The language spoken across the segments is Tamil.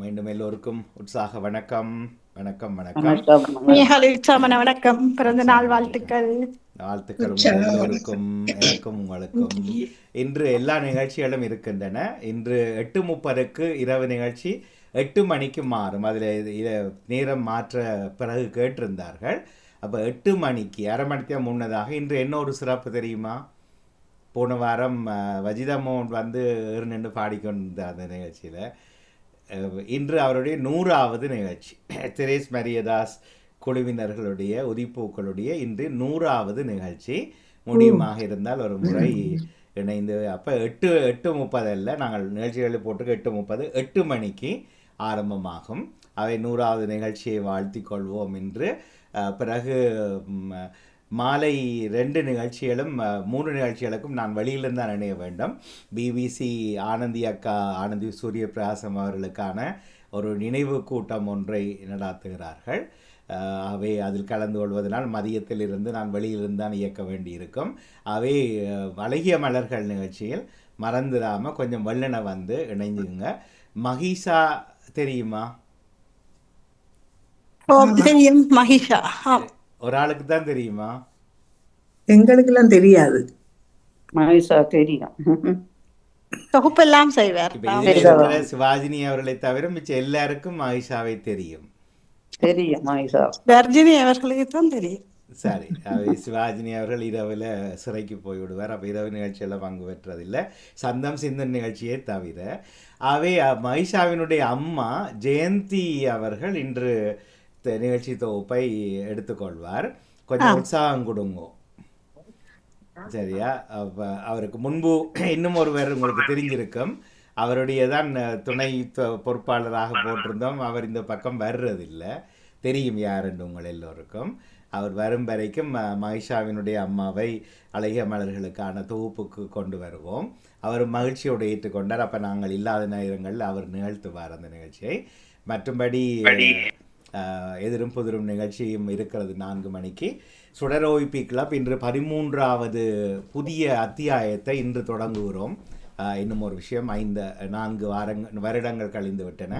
மீண்டும் எல்லோருக்கும் உற்சாக வணக்கம் வணக்கம் வணக்கம். வணக்கம் வணக்கம். உற்சாகமான வணக்கம், பிறந்த நாள் உற்சாகம் வாழ்த்துக்கள். வாழ்த்துக்கள் உங்கள் உற்சாக வணக்கம். எல்லோருக்கும், எனக்கும் உங்களுக்கும். இன்று எல்லா நிகழ்ச்சிகளும் இருக்கின்றன. இன்று 8:30க்கு இரவு நிகழ்ச்சி 8 மணிக்கு மாறும். அதில் நேரம் மாற்ற பிறகு கேட்டிருந்தார்கள். அப்போ 8 மணிக்கு அரை மணிக்கு முன்னதாக இன்று என்ன ஒரு சிறப்பு தெரியுமா? போன வாரம் வஜிதா மோகன் வந்து நின்று பாடிக்கொண்டிருந்த அந்த நிகழ்ச்சியில் இன்று அவருடைய 100வது நிகழ்ச்சி. தெரேஸ் மரியதாஸ் குழுவினர்களுடைய உதிப்பூக்களுடைய இன்று 100வது நிகழ்ச்சி. முடியுமாக இருந்தால் ஒரு முறை இணைந்து அப்போ 8:30 அல்ல, நாங்கள் நிகழ்ச்சிகளை போட்டு 8:30 8 மணிக்கு ஆரம்பமாகும். அவை 100வது நிகழ்ச்சியை வாழ்த்தி கொள்வோம் என்று. பிறகு மாலை 2 நிகழ்ச்சிகளும் 3 நிகழ்ச்சிகளுக்கும் நான் வெளியிலிருந்து தான் இணைய வேண்டும். பிபிசி ஆனந்தி அக்கா, ஆனந்தி சூரிய பிரகாசம் அவர்களுக்கான ஒரு நினைவு கூட்டம் ஒன்றை நடாத்துகிறார்கள். அவை அதில் கலந்து கொள்வதனால் மதியத்தில் இருந்து நான் வெளியிலிருந்து தான் இயக்க வேண்டியிருக்கும். அவை அழகிய மலர்கள் நிகழ்ச்சியில் மறந்துடாமல் கொஞ்சம் வெள்ளனை வந்து இணைஞ்சுங்க. மகிஷா தெரியுமா? தெரியும், மகிஷா. ஒரு ஆளுக்கு தான் தெரியுமா? எங்களுக்கெல்லாம் தெரியாது. மகேஷா தெரியும். தொகுப்பெல்லாம் செய்வார். இப்போ இதில் இருக்கிற சிவாஜினி அவர்களை தவிர மிச்சம் எல்லாருக்கும் மகிஷாவை தெரியும். தெரியும் மகேஷா. வர்ஜினி அவர்களுக்கு தான் தெரியும். சரி, சிவாஜினி அவர்கள் இரவில் சிறைக்கு போய்விடுவார். அப்போ இரவு நிகழ்ச்சியெல்லாம் பங்கு பெற்றதில்லை, சந்தம் சிந்தன் நிகழ்ச்சியை தவிர. அவை மகிஷாவினுடைய அம்மா ஜெயந்தி அவர்கள் இன்று நிகழ்ச்சி தொகுப்பை எடுத்துக்கொள்வார். கொஞ்சம் உற்சாகம் கொடுங்கோ, சரியா? அப்போ அவருக்கு முன்பு இன்னும் ஒருவர் உங்களுக்கு தெரிஞ்சிருக்கும், அவருடைய தான் துணை பொறுப்பாளராக போட்டிருந்தோம். அவர் இந்த பக்கம் வர்றதில்லை, தெரியும் யாருன்னு உங்கள் எல்லோருக்கும். அவர் வரும் வரைக்கும் மகிஷாவினுடைய அம்மாவை அழகிய மலர்களுக்கான தொகுப்புக்கு கொண்டு வருவோம். அவர் மகிழ்ச்சியோடு ஏற்றுக்கொண்டார். அப்போ நாங்கள் இல்லாத நேரங்களில் அவர் நிகழ்த்துவார் அந்த நிகழ்ச்சியை. மற்றும்படி எதிரும் புதிரும் நிகழ்ச்சியும் இருக்கிறது 4 மணிக்கு. சுடரோய்பி கிளப் இன்று 13வது புதிய அத்தியாயத்தை இன்று தொடங்குகிறோம். இன்னும் ஒரு விஷயம், 4 வருடங்கள் கழிந்து விட்டன.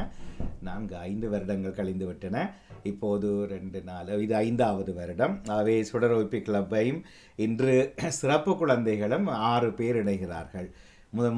5 வருடங்கள் கழிந்து விட்டன. இப்போது 2 4 இது 5வது வருடம். அவை சுடரோய்பி கிளப்பையும் இன்று சிறப்பு குழந்தைகளும் 6 பேர் இணைகிறார்கள்.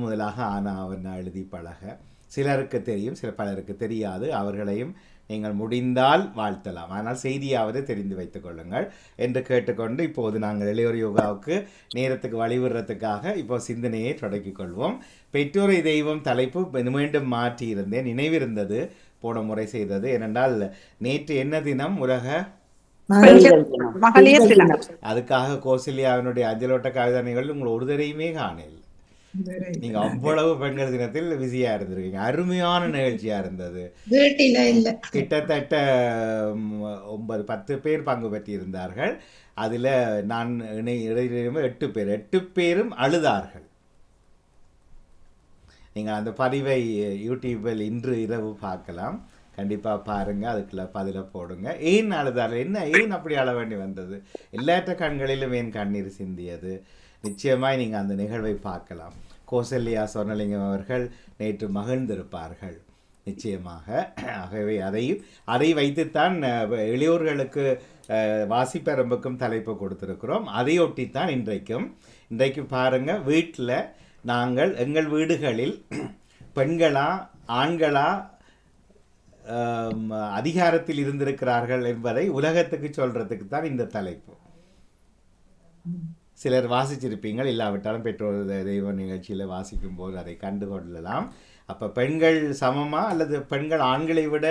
முதலாக ஆனாவண்ணா எழுதி பழக சிலருக்கு தெரியும், பலருக்கு தெரியாது. அவர்களையும் நீங்கள் முடிந்தால் வாழ்த்தலாம், ஆனால் செய்தியாவது தெரிந்து வைத்துக் கொள்ளுங்கள் என்று கேட்டுக்கொண்டு இப்போது நாங்கள் இளையோர் யோகாவுக்கு நேரத்துக்கு வழிவிடுறதுக்காக இப்போ சிந்தனையை தொடக்கிக் கொள்வோம். பெற்றோரை தெய்வம் தலைப்பு மீண்டும் மாற்றி இருந்தேன், நினைவிருந்தது போன முறை செய்தது. ஏனென்றால் நேற்று என்ன தினம்? உலக மகளிர் தினம். அதுக்காக கோசல்யாவினுடைய அஞ்சலோட்ட கவிதை நிகழ்வு உங்களை ஒரு தடையுமே காணல. நீங்க அவ்வளவு பெண்கள் தினத்தில் பிஸியா இருந்திருக்கீங்க. அருமையான நிகழ்ச்சியா இருந்தது. கிட்டத்தட்ட 9-10 பேர் பங்கு பெற்றிருந்தார்கள். அதுல நான் 8 பேரும் அழுதார்கள். நீங்கள் அந்த பதிவை யூடியூபில் இன்று இரவு பார்க்கலாம், கண்டிப்பாக பாருங்கள். அதுக்குள்ள பதிலை போடுங்க. ஏன் அழுதார்கள், ஏன் அப்படி அழ வேண்டி வந்தது, எல்லாற்ற கண்களிலும் ஏன் கண்ணீர் சிந்தியது, நிச்சயமாய் நீங்கள் அந்த நிகழ்வை பார்க்கலாம். கோசல்யா சொர்ணலிங்கம் அவர்கள் நேற்று மகிழ்ந்திருப்பார்கள் நிச்சயமாக. ஆகவே அதை வைத்துத்தான் இளையோர்களுக்கு வாசிப்பரம்புக்கும் தலைப்பு கொடுத்துருக்கிறோம். அதையொட்டித்தான் இன்றைக்கு பாருங்கள், வீட்டில் நாங்கள் எங்கள் வீடுகளில் பெண்களா ஆண்களா அதிகாரத்தில் இருந்திருக்கிறார்கள் என்பதை உலகத்துக்கு சொல்கிறதுக்கு தான் இந்த தலைப்பு. சிலர் வாசிச்சிருப்பீங்கள், இல்லாவிட்டாலும் பெற்றோர் தெய்வ நிகழ்ச்சியில் வாசிக்கும் போது அதை கண்டுகொள்ளலாம். அப்போ பெண்கள் சமமா அல்லது பெண்கள் ஆண்களை விட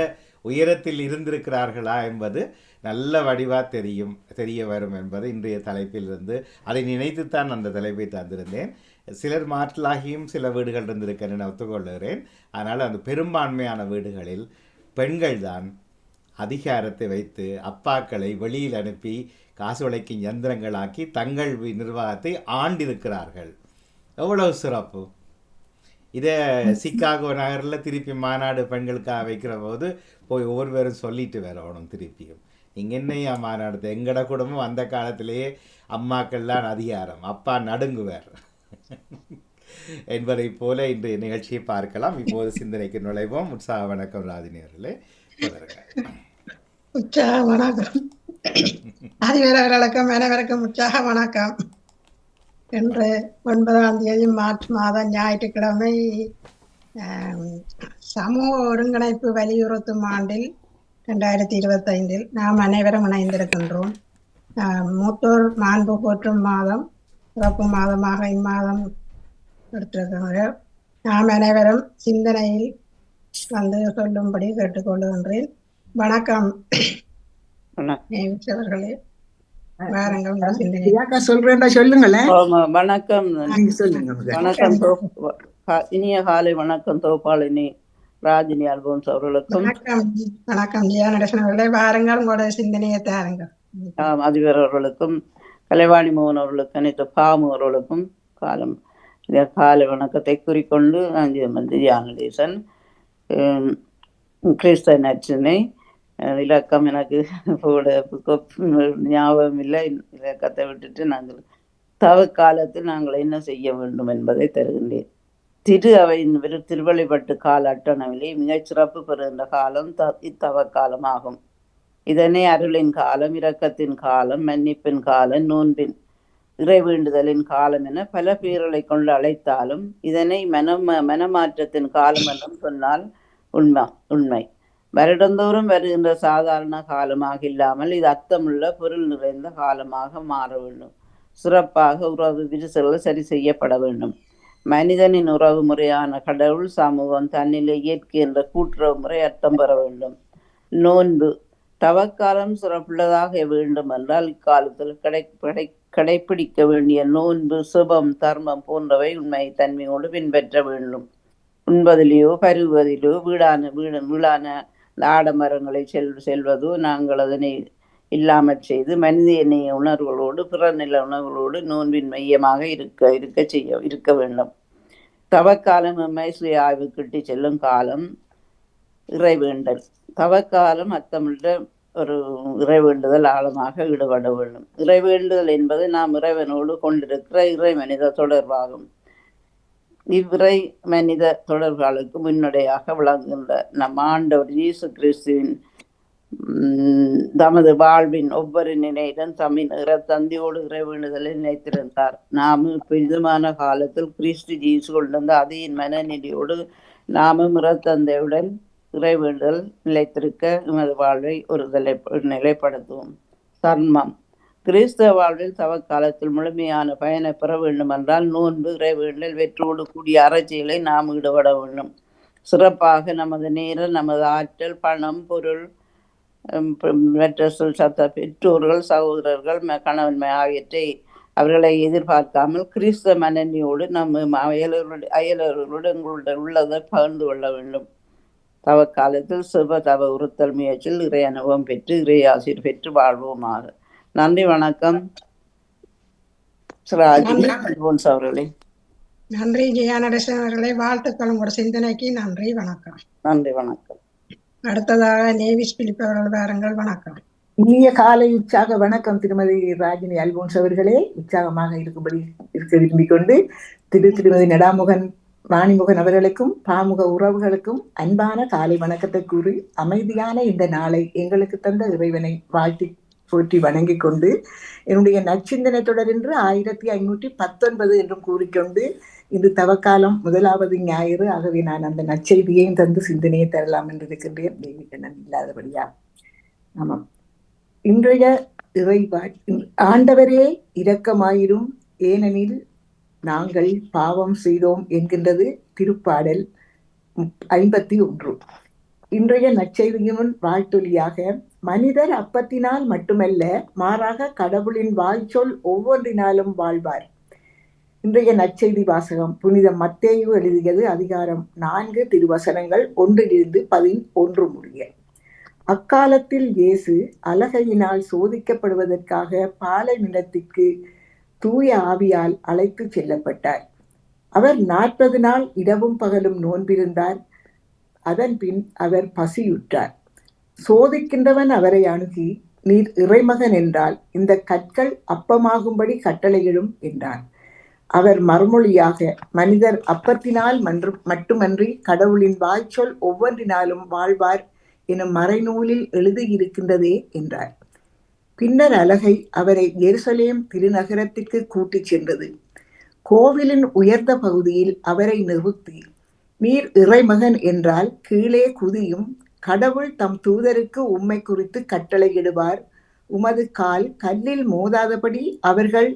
உயரத்தில் இருந்திருக்கிறார்களா என்பது நல்ல வடிவாக தெரிய வரும் என்பது இன்றைய தலைப்பிலிருந்து. அதை நினைத்துத்தான் அந்த தலைப்பை தந்திருந்தேன். சிலர் மாற்றலாகியும் சில வீடுகள் இருந்திருக்கிறேன், ஒத்துக்கொள்ளுகிறேன். அதனால் அந்த பெரும்பான்மையான வீடுகளில் பெண்கள் தான் அதிகாரத்தை வைத்து அப்பாக்களை வெளியில் அனுப்பி காசு உழைக்கும் யந்திரங்களாக்கி தங்கள் நிர்வாகத்தை ஆண்டிருக்கிறார்கள். எவ்வளவு சிறப்பு! இதை சிக்காகோ நகரில் திருப்பி மாநாடு பெண்களுக்காக வைக்கிற போது போய் ஒவ்வொருவரும் சொல்லிட்டு வரணும் திருப்பியும், நீங்கள் என்னையா மாநாடு, எங்கட குடும்பம் அந்த காலத்திலேயே அம்மாக்கள்லாம் அதிகாரம், அப்பா நடுங்குவார். என்பதை போல இன்றைய நிகழ்ச்சியை பார்க்கலாம். இப்போது சிந்தனைக்கு நுழைவோம். உற்சாக வணக்கம் ராஜினி அவர்களே, தொடருங்க. உற்சாக வணக்கம். அதிபர்களுக்கும் அனைவருக்கும் உற்சாக வணக்கம். இன்று 9ஆம் தேதி மார்ச் மாதம் ஞாயிற்றுக்கிழமை சமூக ஒருங்கிணைப்பு வலியுறுத்தும் ஆண்டில் 2025 நாம் அனைவரும் இணைந்திருக்கின்றோம். மூத்தோர் மாண்பு போற்றும் மாதம், சிறப்பு மாதமாக இம்மாதம் எடுத்திருக்கின்றோம். நாம் அனைவரும் சிந்தனையில் வந்து சொல்லும்படி கேட்டுக்கொள்கின்றேன். வணக்கம் அவர்களே, வாருங்கள் சிந்தனை. ஐயாக்கா சொல்றேன்டா, சொல்லுங்களேன். ஆமா, வணக்கம். நீங்க சொல்லுங்க முதல்ல. வணக்கம் இனிய காலை வணக்கம் தோப்பாளினி ராஜினி அல்போன்ஸ் அவர்களுக்கும், வணக்கம் வணக்கம் ஜெயநடேசன் அவர்களே, வாருங்கள் உங்களுடைய சிந்தனையை தாருங்கள். அதிபர் அவர்களுக்கும், கலைவாணி மோகன் அவர்களுக்கும், அனைத்து பாமு அவர்களுக்கும் காலை வணக்கத்தை கூறிக்கொண்டு ஜெயநடேசன் கிறிஸ்த நச்சினை இலக்கம் எனக்கு ஞாபகம் இல்லை. இலக்கத்தை விட்டுட்டு நாங்கள் தவக்காலத்தில் நாங்கள் என்ன செய்ய வேண்டும் என்பதை தருகின்றேன். திரு அவையின் திருவள்ளிப்பட்டு கால அட்டணவிலே மிகச் சிறப்பு பெறுகின்ற காலம் இத்தவக்காலம் ஆகும். இதனை அருளின் காலம், இரக்கத்தின் காலம், மன்னிப்பின் காலம், நோன்பின் இறைவேண்டுதலின் காலம் என பல பேர்களை கொண்டு அழைத்தாலும் இதனை மனமாற்றத்தின் காலம் என்றும் சொன்னால் உண்மை. வருடந்தோறும் வருகின்ற சாதாரண காலமாக இல்லாமல் இது அர்த்தமுள்ள பொருள் நிறைந்த காலமாக மாற வேண்டும். சிறப்பாக உறவு விரிசல்கள் சரி செய்யப்பட வேண்டும். மனிதனின் உறவு முறையான கடவுள், சமூகம், தன்னிலை, இயற்கை என்ற கூட்டுறவு முறை அர்த்தம் பெற வேண்டும். நோன்பு தவக்காலம் சிறப்புள்ளதாக வேண்டும் என்றால் இக்காலத்தில் கடைப்பிடிக்க வேண்டிய நோன்பு, சுபம், தர்மம் போன்றவை உண்மை தன்மையோடு பின்பற்ற வேண்டும். உண்பதிலேயோ பருகுவதிலோ வீடான ஆடமரங்களை செல்வதோ நாங்கள் அதனை இல்லாமற் செய்து மனிதநேய உணர்வுகளோடு பிறநில உணர்வுகளோடு நோன்பின் மையமாக இருக்க வேண்டும். தவக்காலம் நம்மை சுய ஆய்வு கிட்டி செல்லும் காலம். இறைவேண்டல் தவக்காலம் அர்த்தமுள்ள ஒரு இறைவேண்டுதல் ஆழமாக ஈடுபட வேண்டும். இறைவேண்டுதல் என்பது நாம் இறைவனோடு கொண்டிருக்கிற இறை மனித தொடர்பாகும். இவ்விறை மனித தொடர்புகளுக்கு முன்னடையாக விளங்குகின்ற நம் ஆண்டவர் இயேசு கிறிஸ்துவின் தமது வாழ்வின் ஒவ்வொரு நிலையிலும் தம்மின் தந்தையோடு இறைவேண்டுதலை நினைத்திருந்தார். நாமும் பெரிதுமான காலத்தில் கிறிஸ்து இயேசு கொண்டிருந்த அதே மனநிலையோடு நாமும் தந்தையுடன் இறைவேண்டுதல் நிலைத்திருக்க எமது வாழ்வை ஒரு நிலைப்படுத்துவோம். தர்மம் கிறிஸ்தவ வாழ்வில் தவக்காலத்தில் முழுமையான பயனை பெற வேண்டும் என்றால் நோன்பு, இறைவேண்டல், வெற்றோடு கூடிய அறச்செயலை நாம் ஈடுபட வேண்டும். சிறப்பாக நமது நேரம், நமது ஆற்றல், பணம், பொருள், பெற்றோர்கள், சகோதரர்கள், கணவன் ஆகியவற்றை அவர்களை எதிர்பார்க்காமல் கிறிஸ்தவ மனநிலையோடு நம் அயலவர்களோடு எங்களுடைய உள்ளதை பகிர்ந்து கொள்ள வேண்டும். தவக்காலத்தில் சிவ தவ உறுத்தல் முயற்சியில் இறை அனுபவம் பெற்று இறை ஆசிரியர் பெற்று வாழ்வோமாக. நன்றி, வணக்கம். அவர்களே நன்றி. ஜெயநடேசன் அவர்களே, வாழ்த்துக்கள் உங்களோட சிந்தனைக்கு. நன்றி, வணக்கம். நன்றி, வணக்கம். அடுத்ததாக நேவிஸ் பிலிப் அவர்கள் வாருங்கள். வணக்கம். இனிய காலை உற்சாக வணக்கம் திருமதி ராஜினி அல்போன்ஸ் அவர்களே. உற்சாகமாக இருக்க விரும்பிக் கொண்டு திருமதி நடாமுகன் ராணிமுகன் அவர்களுக்கும் பாமுக உறவுகளுக்கும் அன்பான காலை வணக்கத்தை கூறி அமைதியான இந்த நாளை எங்களுக்கு தந்த இறைவனை வாழ்த்தி போற்றி வணங்கிக் கொண்டு என்னுடைய நற்சிந்தனை தொடர் என்று 1519 என்றும் கூறிக்கொண்டு இது தவக்காலம் 1வது ஞாயிறு. ஆகவே நான் அந்த நற்செய்தியையும் தந்து சிந்தனையை தரலாம் என்று இருக்கின்றேன். தெய்வீகண்ணன் இல்லாதபடியா. ஆமாம், இன்றைய ஆண்டவரே இரக்கமாயிரும், ஏனெனில் நாங்கள் பாவம் செய்தோம் என்கின்றது திருப்பாடல் 51. இன்றைய நற்செய்தியின் வாழ்த்தொலியாக மனிதர் அப்பத்தினால் மட்டுமல்ல மாறாக கடவுளின் வாய்ச்சொல் ஒவ்வொன்றினாலும் வாழ்வார். இன்றைய நற்செய்தி வாசகம் புனித மத்தேயு எழுதியது அதிகாரம் 4 திருவசனங்கள் 1-11 முடிய. அக்காலத்தில் இயேசு அலகையினால் சோதிக்கப்படுவதற்காக பாலைநிலத்திற்கு தூய ஆவியால் அழைத்து செல்லப்பட்டார். அவர் 40 நாள் இரவும் பகலும் நோன்பிருந்தார். அதன் பின் அவர் பசியுற்றார். சோதிக்கின்றவன் அவரை அணுகி, நீர் இறைமகன் என்றால் இந்த கற்கள் அப்பமாகும்படி கட்டளையிடும் என்றான். அவர் மறுமொழியாக, மனிதர் அப்பத்தினால் மட்டுமன்றி கடவுளின் வாய்ச்சொல் ஒவ்வொன்றினாலும் வாழ்வார் எனும் மறைநூலில் எழுதியிருக்கின்றதே என்றார். பின்னர் அலகை அவரை எருசலேம் திருநகரத்திற்கு கூட்டிச் சென்றது. கோவிலின் உயர்ந்த பகுதியில் அவரை நிறுத்தி, நீர் இறைமகன் என்றால் கீழே குதியும், கடவுள் தம் தூதருக்கு உம்மை குறித்து கட்டளையிடுவார், உமது கால் கல்லில் மோதாதபடி அவர்கள்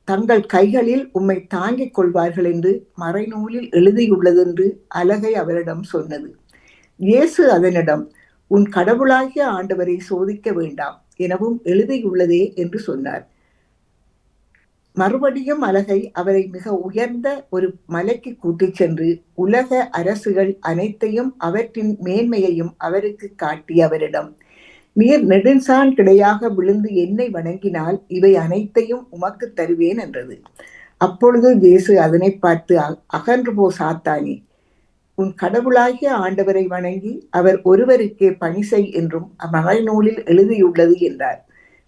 தங்கள் கைகளில் உம்மை தாங்கிக் கொள்வார்கள் என்று மறைநூலில் எழுதியுள்ளது என்று அலகை அவரிடம் சொன்னது. இயேசு அதனிடம், உன் கடவுளாகிய ஆண்டவரை சோதிக்க வேண்டாம் எனவும் எழுதியுள்ளதே என்று சொன்னார். மறுபடியும் அலகை அவரை மிக உயர்ந்த ஒரு மலைக்கு கூட்டிச் சென்று உலக அரசுகள் அனைத்தையும் அவற்றின் மேன்மையையும் அவருக்கு காட்டி அவரிடம், நீர் நெடுஞ்சான் கிடையாக விழுந்து என்னை வணங்கினால் இவை அனைத்தையும் உமக்கு தருவேன் என்றது. அப்பொழுது இயேசு அதனை பார்த்து, அகன்று போ சாத்தானே, உன் கடவுளாகிய ஆண்டவரை வணங்கி அவர் ஒருவருக்கே பணி செய் என்றும் மறைநூலில் எழுதியுள்ளது என்றார்.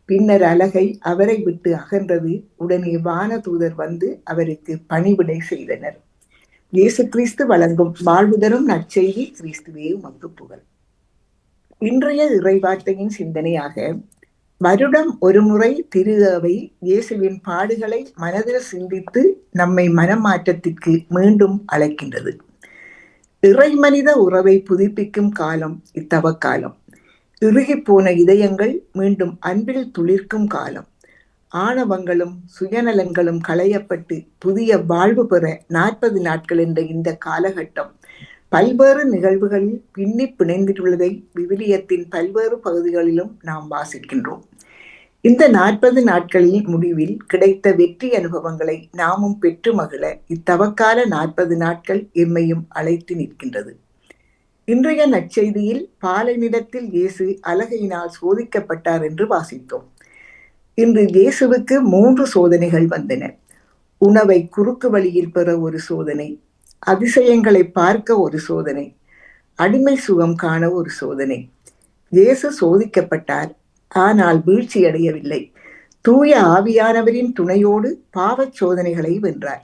பின்னர் அலகை அவரை விட்டு அகன்றது. உடனே வானதூதர் வந்து அவருக்கு பணிவிடை செய்தனர். இயேசு கிறிஸ்து வழங்கும் வாழ்வு தரும் நற்செய்தி. கிறிஸ்துவே உமக்கு புகழ். இன்றைய இறைவார்த்தையின் சிந்தனையாக, வருடம் ஒரு முறை திரு அவை இயேசுவின் பாடுகளை மனதில் சிந்தித்து நம்மை மனமாற்றத்திற்கு மீண்டும் அழைக்கின்றது. இறைமனித உறவை புதுப்பிக்கும் காலம் இத்தவக்காலம். இறுகிப்போன இதயங்கள் மீண்டும் அன்பில் துளிர்க்கும் காலம். ஆணவங்களும் சுயநலங்களும் களையப்பட்டு புதிய வாழ்வு பெற 40 நாட்கள் என்ற இந்த காலகட்டம் பல்வேறு நிகழ்வுகளில் பின்னி பிணைந்துள்ளதை விவிலியத்தின் பல்வேறு பகுதிகளிலும் நாம் வாசிக்கின்றோம். இந்த 40 நாட்களில் முடிவில் கிடைத்த வெற்றி அனுபவங்களை நாமும் பெற்று மகிழ இத்தவக்கால 40 நாட்கள் எம்மையும் அழைத்து நிற்கின்றது. இன்றைய நற்செய்தியில் பாலைநிலத்தில் இயேசு அலகையினால் சோதிக்கப்பட்டார் என்று வாசித்தோம். இன்று இயேசுவுக்கு 3 சோதனைகள் வந்தன. உணவை குறுக்கு வழியில் பெற ஒரு சோதனை, அதிசயங்களை பார்க்க ஒரு சோதனை, அடிமை சுகம் காண ஒரு சோதனை. இயேசு சோதிக்கப்பட்டார், ஆனால் வீழ்ச்சி அடையவில்லை. தூய ஆவியானவரின் துணையோடு பாவச் சோதனைகளை வென்றார்.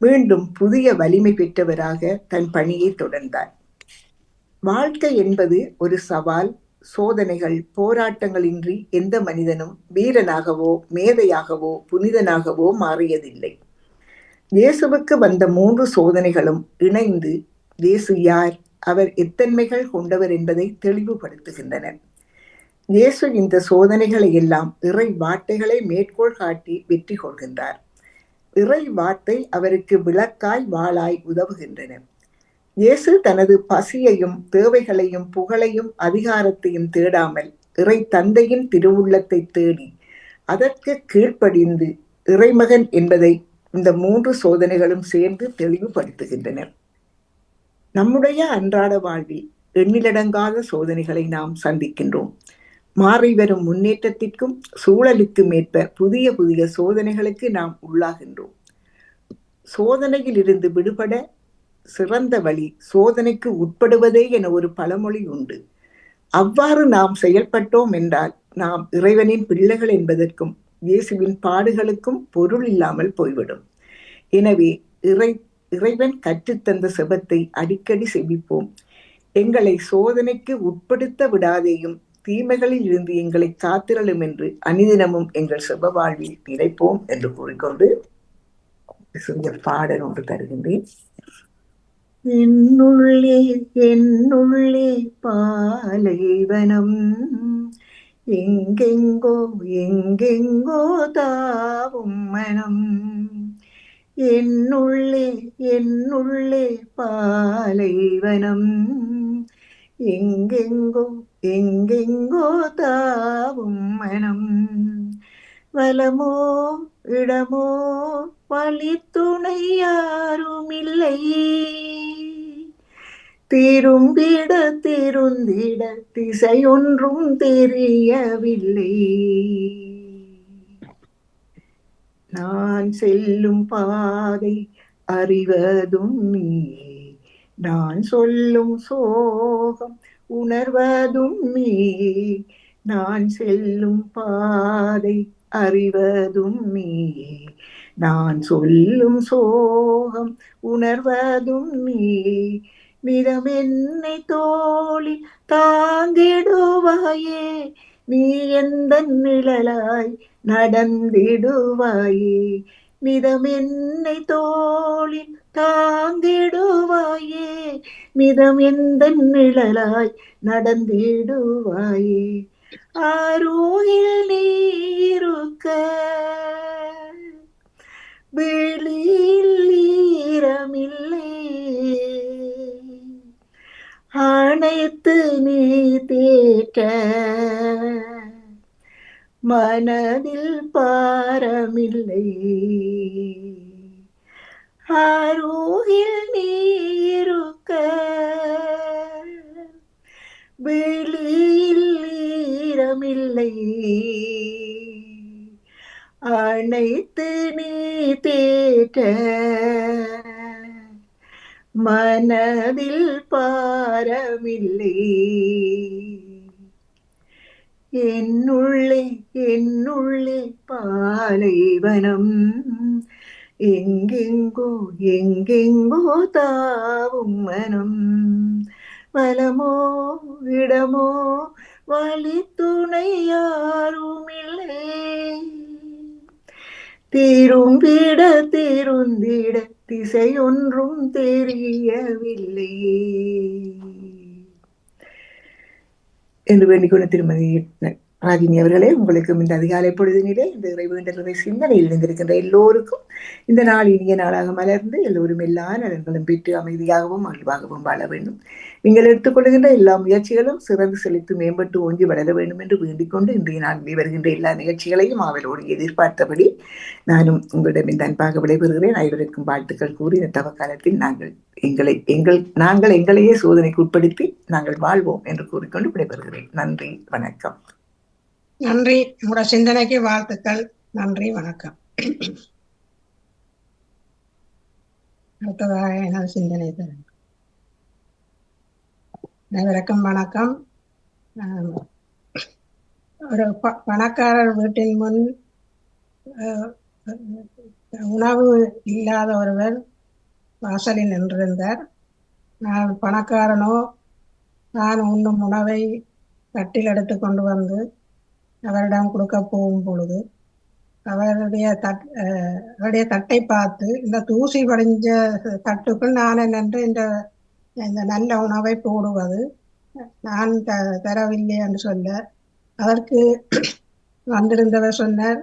மீண்டும் புதிய வலிமை பெற்றவராக தன் பணியை தொடர்ந்தார். வாழ்க்கை என்பது ஒரு சவால், சோதனைகள், போராட்டங்களின்றி எந்த மனிதனும் வீரனாகவோ மேதையாகவோ புனிதனாகவோ மாறியதில்லை. இயேசுவுக்கு வந்த 3 சோதனைகளும் இணைந்து இயேசு யார், அவர் எத்தன்மைகள் கொண்டவர் என்பதை தெளிவுபடுத்துகின்றன. இயேசு இந்த சோதனைகளை எல்லாம் இறை வார்த்தைகளை மேற்கோள் காட்டி வெற்றி கொள்கின்றார். இறை வார்த்தை அவருக்கு விளக்காய் வாளாய் உதவுகின்றன. இயேசு தனது பசியையும் தேவைகளையும் புகழையும் அதிகாரத்தையும் தேடாமல் இறை தந்தையின் திருவுள்ளத்தை தேடி அதற்கு கீழ்ப்படிந்து இறைமகன் என்பதை இந்த 3 சோதனைகளும் சேர்ந்து தெளிவுபடுத்துகின்றன. நம்முடைய அன்றாட வாழ்வில் எண்ணிலடங்காத சோதனைகளை நாம் சந்திக்கின்றோம். மாறி வரும் முன்னேற்றத்திற்கும் சூழலுக்கும் ஏற்ப புதிய புதிய சோதனைகளுக்கு நாம் உள்ளாகின்றோம். சோதனையில் இருந்து விடுபட சிறந்த வழி சோதனைக்கு உட்படுவதே என ஒரு பழமொழி உண்டு. அவ்வாறு நாம் செயல்பட்டோம் என்றால் நாம் இறைவனின் பிள்ளைகள் என்பதற்கும் இயேசுவின் பாடுகளுக்கும் பொருள் இல்லாமல் போய்விடும். எனவே இறைவன் கற்றுத்தந்த செபத்தை அடிக்கடி செபிப்போம். எங்களை சோதனைக்கு உட்படுத்த விடாதேயும், தீமைகளில் இருந்து எங்களை காத்திரலும் என்று அனிதினமும் எங்கள் செப வாழ்வில் நினைப்போம் என்று கூறிக்கொண்டு சிறிய பாடல் ஒன்று தருகின்றேன். என்னுள்ளே என்னுள்ளே பாலைவனம், எங்கெங்கோ எங்கெங்கோ தாவும் மனம். என்னுள்ளே என்னுள்ளே பாலைவனம், எங்கெங்கோ எங்கெங்கோ தாவும் மனம். வலமோ இடமோ வழித்துணை யாருமில்லை, திரும்பிட திருந்திட திசையொன்றும் தெரியவில்லை. நான் செல்லும் பாதை அறிவதும் நீயே, நான் சொல்லும் சோகம் உணர்வதும் நீயே. நான் செல்லும் பாதை அறிவதும் நீயே, நான் சொல்லும் சோகம் உணர்வதும் நீ, நிறம் என்னை தோழி தாங்கிடுவாயே, நீ எந்த நிழலாய் நடந்திடுவாயே, நிதம் என்னை தோழி தாங்கிடுவாயே, நிதம் எந்த நிழலாய் நடந்திடுவாயே, ஆரோயில் நீருக்க வெளியில் ஈரமில்லை, அனைத்து நீ தேற்ற மனதில் பாரமில்லை, அருகில் நீருக்க வெளியில் ஈரமில்லை, அனைத்து நீ தேற்ற மனதில் பாரமில்லை, என்னுள்ளே என்னுள்ளே பாலைவனம், எங்கெங்கோ எங்கெங்கோ தாவும் மனம், வலமோ இடமோ வழி துணை யாருமில்லை, திரும்பிட திருந்திட திசையொன்றும் தெரியவில்லை என்று வேண்டிக்கொண்ட திருமதி ராகினி அவர்களே, உங்களுக்கும் இந்த அதிகாலை பொழுதினிலே இந்த இறைவேண்டலை சிந்தனையில் இணைந்திருக்கின்ற எல்லோருக்கும் இந்த நாள் இனிய நாளாக மலர்ந்து எல்லோரும் எல்லா நலன்களும் பெற்று அமைதியாகவும் மகிழ்வாகவும் வாழ வேண்டும். நீங்கள் எடுத்துக்கொள்கின்ற எல்லா முயற்சிகளும் சிறந்து செழித்து மேம்பட்டு ஓங்கி வளர வேண்டும் என்று வேண்டிக் கொண்டு இன்றைய நாளில் வருகின்ற எல்லா நிகழ்ச்சிகளையும் அவளோடு எதிர்பார்த்தபடி நானும் உங்களிடம் இந்த அன்பாக விடைபெறுகிறேன். அனைவருக்கும் வாழ்த்துக்கள் கூறி இந்த தவக்காலத்தில் நாங்கள் எங்களையே சோதனைக்கு உட்படுத்தி நாங்கள் வாழ்வோம் என்று கூறிக்கொண்டு விடைபெறுகிறேன். நன்றி, வணக்கம். நன்றி, உங்களோட சிந்தனைக்கு வாழ்த்துக்கள். நன்றி, வணக்கம். அடுத்ததாக எனது சிந்தனை தரும். அனைவருக்கும் வணக்கம். ஒரு பணக்காரர் வீட்டின் முன் உணவு இல்லாத ஒருவர் வாசலில் நின்றிருந்தார். நான் பணக்காரனோ நான் உண்ணும் உணவை தட்டில் எடுத்து கொண்டு வந்து அவரிடம் கொடுக்க போகும் பொழுது அவருடைய தட்டை பார்த்து, இந்த தூசி படிஞ்ச தட்டுக்குள் நான் நின்று இந்த நல்ல உணவை போடுவது நான் தரவில்லை என்று சொல்ல, அதற்கு வந்திருந்தவர் சொன்னார்,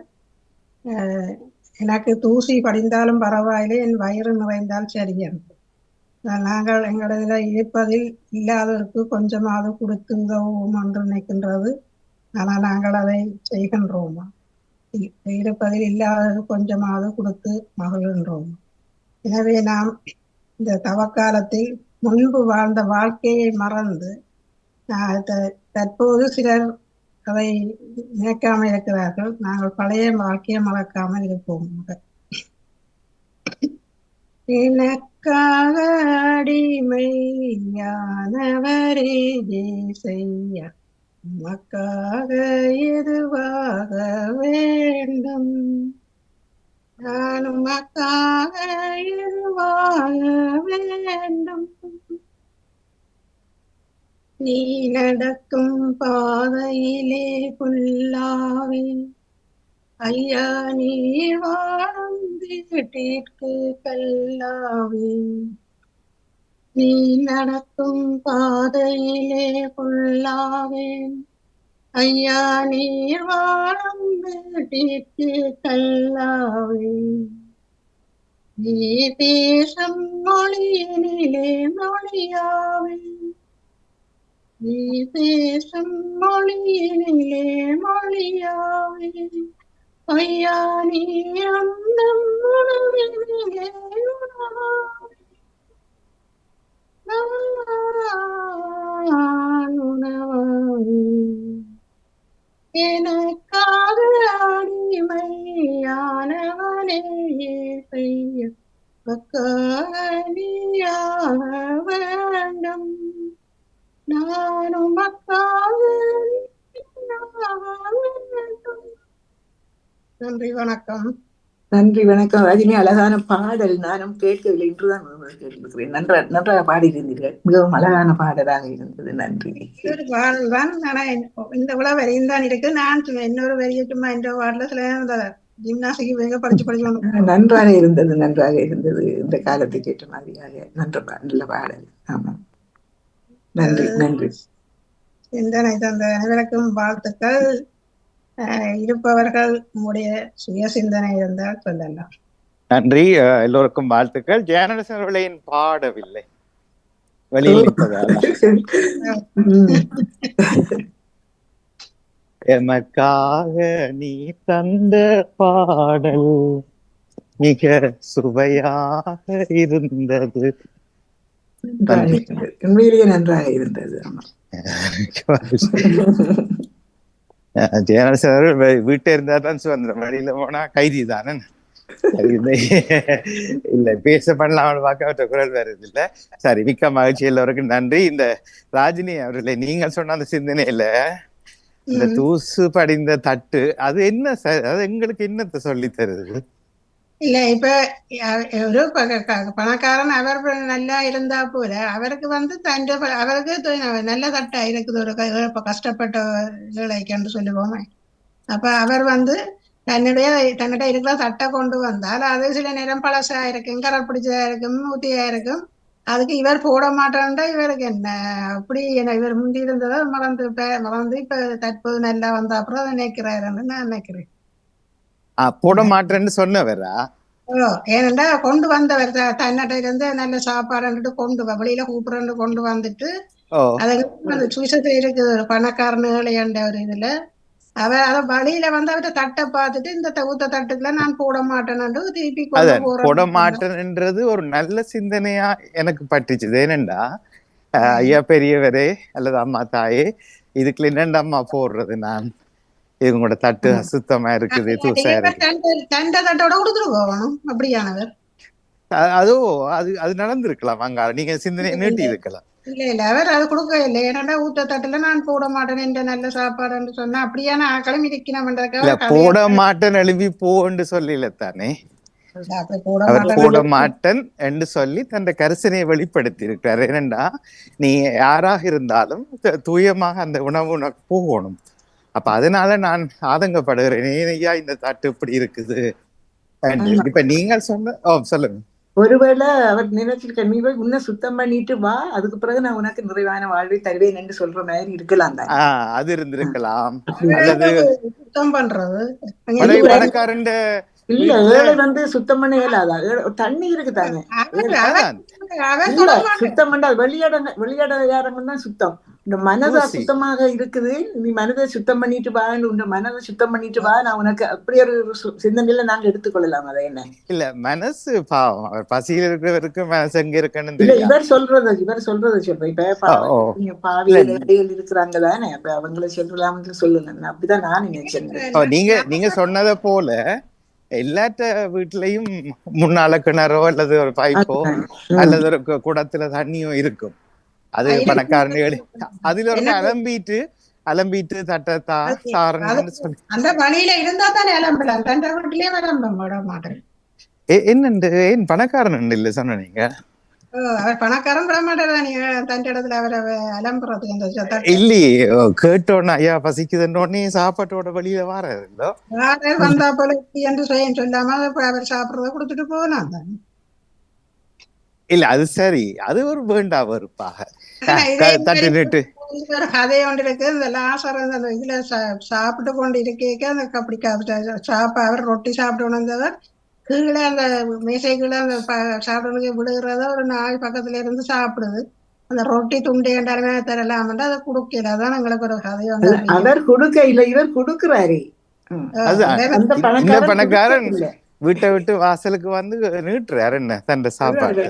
எனக்கு தூசி படிந்தாலும் பரவாயில்லை, என் வயிறு நிறைந்தால் சரி என்று. நாங்கள் எங்களதில் இருப்பதில் இல்லாதவருக்கு கொஞ்சமாவது கொடுத்து உதவும் என்று நினைக்கின்றது. ஆனால் நாங்கள் அதை செய்கின்றோமா? இருப்பதில் இல்லாத கொஞ்சமாவது கொடுத்து மகிழ்கின்றோம். எனவே நாம் இந்த தவக்காலத்தில் முன்பு வாழ்ந்த வாழ்க்கையை மறந்து தற்போது சிலர் அதை நினைக்காமல் இருக்கிறார்கள். நாங்கள் பழைய வாழ்க்கையை மறக்காமல் இருப்போம். எனக்காக அடிமையானவரே செய்ய உமக்காக எதுவாக வேண்டும், நான் உமக்காக எதுவாக வேண்டும், நீ நடக்கும் பாதையிலே புல்லாவே ஐயா, நீ வாழும் வீட்டிற்கு கல்லாவே, நீ நடக்கும் பாதையிலே புல்லாவே ஐயா, நீர் வாழும் வீட்டிற்கு கல்லாவே, நீ பேசும் மொழியினிலே மொழியாவே, நீ பேசும் மொழியினிலே மொழியாவே ஐயா, நீ அந்த உணவினிலே உணவாவே, உணவாவே, எனக்காக அடிமையானவனே செய்ய நீயாக வேண்டும், நானும் மக்காக வேண்டும். நன்றி, வணக்கம். நன்றி, வணக்கம் ரஜினி. அழகான பாடல். நானும் கேட்கவில்லை, இன்றுதான் கேட்டிருக்கிறேன். நன்றாக பாடியிருந்தீர்கள். மிகவும் அழகான பாடலாக இருந்தது. நன்றி. ஒரு பாடல் தான். ஆனா இந்த இவ்வளவு வரையும் தான் இருக்கு. நான் இன்னொரு வரிய சும்மா இந்த பாடல சில இந்த ஜிம்னாஸ்டிக் வேக படிச்சு படிச்சு வந்து நன்றாக இருந்தது, நன்றாக இருந்தது. இந்த காலத்துக்கு ஏற்ற மாதிரியாக நல்ல பாடல். ஆமா, நன்றி, நன்றி. சிந்தனை தந்த அனைவருக்கும் வாழ்த்துக்கள். இருப்பவர்கள் உங்களுடைய சுய சிந்தனை இருந்தால் சொல்லலாம். நன்றி. எல்லோருக்கும் வாழ்த்துக்கள். ஜெயநரசன் அவர்களையும் பாடவில்லை, வெளியில் நிற்பதால். எமக்காக நீ தந்த பாடல் மிக சுவையாக இருந்தது. உண்மையிலேயே நன்றாக இருந்தது. ஜெயநரசன் அவர்கள் வீட்டை இருந்தா தான் சுதந்திரம், வெளியில போனா கைதி தானே. இல்ல பேச பண்ணலாம் பார்க்க குரல் வருது இல்ல. சரி, மிக்க மகிழ்ச்சி. எல்லோருக்கும் நன்றி. இந்த ராஜினி அவர்களே, நீங்கள் சொன்ன அந்த சிந்தனையில இந்த தூசு படிந்த தட்டு அது என்ன அது எங்களுக்கு என்னத்தை சொல்லி தருது? இல்ல இப்ப ஒரு பணக்காரன் அவர் நல்லா இருந்தா போல அவருக்கு அவருக்கு நல்ல தட்டா இருக்குது. ஒரு கஷ்டப்பட்ட ஏழைக்கு சொல்லுவோமே. அப்ப அவர் தன்னிட இருக்கிற தட்டை கொண்டு வந்தால் அது சில நேரம் பழசா இருக்கும், கரல் பிடிச்சதா இருக்கும், ஊத்தியா இருக்கும். அதுக்கு இவர் போட மாட்டேன்டா இவருக்கு என்ன அப்படி இவர் முந்தி இருந்ததை மறந்து இப்ப தற்போது நல்லா வந்த அப்புறம் அதை நினைக்கிறாருன்னு நான் நினைக்கிறேன். போட மாட்டேன்னு சொன்னவரா? ஏனென்றா கொண்டு வந்தவர் தன்னிட்ட இருந்து நல்ல சாப்பாடு கொண்டு வெளியில கூப்பிடுறது கொண்டு வந்துட்டு அதுக்கு சுவிசத்துல இருக்குது ஒரு பணக்காரனுகளை ஒரு இதுல அதை வழியில வந்து அவர்கிட்ட தட்டை பார்த்துட்டு இந்த ஊத்த தட்டுக்குள்ள நான் போட மாட்டேன்னு திருப்பி கொண்டு போட போறேன். மாட்டேன்ன்றது ஒரு நல்ல சிந்தனையா எனக்கு பட்டுச்சுது. ஏனெண்டா ஐயா பெரியவரே அல்லது அம்மா தாயே, இதுக்குள்ள என்னண்டா அம்மா போடுறது, நான் இவங்களோட தட்டு அசுத்தமா இருக்குது, தூசா இருக்கு. தண்டை தட்டோட கொடுத்துட்டு போகணும் அப்படியானவர். அது அது நடந்திருக்கலாம். அங்க நீங்க சிந்தனை நீட்டி இருக்கலாம். இல்ல அவர் அது கொடுக்க இல்லை. ஏன்னா ஊத்த தட்டுல நான் போட மாட்டேன் என்ற நல்ல சாப்பாடுன்னு சொன்னா அப்படியான ஆக்களும் இருக்கணும். போட மாட்டேன் எழுப்பி போன்னு சொல்லல தானே, போட மாட்டேன் என்று சொல்லி தன் கரிசனையை வெளிப்படுத்தி இருக்கிறார். ஏனென்றா நீ யாராக இருந்தாலும் தூயமாக அந்த உணவு உனக்கு போகணும். அப்ப அதனால நான் ஆதங்கப்படுகிறேன், ஐயா இந்த தட்டு இப்படி இருக்குது. இப்ப நீங்க சொல்லுங்க. ஒருவேளை அவர் நினைச்சிருக்க, நீ போய் முன்ன சுத்தம் பண்ணிட்டு வா, அதுக்கு பிறகு நான் உனக்கு நிறைவான வாழ்வை தருவேன் என்று சொல்ற மாதிரி இருக்கலாம் தான். அது இருந்திருக்கலாம். அல்லது சுத்தம் பண்றது பணக்காரன் இல்ல, ஏழை வந்து சுத்தம் பண்ண இயலாதா? தண்ணி இருக்கு தானே, சுத்தம் பண்ணா வெளியிடம் தான் சுத்தம். இந்த மனதை சுத்தமாக இருக்குது. நீ மனதை சுத்தம் பண்ணிட்டு வா, உன் மனதை சுத்தம் பண்ணிட்டு வா, நான் உனக்கு அப்படி ஒரு சிந்தனையில நாங்க எடுத்துக்கொள்ளலாம். அதை என்ன இல்ல மனசு பாவம், அவர் பசியில் இருக்கிறவருக்கு மனசு எங்க இருக்குன்னு இல்ல, இவர் சொல்றத சொல்றேன். இப்ப பாவிகள் இருக்கிறாங்க தானே, அப்ப அவங்களை சொல்லலாம்னு சொல்லுங்க. அப்படிதான் நான் நினைச்சேன். நீங்க சொன்னதை போல எல்லாத்த வீட்லயும் முன்னால கிணறோ அல்லது ஒரு பைப்போ அல்லது ஒரு குடத்துல தண்ணியோ இருக்கும். அது பணக்காரன் அதுல ஒரு அலம்பிட்டு தட்டத்தா சாரன்னு சொல்லி அந்த வழியில இருந்தா தானே அலம்பலாம். தண்ட வீட்டிலேயே அலம்ப மாட்டேன். என்னண்டு ஏன் பணக்காரன் இல்ல சொன்ன நீங்க? அவர் பணக்காரன் விட மாட்டேன். நீங்க தண்ட இடத்துல அவரை அலம்புறது இல்லையே. கேட்டோன்னு ஐயா பசிக்குதுன்னே சாப்பாட்டோட வழியில வாராரு இல்ல, வந்தா போல என்று சொல்லாம அவர் சாப்பிடுறத கொடுத்துட்டு போகலாம் தான். இல்ல அது சரி, அது ஒரு வேண்டா வெறுப்பாக தட்டு நிட்டு ஒரு கதை ஒன்று இருக்கு. இந்த லாசர் அந்த இதுல சாப்பிட்டு கொண்டு இருக்க அந்த அப்படி அவர் ரொட்டி சாப்பிட்டு வந்தவர் கீழே அந்த மேசை கீழே அந்த சாப்பிட்டு விழுகிறத ஒரு நாய் பக்கத்துல இருந்து சாப்பிடுது. அந்த ரொட்டி துண்டை கண்டாலுமே தரலாம், அதை கொடுக்கல. அதான் எங்களுக்கு ஒரு கதை ஒன்று. அவர் கொடுக்க இல்ல, இவர் கொடுக்கிறாரு. இந்த பணக்காரன் வீட்டை விட்டு வாசலுக்கு வந்து நீட்டுறாரு என்ன தண்ட சாப்பாடு.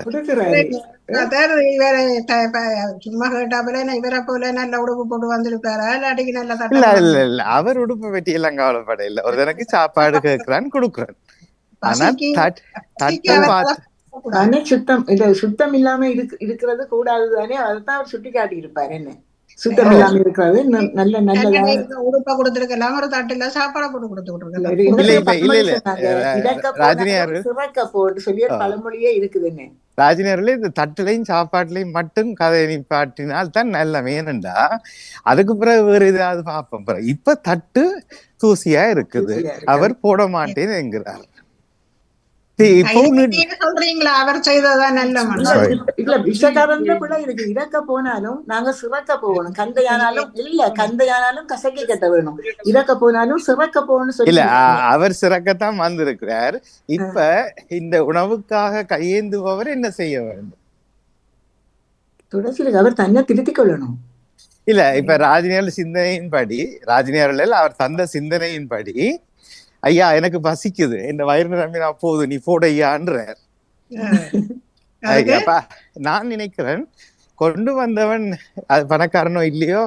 சும்மா கேட்டாப்புல இவரை போல நல்ல உடுப்பு போட்டு வந்திருக்காரா இல்லாட்டிக்கு நல்ல இல்ல இல்ல இல்ல, அவர் உடுப்பு வெட்டி எல்லாம் கவலைப்பட இல்ல. ஒரு தனக்கு சாப்பாடு கேட்கிறான்னு கொடுக்குறான். ஆனா சுத்தம் இல்லாம இருக்கிறது கூடாது தானே, அதைத்தான் அவர் சுட்டி காட்டி இருப்பாரு. என்ன சுத்தம் ஓ இல்லாம இருக்கிறது நல்ல நல்லதா. உடுப்ப கொடுத்துருக்கலாம், ஒரு தட்டுல சாப்பாடை போட்டு கொடுத்து இல்ல, விட்டுருக்கலாம். இது இல்ல என்னத்தையும் இப்ப இல்ல பழமொழி இல்ல சொன்னாங்க, இறக்க போனாலும் ராஜினியார் சிறக்க போன்னு சொல்லி ஒரு பழமொழியே இருக்குதுன்னு. ராஜினியார்ல இந்த தட்டுலையும் சாப்பாட்டுலையும் மட்டும் கதை நிப்பாட்டினால் தான் நல்ல வேணுண்டா. அதுக்கு பிறகு வேறு ஏதாவது பார்ப்போம். பிறகு இப்ப தட்டு தூசியா இருக்குது, ருசியா இருக்கு. அவர் போட மாட்டேன் என்கிறார். இப்போ இதுக்கு நீங்க சொல்றீங்களா அவர் செய்ததா நல்ல இல்ல மனம்? இல்ல பிச்சைக்காரன் பிள்ளை இருக்கு. இறக்க போனாலும் நாங்க சிறக்க போகணும். கந்தையானாலும் இல்ல, கந்தையானாலும் கசக்கி கட்ட வேணும். இறக்க போனாலும் சிறக்க போகணும்னு இல்ல சொல்லி அவர் சிறக்கத்தான் வந்திருக்கிறார். இப்ப இந்த உணவுக்காக கையேந்துபவர் என்ன செய்ய வேண்டும்? துடைச்சிருக்கு, அவர் தன்னை திருத்திக் கொள்ளணும். இல்ல இப்ப ராஜினியார் சிந்தனையின்படி, ராஜினியார் அவர் தந்த சிந்தனையின்படி, ஐயா எனக்கு பசிக்குது, இந்த வயிறு நிரம்பினா போது, நீ போடையான்றார். ஐயாப்பா நான் நினைக்கிறேன் கொண்டு வந்தவன் அது பணக்காரனோ இல்லையோ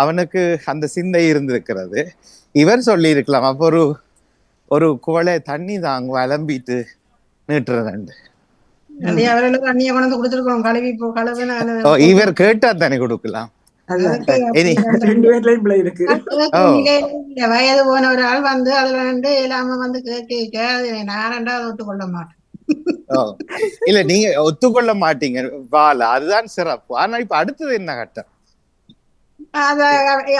அவனுக்கு அந்த சிந்தை இருந்திருக்கிறது. இவர் சொல்லி இருக்கலாம், அப்ப ஒரு குவளை தண்ணி தாங்க அலம்பிட்டு நீட்டுறதுண்டு. அவர்களுக்கு அண்ணிய கொண்டு கொடுத்துருக்கோம், கழுவி போ கழுவு. இவர் கேட்டா தானே கொடுக்கலாம். ரெண்டு பேர்லயும் பிள்ளை இருக்கு. வயது போன ஒரு ஆள் வந்து அதுல ரெண்டு இல்லாம வந்து கேட்க நான் ரெண்டாவது ஒத்துக்கொள்ள மாட்டேன். இல்ல நீங்க ஒத்துக்கொள்ள மாட்டீங்க வாழ, அதுதான் சிறப்பு. ஆனா இப்ப அடுத்தது என்ன கட்டம்?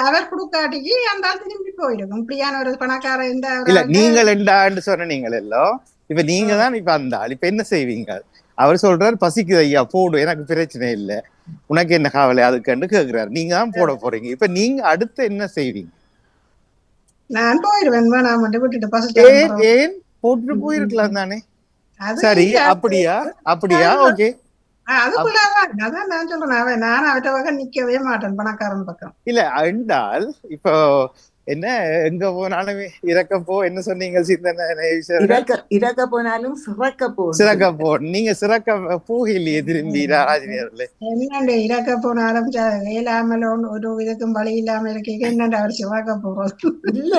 அவர் கொடுக்காட்டிக்கு அந்த திரும்பி போயிருக்கும். இப்படியான ஒரு பணக்கார இந்த இல்ல நீங்கள் ரெண்டாண்டு சொன்ன நீங்கள் எல்லாம் இப்ப நீங்க தான் இப்ப அந்த ஆள், இப்ப என்ன செய்வீங்க? அவர் சொல்றாரு பசிக்குது ஐயா போடு, எனக்கு பிரச்சனை இல்லை, உனக்கு என்ன காவலை அதுக்குன்னு கேக்குறாரு. நீங்க தான் போட போறீங்க. இப்ப நீங்க அடுத்து என்ன செய்வீங்க? நான் போயிருவேன், நான் மட்டும் விட்டுட்டு பசி. ஏன் போட்டுட்டு போயிருக்கலாம் தானே? சரி, அப்படியா ஓகே. அதுக்குள்ளதான் அதான் நான் சொல்றேன், நான் அவற்ற பக்கம் நிக்கவே மாட்டேன், பணக்காரன் பக்கம். இல்ல என்றால் இப்போ என்ன எங்க போனாலும் இறக்க போ, என்ன சொன்னீங்க சிந்தனை? இறக்க போனாலும் சிறக்க போ. நீங்க சிறக்க போகலையே திரும்பி ராஜினியர்ல? என்னண்டு இறக்க போனாலும் வேலாமல் ஒரு இதுக்கும் வழி இல்லாம இருக்கீங்க, என்னண்டு அவர் சிறக்க போறது? இல்ல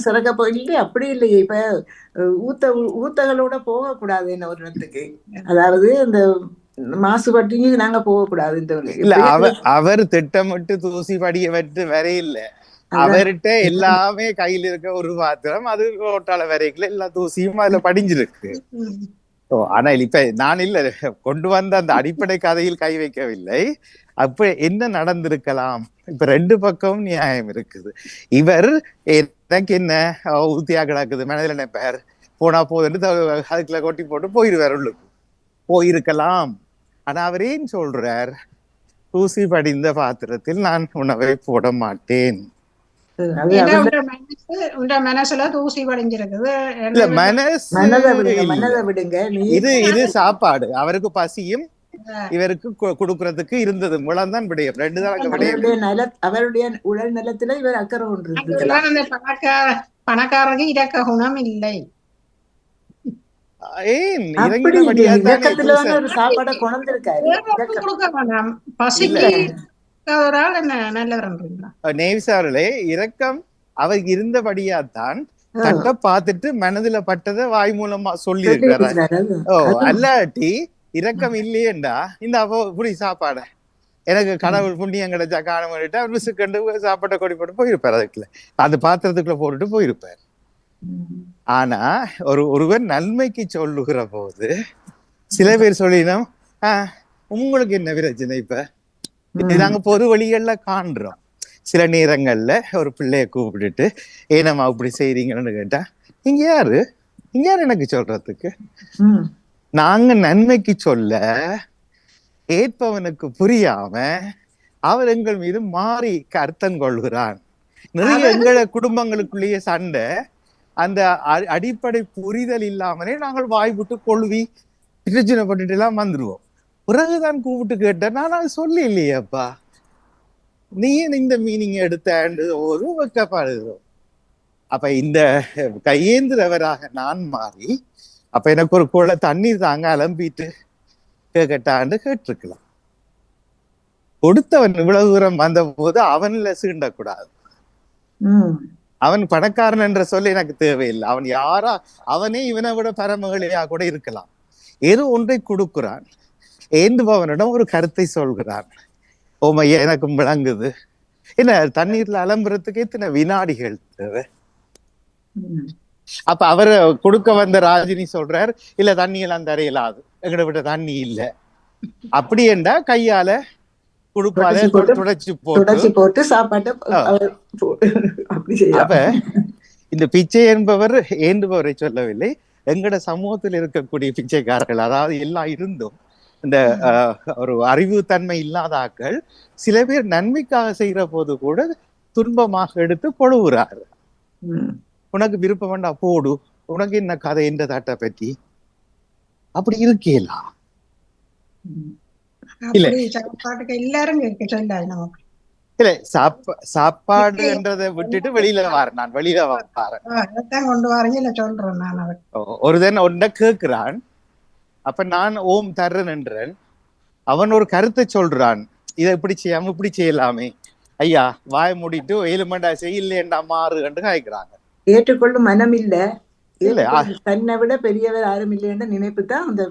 சிறக்க போ இல்ல, அப்படி இல்லையே. இப்ப ஊத்தகளோட போக கூடாது என்ன ஒரு இடத்துக்கு, அதாவது இந்த மாசுபட்டி நாங்க போகக்கூடாது. இல்ல அவர் திட்டமிட்டு தூசி படிய வச்சு வரையில்ல, அவர்கிட்ட எல்லாமே கையில இருக்க ஒரு பாத்திரம், அது ரோட்டால வரைக்கல எல்லா தூசியும் அதுல படிஞ்சிருக்கு. ஆனா இப்ப நான் இல்ல கொண்டு வந்த அந்த அடிப்படை கதையில் கை வைக்கவில்லை. அப்ப என்ன நடந்திருக்கலாம்? இப்ப ரெண்டு பக்கமும் நியாயம் இருக்குது. இவர் எனக்கு என்ன ஊத்தியா கிடக்குது மனதில் நினைப்பார், போனா போதுன்னு அதுக்குள்ள கொட்டி போட்டு போயிருவார், உள்ளுக்கு போயிருக்கலாம். ஆனா அவர் ஏன் சொல்றார், தூசி படிந்த பாத்திரத்தில் நான் உணவை போட மாட்டேன்? மனசுல தூசி படிஞ்சிருக்குது. இல்ல மனதை விடுங்க. இது சாப்பாடு அவருக்கு பசியும் இவருக்கு கொடுக்கறதுக்கு இருந்தது முழந்தான் விடயம், ரெண்டு தான். அவருடைய உடல் நலத்துல இவர் அக்கறை கொண்டு பணக்காரருக்கு இறக்க குணம் இல்லை. ஏன் சாப்பாடை கொண்டிருக்காரு நேவிசாரலே இரக்கம் அவர் இருந்தபடியாத்தான் தட்ட பார்த்துட்டு மனதுல பட்டதை வாய் மூலமா சொல்லி இருக்கிறார். அல்லாட்டி இரக்கம் இல்லையேண்டா இந்த புடி சாப்பாட எனக்கு கடவுள் புண்ணியம் கிடைச்சா காண அவர் விசுக்கண்டு சாப்பாட்டை கொடி போட்டு போயிருப்பார், அதுக்குள்ள அந்த பாத்திரத்துக்குள்ள போட்டுட்டு போயிருப்பார். ஆனா ஒருவர் நன்மைக்கு சொல்லுகிற போது சில பேர் சொல்லினோம், உங்களுக்கு என்ன பிரச்சனை? இப்ப நாங்க பொது வழிகள்ல காண்றோம், சில நேரங்கள்ல ஒரு பிள்ளைய கூப்பிட்டுட்டு ஏனம்மா இப்படி செய்றீங்கன்னு கேட்டா, இங்க யாரு எனக்கு சொல்றதுக்கு? நாங்க நன்மைக்கு சொல்ல ஏற்பவனுக்கு புரியாம அவர் எங்கள் மீது மாறி அர்த்தம் கொள்கிறான். நிறைய எங்களை குடும்பங்களுக்குள்ளேயே சண்டை, அந்த அடிப்படை புரிதல் இல்லாமலே நாங்கள் வாய்விட்டு கொள்வி பிரச்சனை பண்ணிட்டு எல்லாம் வந்துருவோம். பிறகுதான் கூப்பிட்டு கேட்டேன், நான் அது சொல்லி இல்லையப்பா, நீ இந்த மீனிங் எடுத்த ஒரு வெக்கப்படுகிறோம். அப்ப இந்த கையேந்திரவராக நான் மாறி அப்ப எனக்கு ஒரு குழ தண்ணீர் தாங்க அலம்பிட்டு கேட்டாண்டு கேட்டிருக்கலாம். கொடுத்தவன் இவ்வளவு தூரம் வந்த போது அவன்ல சீண்டக்கூடாது. அவன் பணக்காரன் என்ற சொல்ல எனக்கு தேவையில்லை. அவன் யாரா, அவனே இவனை விட பரமகளியா கூட இருக்கலாம். ஏதோ ஒன்றை கொடுக்கிறான், ஏந்துபவனிடம் ஒரு கருத்தை சொல்கிறான். ஓமையா எனக்கும் விளங்குது. என்ன தண்ணீர்ல அலம்புறதுக்கு எத்தனை வினாடிகள் தேவை? ம். அப்ப அவரு கொடுக்க வந்த ராஜினி சொல்றார், இல்ல தண்ணி எல்லாம் தரையிலாது, எங்கட விட்ட தண்ணி இல்ல. அப்படி என்றா கையால குடுப்பால தொடச்சி போட்டு துடைச்சு போட்டு. தொடச்சி போட்டு சாப்பாட்டை அவர் அப்படி அப்ப செய்யலாம். இந்த பிச்சை என்பவர் ஏந்துபவரை சொல்லவில்லை, எங்கட சமூகத்தில் இருக்கக்கூடிய பிச்சைக்காரர்கள், அதாவது எல்லாம் இருந்தும் இந்த ஒரு அறிவு தன்மை இல்லாத ஆக்கள் சில பேர் நன்மைக்காக செய்யற போது கூட துன்பமாக எடுத்து பொழுவுறாரு. ம். உனக்கு விருப்பம் வேண்டா போடு, உனக்கு என்ன கதை என்ற தாட்டை பற்றி அப்படி இருக்கேலாம். ம். இல்ல. அப்படி சாப்பாட்டுக்கு எல்லாரும் கேட்க சொல்லாது நமக்கு. இல்ல சாப்பாடுன்றதை விட்டுட்டு வெளியில வாரேன், நான் வெளியில வாரேன். அதைத்தான் கொண்டு வரீங்க இல்ல சொல்றேன் நான் அவர். ஒருதன் ஒன்றை கேட்கிறான், அப்ப நான் ஓம் தர்றேன் என்றேன். அவன் ஒரு கருத்தை சொல்றான், இதை இப்படி செய்யாம இப்படி செய்யலாமே, ஐயா வாய மூடிட்டு 7 மண்டா செய்யலேண்டா மாறு என்று காய்க்கிறாங்க. ஏற்றுக்கொள்ளும் மனம் இல்ல, இல்ல தன்னை விட பெரியவர் யாரும் இல்லை என்ற நினைப்பு தான் அந்த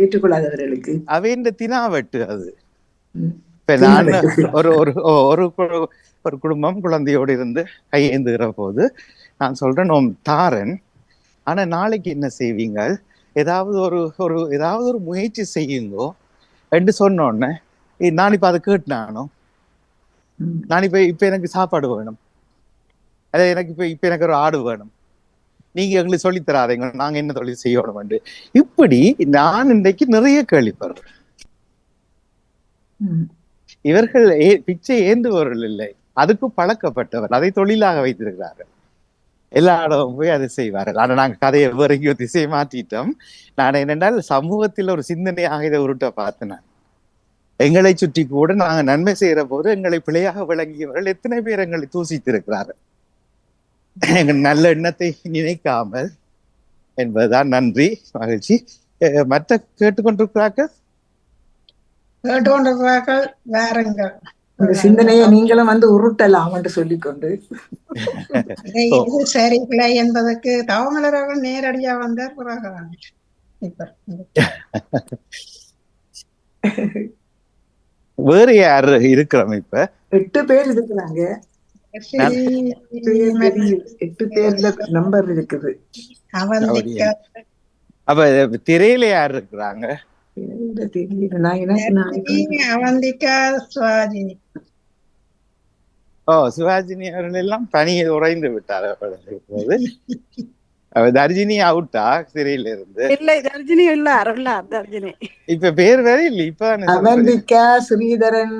ஏற்றுக்கொள்ளாதவர்களுக்கு. அவையின் தினாவட்டு அது. ம். இப்ப நான் ஒரு ஒரு ஒரு குடும்பம் குழந்தையோடு இருந்து கையேந்துகிற போது நான் சொல்றேன், ஓம் தாரன், ஆனா நாளைக்கு என்ன செய்வீங்க, ஏதாவது ஒரு முயற்சி செய்யுங்கோ என்று சொன்னோடனே, நான் இப்ப அதை கேட்டானோ, நான் இப்ப எனக்கு சாப்பாடு வேணும், அதே எனக்கு இப்ப எனக்கு ஒரு ஆடு வேணும், நீங்க எங்களுக்கு சொல்லித்தராதீங்க, நாங்க என்ன தொழில் செய்யணும் என்று. இப்படி நான் இன்றைக்கு நிறைய கேள்விப்படுறேன். இவர்கள் பிச்சை ஏந்துபவர்கள் இல்லை, அதுக்கு பழக்கப்பட்டவர், அதை தொழிலாக வைத்திருக்கிறார்கள். எல்லா இடமும் போய் அதை செய்வார்கள். ஆனா நாங்க கதையை வரைக்கும் திசை மாற்றிட்டோம். நான் என்னென்றால் சமூகத்தில் ஒரு சிந்தனையாக இதை உருட்ட பார்த்தேன். எங்களை சுற்றி கூட நாங்க நன்மை செய்யற போது எங்களை பிழையாக விளங்கியவர்கள் எத்தனை பேர் எங்களை தூசித்திருக்கிறார்கள். எங்கள் நல்ல எண்ணத்தை நினைக்காமல் என்பதுதான். நன்றி, மகிழ்ச்சி. மற்ற கேட்டுக்கொண்டிருக்கிறார்கள் வேறங்க இந்த சிந்தனையை நீங்களும் வந்து உருட்டலாம் என்று சொல்லிக்கொண்டு இது சரி பிள்ளை என்பதற்கு தவமலர்கள் நேரடியா வந்தார். பிறகு இப்ப வேற யாரு இருக்கிறோம்? இப்ப 8 பேர் இருக்கிறாங்க. 8 பேர்ல நம்பர் இருக்குது. அவந்திகா அப்ப திரையில யார் இருக்கிறாங்க? அவந்திகா சுவாஜினி. சிவாஜினி அவர்கள் எல்லாம் பணியை உறைந்து விட்டார். போது தர்ஜினி அவுட்டா திரையில இருந்து? இல்லை, தர்ஜினி இல்ல, அருளா தர்ஜினி. இப்ப பேர் வேற இல்ல. இப்ப அவந்திகா, ஸ்ரீதரன்,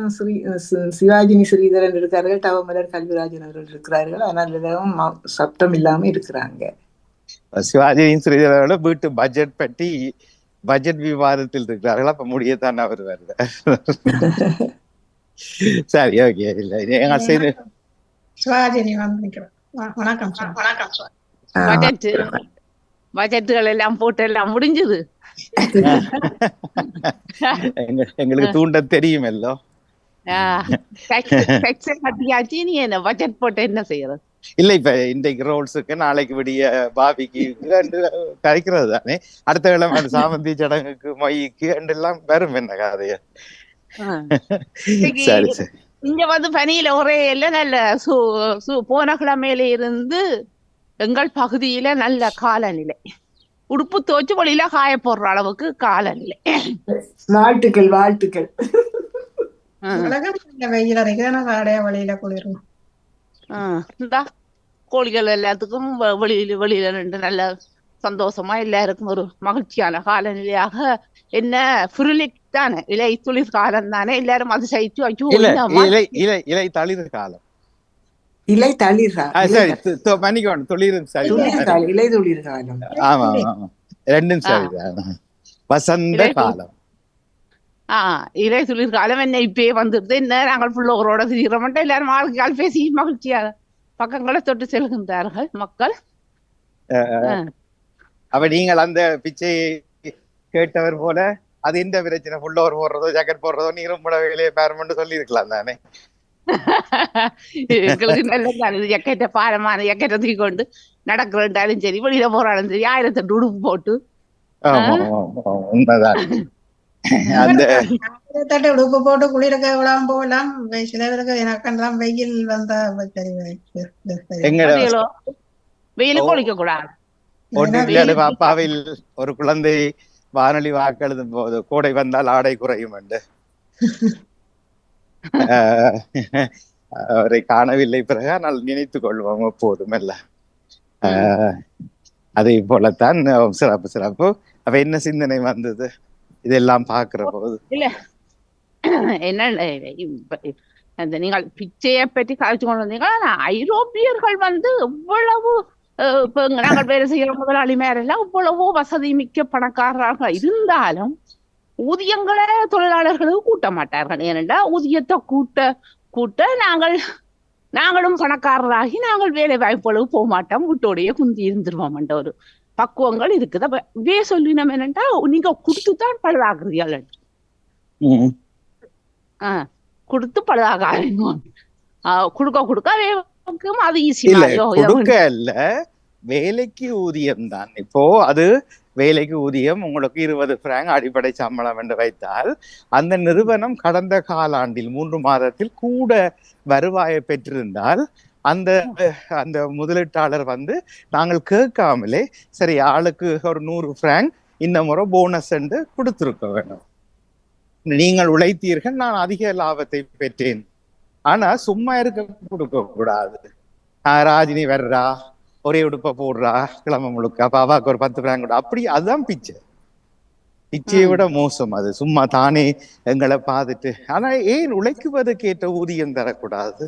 சிவாஜினி ஸ்ரீதரன் இருக்கார்கள், தவமலர் கல்விராஜன் அவர்கள் இருக்கிறார்கள். ஆனால் சப்தம் இல்லாம இருக்கிறாங்க. சிவாஜினி ஸ்ரீதரோட வீட்டு பட்ஜெட் பற்றி பட்ஜெட் விவாதத்தில் இருக்கிறார்கள். அப்ப முடியத்தான் அவர் வருவார். சரி, ஓகே. இல்ல சுவாஜினி வந்திருக்கிறோம். வணக்கம். பட்ஜெட்டுகள் எல்லாம் போட்டு எல்லாம் முடிஞ்சது. எங்களுக்கு தூண்ட தெரியும் எல்லாம். நீ என்ன பட்ஜெட் போட்டு என்ன செய்யறது? இல்ல இப்ப இன்றைக்கு ரோல்ஸுக்கு நாளைக்கு விடிய பாபிக்கு கரைக்கிறது தானே. அடுத்த கிழமை சாமந்தி சடங்குக்கு மொய்க்கு எல்லாம் வரும். என்ன கதைய? சரி சரி. இங்க வந்து பனியில ஒரே எல்லாம் நல்ல போன கிழமையில இருந்து எங்கள் பகுதியில நல்ல காலநிலை. உடுப்பு துவச்சு வழியில காய போடுற அளவுக்கு காலநிலை. வாழ்த்துக்கள் வாழ்த்துக்கள். வெயில் அறைக்கு காடைய வழியில குளிரும். இந்தா கோழிகள் எல்லாத்துக்கும் வெளியில நின்று நல்ல சந்தோஷமா எல்லாருக்கும் ஒரு மகிழ்ச்சியான காலநிலையாக. என்ன புருளிக் தானே, இலை துளிர் காலம் தானே, எல்லாரும் அது சைத்து இலை தளிர் காலம். இலை தளிர் மன்னிக்கணும், துளிர் சரி, இலை துளிர் காலம். ஆமா ஆமா, ரெண்டும் சரிதான். வசந்த காலம். இலை துளிர் காலம் என்ன இப்பயே வந்துருது. என்ன நாங்கள் பிள்ளைகளோட திரிகிற மட்டும் எல்லாரும் ஆளுக்கால் பேசி மகிழ்ச்சியாக பக்கங்களை தொட்டு செல்கின்றார்கள் மக்கள். அப்ப நீங்கள் அந்த பிச்சையை கேட்டவர் போல அது எந்த பிரச்சனை, புள்ளோர் போடுறதோ ஜாக்கெட் போடுறதோ நீரும் புடவைகளே பேரமெண்ட் சொல்லி இருக்கலாம் தானே. எங்களுக்கு நல்ல ஜக்கெட்டை பாரமான ஜக்கெட்டை தூக்கி கொண்டு நடக்கிறேன்டாலும் சரி, வெளியில போறாலும் சரி, 1008 உடுப்பு போட்டு. உண்மைதான். அந்த தட்டை உடுப்பு போட்டு குளிர்க்க விடாம போகலாம். சில பேருக்கு எனக்கெல்லாம் வெயில் வந்தா சரி. எங்கட பாத்தீங்களோ வெயிலுக்கு ஒழிக்க கூடாது. ஏன்னா ஒன்றில் பாப்பாவில் ஒரு குழந்தை வானொலி வாக்கெழுதும் போது கோடை வந்தால் ஆடை குறையும் என்று அவரை காணவில்லை, பிறகு ஆனால் நினைத்துக் கொள்வோம் எப்போதும் அல்ல. அதே போலத்தான் சிறப்பு சிறப்பு. அப்ப என்ன சிந்தனை வந்தது இதெல்லாம் பார்க்கிற போது? இல்ல என்ன அந்த நீங்கள் பிச்சையை பற்றி கழிச்சு கொண்டு வந்தீங்க. ஐரோப்பியர்கள் வந்து எவ்வளவு இப்ப நாங்கள் வேலை செய்யற முதலாளி மேல இவ்வளவோ வசதி மிக்க பணக்காரராக இருந்தாலும் ஊதியங்களை தொழிலாளர்களுக்கு கூட்ட மாட்டார்கள். ஏனென்றா ஊதியத்தை கூட்ட நாங்களும் பணக்காரராகி நாங்கள் வேலை வாய்ப்புகளுக்கு போக மாட்டோம், வீட்டோடைய குந்தி இருந்துருவோம் என்ற ஒரு பக்குவங்கள் இருக்குது. அப்ப வே சொல்லினோம் என்னென்றா நீங்க கொடுத்துதான் பழுதாகிறீர்கள். கொடுத்து பழுதாக கொடுக்க அது ஈஸி இல்ல, வேலைக்கு ஊதியம் தான். இப்போ அது வேலைக்கு ஊதியம் உங்களுக்கு 20 பிராங்க் அடிப்படை சம்பளம் என்று வைத்தால் அந்த நிறுவனம் கடந்த காலாண்டில் 3 மாதத்தில் கூட வருவாயை பெற்றிருந்தால் அந்த அந்த முதலீட்டாளர் வந்து நாங்கள் கேட்காமலே சரி ஆளுக்கு ஒரு 100 பிராங்க் இந்த முறை போனஸ் என்று கொடுத்திருக்க வேண்டும். நீங்கள் உழைத்தீர்கள், நான் அதிக லாபத்தை பெற்றேன். ஆனா சும்மா இருக்க கொடுக்க கூடாது. ராஜினி வர்றா, ஒரே உடுப்ப போடுறா, கிளம்ப முழுக்க, அப்ப அவாக்கு ஒரு 10 பிராங்க் கூட, அப்படி அதுதான் பிச்சை. பிச்சையை விட மோசம் அது. சும்மா தானே எங்களை பார்த்துட்டு. ஆனா ஏன் உழைக்குவதற்கு ஏற்ற ஊதியம் தரக்கூடாது?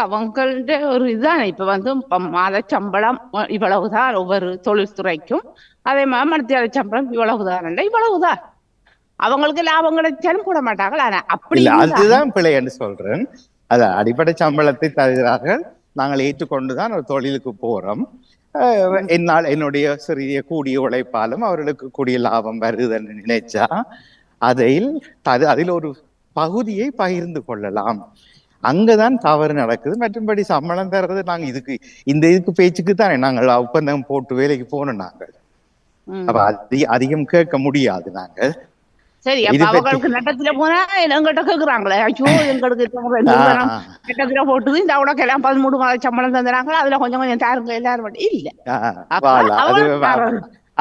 அவங்கள்ட்ட ஒரு இதுதான். இப்ப வந்து மாத சம்பளம் இவ்வளவுதான் ஒவ்வொரு தொழில்துறைக்கும், அதே மாதிரி மத்திய சம்பளம் இவ்வளவுதான், இவ்வளவுதான். அவங்களுக்கு லாபம் கிடைச்சாலும் போட மாட்டாங்க. ஆனா அப்படி அதுதான் பிழை என்று சொல்றேன். அத அடிப்படை சம்பளத்தை தருகிறார்கள், நாங்கள் ஏற்றுக்கொண்டுதான் ஒரு தொழிலுக்கு போறோம். என்னால் என்னுடைய சிறிய கூடிய உழைப்பாலும் அவர்களுக்கு கூடிய லாபம் வருதுன்னு நினைச்சா அதில் ஒரு பகுதியை பகிர்ந்து கொள்ளலாம். அங்கதான் தவறு நடக்குது. மற்றும்படி சம்பளம் தர்றது நாங்க இதுக்கு பேச்சுக்கு தானே நாங்கள் ஒப்பந்தம் போட்டு வேலைக்கு போனோம். நாங்கள் அப்ப அதிகம் கேட்க முடியாது. நாங்கள் சரி அவங்களுக்கு நட்டத்துல போனா எங்கிட்ட கேக்குறாங்களே, ஐயோ எங்களுக்கு நட்டத்துல போட்டுது இந்த உடக்கு எல்லாம் 13 மாத சம்பளம் தந்துறாங்க, அதுல கொஞ்சம் தாருங்க எல்லாரும் மட்டும் இல்ல.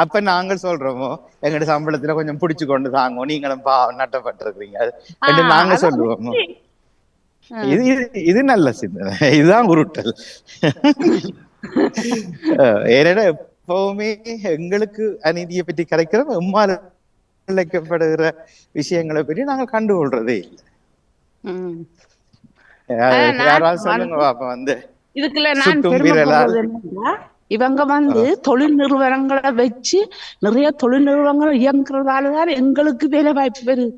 அப்ப நாங்கள் சொல்றோமோ எங்கட சம்பளத்துல கொஞ்சம் பிடிச்சு கொண்டு தாங்க, நீங்களும் நட்டப்பட்டிருக்கீங்க நாங்க சொல்லுவோமோ. இது நல்ல சிந்தனை, இதுதான் உருட்டல். ஏன்னா எப்பவுமே எங்களுக்கு அநீதியை பற்றி கரைக்கிறோம், எம்மாறு இழைக்கப்படுகிற விஷயங்களை பற்றி நாங்கள் கண்டுகொள்றதே இல்லை. யாராவது சொல்லுங்க பாப்பா. வந்து இதுக்குள்ள நான் இவங்க வந்து தொழில் நிறுவனங்களை வச்சு நிறைய தொழில் நிறுவனங்கள் இயங்குறதாலதான் எங்களுக்கு வேலை வாய்ப்பு வருது.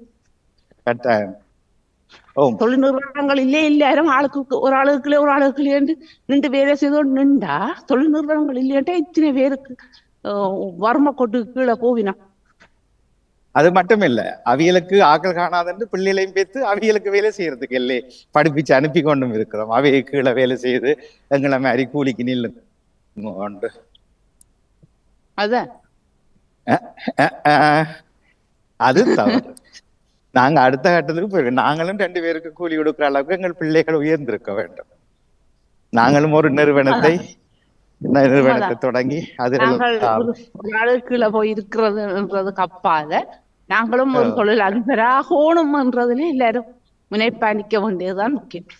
கட்டாயம் தொழில் நிறுவனங்கள் எல்லாரும் ஒரு ஆளுக்குள்ளே நின்று வேலை செய்தோடு நின்றா தொழில் நிறுவனங்கள் இல்லையா இத்தனை பேருக்கு வறுமை கொட்டு கீழே போவினா. அது மட்டும் இல்ல, அவியலுக்கு ஆக்கள் காணாதென்று பிள்ளைகளையும் பேத்து அவியலுக்கு வேலை செய்யறதுக்கு இல்லை படிப்பிச்சு அனுப்பி கொண்டும் இருக்கிறோம். அவையை கீழே வேலை செய்து எங்களை மாதிரி கூலிக்கு நில்லு. அது தவறு. நாங்க அடுத்த கட்டத்துக்கு போயிருக்கோம். நாங்களும் 2 பேருக்கு கூலி கொடுக்குற அளவுக்கு எங்கள் பிள்ளைகள் உயர்ந்திருக்க வேண்டும். நாங்களும் ஒரு நிறுவனத்தை தொடங்கி கீழே போய் இருக்கிறதுன்றதுக்கு அப்பால நாங்களும் ஒரு தொழில் அதிபராகணும் என்றதுல எல்லாரும் முனைப்பாணிக்க வேண்டியதுதான் முக்கியம்.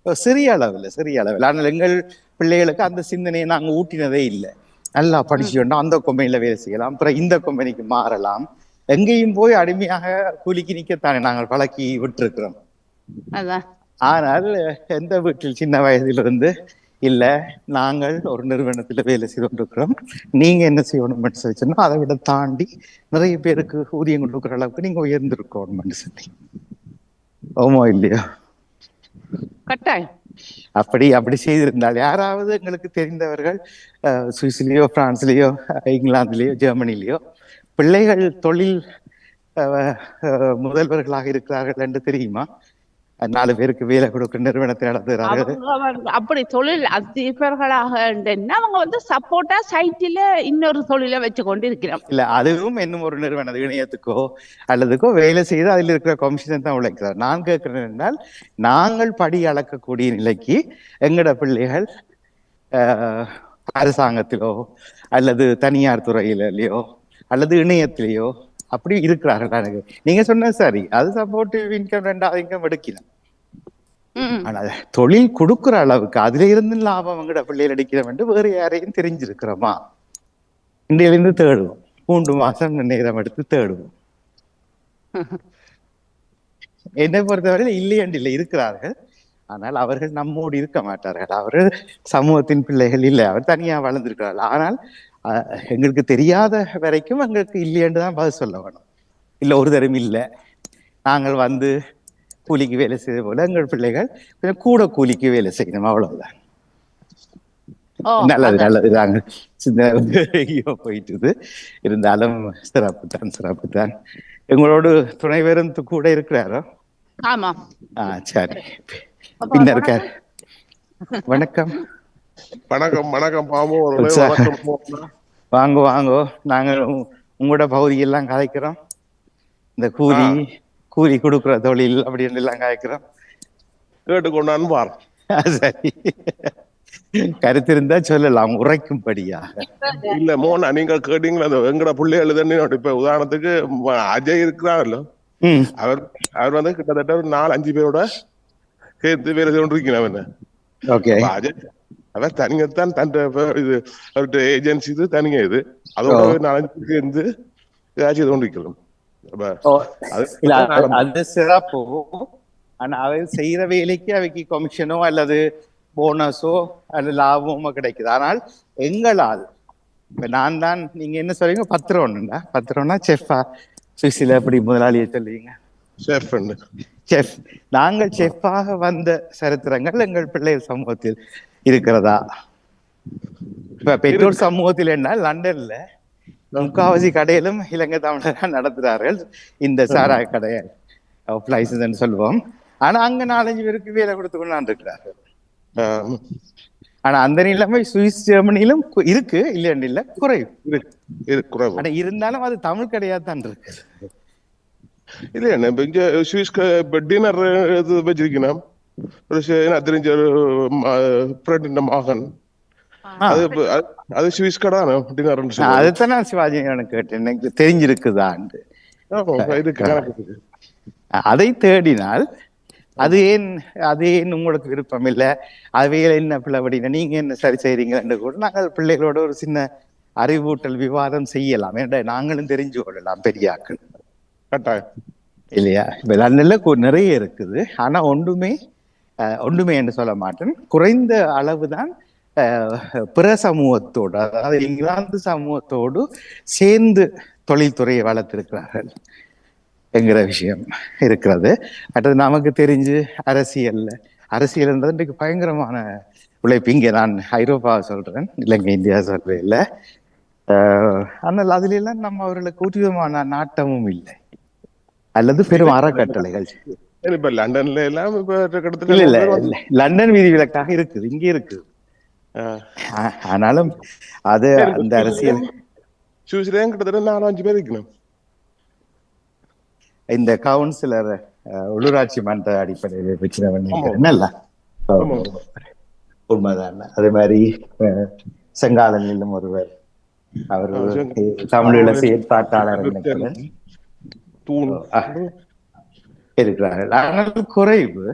சிறிய அளவில் ஆனால் எங்கள் பிள்ளைகளுக்கு அந்த சிந்தனையை நாங்க ஊட்டினதே இல்லை. நல்லா படிச்சுட்டோம், அந்த கம்பெனில வேலை செய்யலாம், அப்புறம் இந்த கம்பெனிக்கு மாறலாம், எங்கேயும் போய் அடிமையாக கூலிக்கு நிக்கத்தானே நாங்கள் பழக்கி விட்டுருக்கிறோம். ஆனால் எந்த வீட்டில் சின்ன வயதிலிருந்து இல்ல நாங்கள் ஒரு நிறுவனத்துல வேலை செய்து கொண்டிருக்கிறோம், நீங்க என்ன செய்யணும்னு சொல்லி அதை விட தாண்டி நிறைய பேருக்கு ஊதியம் கொடுக்குற அளவுக்கு நீங்க உயர்ந்திருக்கணும்னு சொல்லி. ஓமோ இல்லையா? கட்டாயம் அப்படி செய்திருந்தால் யாராவது எங்களுக்கு தெரிந்தவர்கள் சுவிஸ்லயோ பிரான்ஸ்லயோ இங்கிலாந்துலயோ ஜெர்மனிலயோ பிள்ளைகள் தொழில் முதல்வர்களாக இருக்கிறார்கள் என்று தெரியுமா? 4 பேருக்கு வேலை கொடுக்க நிறுவனத்தை நடத்துகிறார்கள். அவங்க அப்படி தொழில் அதிபர்களாக இருந்தேன்னா அவங்க சப்போர்ட்டா சைட்டில இன்னொரு தொழிலை வச்சு கொண்டு இருக்கிறோம். இல்ல அதுவும் இன்னும் ஒரு நிறுவனம் இணையத்துக்கோ அல்லதுக்கோ வேலை செய்து அதில் இருக்கிற கமிஷன் தான் உழைக்கிறார். நான் கேட்கிறேன் என்றால், நாங்கள் படி அளக்கக்கூடிய நிலைக்கு எங்கட பிள்ளைகள் அரசாங்கத்திலோ அல்லது தனியார் துறையிலையோ அல்லது இணையத்திலேயோ அப்படி இருக்கிறார்கள். எனக்கு நீங்க சொன்ன சரி, அது சப்போர்ட்டிவ் இன்கம் 2வது இன்கம் எடுக்கலாம். ஆனா தொழில் கொடுக்குற அளவுக்கு அதுல இருந்து லாபம் எங்கட பிள்ளைகள் அடிக்கிறோம் என்று வேறு யாரையும் தெரிஞ்சிருக்கிறோமா? இன்றையிலிருந்து தேடுவோம். 3 மாசம் நேரம் எடுத்து தேடுவோம். என்னை பொறுத்தவரை இல்லை இருக்கிறார்கள். ஆனால் அவர்கள் நம்மோடு இருக்க மாட்டார்கள். அவர்கள் சமூகத்தின் பிள்ளைகள் இல்லை, அவர் தனியா வளர்ந்திருக்கிறார்கள். ஆனால் எங்களுக்கு தெரியாத வரைக்கும் எங்களுக்கு இல்லையென்று தான் பதில் சொல்ல வேணும். இல்லை ஒரு தரம் இல்லை, நாங்கள் கூலிக்கு வேலை செய்த போல எங்கள் பிள்ளைகள் கூட கூலிக்கு வேலை செய்யணும், அவ்வளவுதான். நல்லது நாங்கள் சின்ன போயிட்டு இருந்தாலும் சிறப்பு தான். எங்களோடு துணைவேரும் கூட இருக்கிறாரோ? ஆமா. சரி, பின்ன இருக்கார். வணக்கம். வாங்கோ. நாங்கள் உங்களோட பகுதியெல்லாம் கதைக்கிறோம். இந்த கூலி கொடுக்குற தொழில் அப்படின்னு எல்லாம் கதைக்கிறோம். கேட்டுக்கொண்டான்னு பாரு. சரி, கருத்து இருந்தா சொல்லலாம் உரைக்கும்படியா. இல்ல மோனா, நீங்க கேட்டீங்களா எங்கட பிள்ளைகள் தானே? இப்ப உதாரணத்துக்கு அஜய் இருக்கிறாரല്ലോ, அவர் கிட்டத்தட்ட ஒரு 4-5 பேரோட சேர்த்து வேலை செய்து அஜய் அவர் தனியத்தான் இது அவர்கிட்ட ஏஜென்சி இது தனியா இது அதோட 4-5 பேர் சேர்ந்து செய்து கொண்டிருக்கிறோம். அது சிறப்பு. ஆனா அவர் செய்யற வேலைக்கு அவைக்கு கமிஷனோ அல்லது போனஸோ அல்லது லாபமோ கிடைக்குது. ஆனால் எங்களால் நான் தான், நீங்க என்ன சொல்றீங்க, பத்திரம்னா செஃப்பா? சுவிஸ்ல எப்படி முதலாளியை சொல்லுவீங்க? செஃப். நாங்கள் செஃப்பாக வந்த சரித்திரங்கள் எங்கள் பிள்ளைகள் சமூகத்தில் இருக்கிறதா? இப்ப பெற்றோர் சமூகத்தில் என்ன, லண்டன்ல முக்காவாசி கடையிலும் இலங்கை தமிழர்கள் நடத்துறார்கள் இந்த சாராய கடையை லைசன்ஸ் சொல்லுவோம். ஆனா அங்க 4-5 பேருக்கு வேலை கொடுத்து கொண்டு இருக்கிறார்கள். ஆனா அந்த நிலைமை சுவிஸ் ஜெர்மனியிலும் இருக்கு, இல்ல குறைவு. ஆனா இருந்தாலும் அது தமிழ் கிடையாது தான் இருக்கு. இல்ல இங்க சுவிஸ் டின்னர் வச்சிருக்கணும். தெரிஞ்ச ஒரு மகன், அது சுவிஸ் கடை டின்னர். அதுதான் நான் சிவாஜி கேட்டேன், எனக்கு தெரிஞ்சிருக்குதான். அதை தேடினால் அது ஏன் உங்களுக்கு விருப்பம் இல்லை, அவையில என்ன பிளவடினா நீங்க என்ன சரி செய்றீங்க கூட நாங்கள் பிள்ளைகளோட ஒரு சின்ன அறிவூட்டல் விவாதம் செய்யலாம். ஏன்டா நாங்களும் தெரிஞ்சு கொள்ளலாம், பெரியாக்கள் இல்லையா? இப்ப லண்டன்ல நிறைய இருக்குது. ஆனா ஒன்றுமே என்று சொல்ல மாட்டேன், குறைந்த அளவுதான் பிற சமூகத்தோடு, அதாவது இங்கிலாந்து சமூகத்தோடு சேர்ந்து தொழில்துறையை வளர்த்திருக்கிறார்கள் என்கிற விஷயம் இருக்கிறது. அடுத்தது நமக்கு தெரிஞ்சு அரசியல்ன்றது இன்றைக்கு பயங்கரமான உழைப்பு. இங்கே நான் ஐரோப்பாவை சொல்றேன், இலங்கை இந்தியா சொல்றேன் இல்லை. ஆனால் அதுல எல்லாம் நம்ம அவர்களுக்கு ஒரு விதமான நாட்டமும் இல்லை, அல்லது பெரும் அறக்கட்டளைகள். லண்டன்ல எல்லாம் இல்ல லண்டன் விதி விலக்காக இருக்குது, இங்கே இருக்குது. ஆனாலும் அது அந்த அரசியல் கிட்டத்தட்ட 4-5 பேர் இருக்கணும். இந்த கவுன்சிலர் உள்ளூராட்சி மன்ற அடிப்படையில் வச்சுருவல்ல, உண்மைதான். அதே மாதிரி செங்காலனிலும் ஒருவர், அவர் தமிழீழ செயற்பாட்டாளர் இருக்கிறார்கள். ஆனால் குறைவு.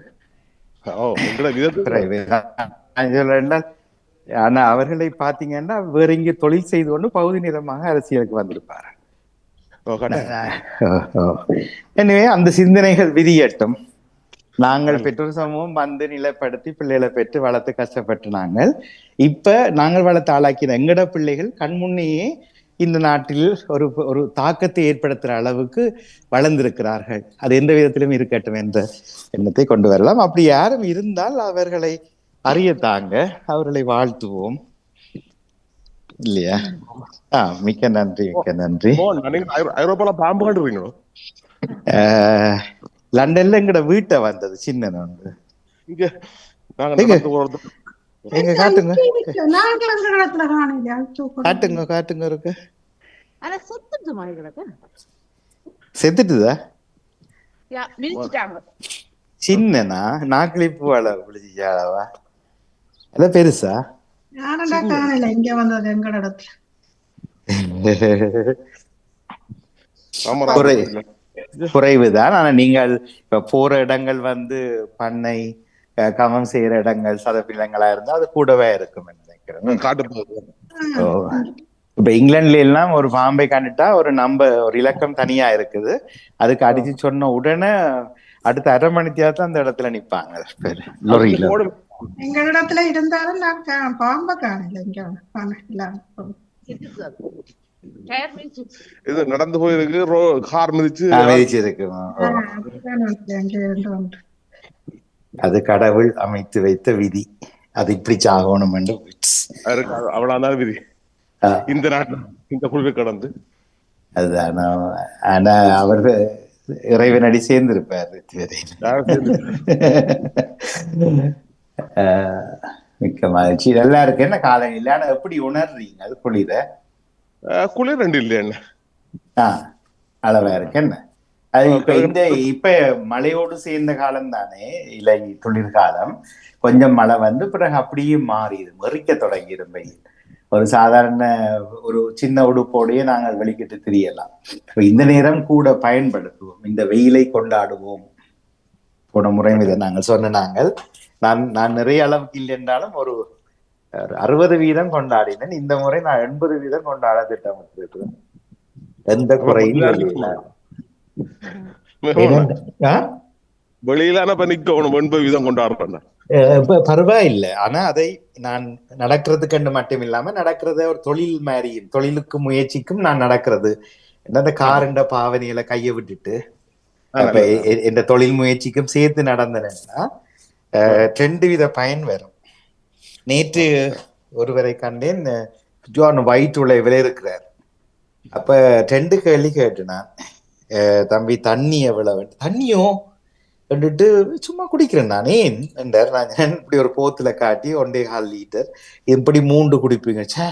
ஆனா அவர்களை பாத்தீங்கன்னா வேற இங்கே தொழில் செய்து கொண்டு பகுதி நேரமாக அரசியலுக்கு வந்திருப்பாரு. எனவே அந்த சிந்தனைகள் விதியட்டும். நாங்கள் பெற்றோர் சமூகம் நிலைப்படுத்தி பிள்ளைகளை பெற்று வளர்த்து கஷ்டப்பட்டு நாங்கள் வளர்த்து ஆளாக்கின எங்கட பிள்ளைகள் கண்முன்னையே இந்த நாட்டில் ஒரு தாக்கத்தை ஏற்படுத்துற அளவுக்கு வளர்ந்திருக்கிறார்கள். அது எந்த விதத்திலும் இருக்கட்டும் என்ற எண்ணத்தை கொண்டு வரலாம். அப்படி யாரும் இருந்தால் அவர்களை அறியத்தாங்க, அவர்களை வாழ்த்துவோம் இல்லையா? மிக்க நன்றி. ஐரோப்பால பாம்பு கண்டுறீங்களோ? லண்டன்ல எங்கட வீட்டை வந்தது சின்ன நோண்டு. இங்க நாங்க எங்க நடந்து போறது எங்க காட்டுங்க நாங்கள் எங்க இடத்துல காணலையா தூக்கம் காட்டுங்க காட்டுங்க இருக்கு. ஆனா சொத்துட்டு மாதிரி கிடக்கு. செத்துட்டுதா மிதிச்சுட்டாங்க. சின்னனா நாக்களிப்பு வாழ விழிச்சாளவா அத பெருசா யாரண்டா காணல இங்க வந்தது எங்க இடத்துல அமராவதி குறை இல்ல. குறைவுதான். ஆனா நீங்கள் இப்ப போற இடங்கள் வந்து பண்ணை கவம் செய்யற இடங்கள் சதப்பிடங்களா இருந்தா அது கூடவே இருக்கும் நினைக்கிறேன். காட்டு போகுது. ஓ. இப்ப இங்கிலாந்துல எல்லாம் ஒரு பாம்பை கண்டுட்டா ஒரு இலக்கம் தனியா இருக்குது. அதுக்கு அடிச்சு சொன்ன உடனே அடுத்த அரை மணி நேரத்துல அந்த இடத்துல நிப்பாங்க அதுக்கு லொரியில. போடு. எங்க இடத்துல இருந்தாலும் நான் பாம்பை காணல இங்க டயர் மிதிச்சிருச்சு. இது நடந்து போயிருக்கு கார் மிதிச்சு மிதிச்சு இருக்குமா? அங்க இருந்து வந்து அது கடவுள் அமைத்து வைத்த விதி. அது இப்படி சாகணும் என்று அவ்வளவுதான் விதி இந்த நாட்டுல இந்த குழுவை கடந்து. அதுதான். ஆனா அவரு இறைவனடி சேர்ந்திருப்பாரு. மிக்க மகிழ்ச்சி. நல்லா இருக்கு. என்ன காலநிலை ஆனா எப்படி உணர்றீங்க அது குளிர? குளிர் ரெண்டு இல்லையா என்ன அளவா இருக்கு என்ன அது இப்ப மழையோடு சேர்ந்த காலம் தானே இலை குளிர்காலம். கொஞ்சம் மழை வந்து பிறகு அப்படியே மாறிது, மெறிக்க தொடங்கிடும் வெயில். ஒரு சாதாரண ஒரு சின்ன உடுப்போடையே நாங்கள் வெளிக்கிட்டு திரியலாம். இந்த நேரம் கூட பயன்படுத்துவோம், இந்த வெயிலை கொண்டாடுவோம். போன முறையும் இதை நாங்கள் சொன்னாங்கள். நான் நிறைய அளவுக்கு இல்லை என்றாலும் ஒரு 60% கொண்டாடினேன். இந்த முறை நான் 80% கொண்டாட திட்டமிட்டிருக்கிறேன். எந்த குறையும் இல்லை. வெளியில நிக்கணும் 80% கொண்டாடுறேன். பரவாயில்லை. ஆனா அதை நான் நடக்கிறதுக்கு மட்டும் இல்லாம நடக்கிறத ஒரு தொழில் மாதிரி, தொழிலுக்கு முயற்சிக்கும் நான் நடக்கிறது அந்த காரண்ட பாவனையில கைய விட்டுட்டு அப்ப எந்த தொழில் முயற்சிக்கும் சேர்த்து நடந்தேன்னா 2 வித பயன் வரும். நேற்று ஒருவரை கண்டேன், வயிற்று உழைவில் இருக்கிறார். அப்ப 2 கேள்வி கேட்டுனான். தம்பி தண்ணி எவ்வளவு? தண்ணியோ கண்டுட்டு சும்மா குடிக்கிறேன் நான். ஏன் என்றார். நான் இப்படி ஒரு போத்துல காட்டி 1.5 லிட்டர் இப்படி 3 குடிப்பீங்க. சே,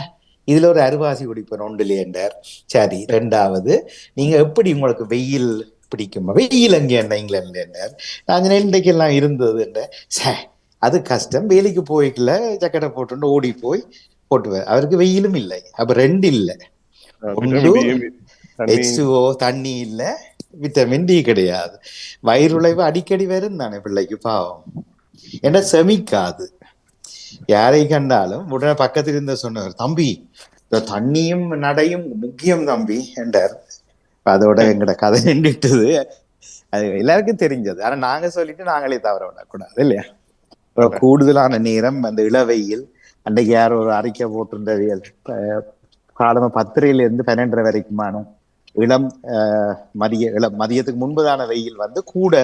இதுல ஒரு அருவாசி குடிப்பேன் 1 என்றார். சரி, 2வது நீங்க எப்படி உங்களுக்கு வெயில் பிடிக்குமா? வெயில் அங்கே என்ன இங்கிலாந்துல என்றார். நான் இன்றைக்கு எல்லாம் இருந்தது என்ற. சே, அது கஷ்டம், வேலைக்கு போய்க்கல, ஜக்கெட்டை போட்டு ஓடி போய் போட்டுவார். அவருக்கு வெயிலும் இல்லை. அப்ப 2 இல்லை. H2O தண்ணி இல்ல, விட்டமின் டி கிடையாது. வயிறுளைவு அடிக்கடி வரும் தானே பிள்ளைக்கு, பாவம். ஏன்னா செமிக்காது. யாரை கண்டாலும் உடனே பக்கத்தில் இருந்த சொன்னவர், தம்பி இந்த தண்ணியும் நடையும் முக்கியம் தம்பி என்றார். அதோட எங்கட கதை நின்றுட்டுது. அது எல்லாருக்கும் தெரிஞ்சது. ஆனா நாங்க சொல்லிட்டு நாங்களே தவற விடக்கூடாது இல்லையா? கூடுதலான நேரம் அந்த இளவெயில். அன்றைக்கு யாரும் ஒரு அறிக்கை போட்டிருந்தவியல், காலமா 10:30 12:30 வரைக்குமான இளம் மதியத்துக்கு முன்பதான வெயில் வந்து கூட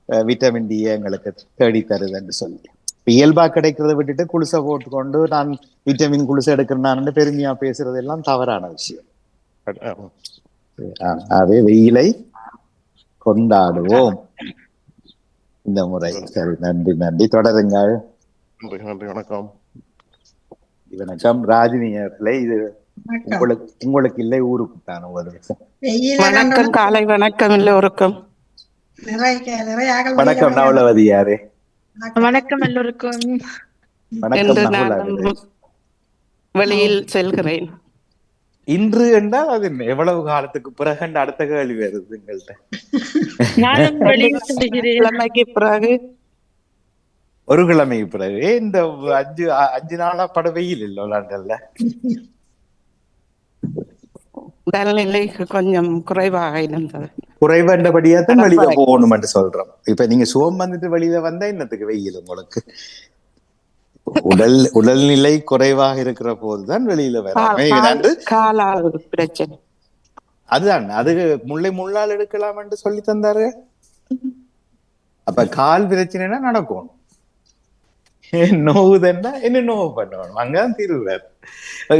விட்டமின் டி எங்களுக்கு தேடி தருது என்று சொல்லி இயல்பா கிடைக்கிறத விட்டுட்டு குளிசை போட்டுக்கொண்டு நான் விட்டமின் குளிசை எடுக்கிறேன்னு பெருமையா பேசுறது எல்லாம் தவறான விஷயம். அதே வெயிலை கொண்டாடுவோம் இந்த முறை. சரி, நன்றி நன்றி. தொடருங்கள். நன்றி, வணக்கம். வணக்கம் ராஜினி அவர்களே. இது உங்களுக்கு இல்லை, ஊருக்கு தான். வணக்கம், காலை வணக்கம் எல்லோருக்கும். வணக்கம் நவலவதி. யாரு? வணக்கம் எல்லோருக்கும். இன்று நான் வெளியில் செல்கிறேன். இன்று என்றால் அது எவ்வளவு காலத்துக்கு பிறகு அடுத்த கேள்வி வருது எங்கள்கிட்ட. கிழமைக்கு பிறகு, ஒரு கிழமைக்கு பிறகு. இந்த 5 நாளா பட வெயில் இல்லை லண்டன்ல. உடல்நிலை கொஞ்சம் குறைவாக இருந்தது. குறைவண்டபடியா தான் வெளியில போகணும் என்று சொல்றோம். இப்ப நீங்க சுகம் வந்துட்டு வெளியில வந்தா என்னத்துக்கு வெயில் உங்களுக்கு? உடல்நிலை குறைவாக இருக்கிற போதுதான் வெளியில வர கால பிரச்சனை. அதுதான், அது முள்ளால் எடுக்கலாம் என்று சொல்லி தந்தாரு. அப்ப கால் பிரச்சனைனா நடக்கும், நோவுதுன்னா என்ன நோவு பண்ணணும், அங்கதான் தீர்வு.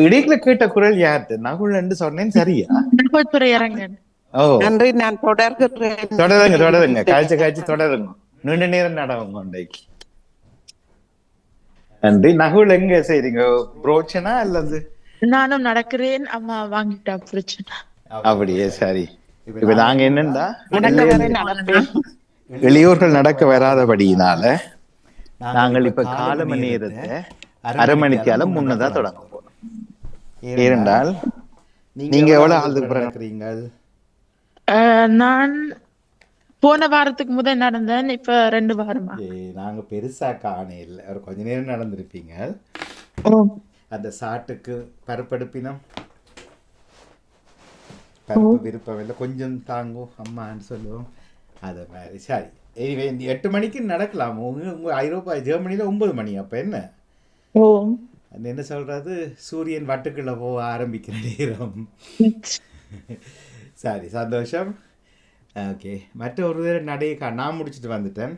இடையில கேட்ட குரல் யார்ட்டு? நகுல் என்று சொன்னேன். சரியா? நகுல்துறை அரங்கன். ஓ நன்றி. நான் தொடர்கிறேன். தொடருங்க காய்ச்சி தொடருங்க. நீண்ட நேரம் நடவுங்க இன்றைக்கு. நன்றி. நகுல் எங்க செய்றீங்க? புரோச்சனா அல்லது? நானும் நடக்கிறேன். அம்மா வாங்கிட்டா பிரச்சனை. அப்படியே சரி. இப்ப நாங்க என்னன்னா நடக்க வரை நடப்பேன். இளையோர்கள் நடக்க வராதபடியினால நாங்கள் இப்ப காலமணி நேரத்தை அரை மணிக்கால முன்னதா தொடங்க போறோம். ஏனென்றால் நீங்க எவ்வளவு ஆளுக்கு நடக்கிறீங்க? நான் போன வாரத்துக்கு முதல் நடந்தேன். இப்ப 2 வாரமா. நாங்க பெருசா காணே இல்லை. ஒரு கொஞ்ச நேரம் நடந்திருப்பீங்க. அந்த சாட்டுக்கு பருப்படுப்பினம் பருப்பு விருப்பம் இல்லை, கொஞ்சம் தாங்கும் அம்மான்னு சொல்லுவோம். அதை மாதிரி சரி. எனிவே 8 மணிக்கு நடக்கலாம். உங்க ஐரோப்பா ஜெர்மனியில 9 மணி. அப்ப என்ன என்ன சொல்றது, சூரியன் வட்டுக்குள்ள போக ஆரம்பிக்கிற நேரம். சரி, சந்தோஷம். ஓகே, மற்ற ஒரு நடையை நான் முடிச்சுட்டு வந்துட்டேன்.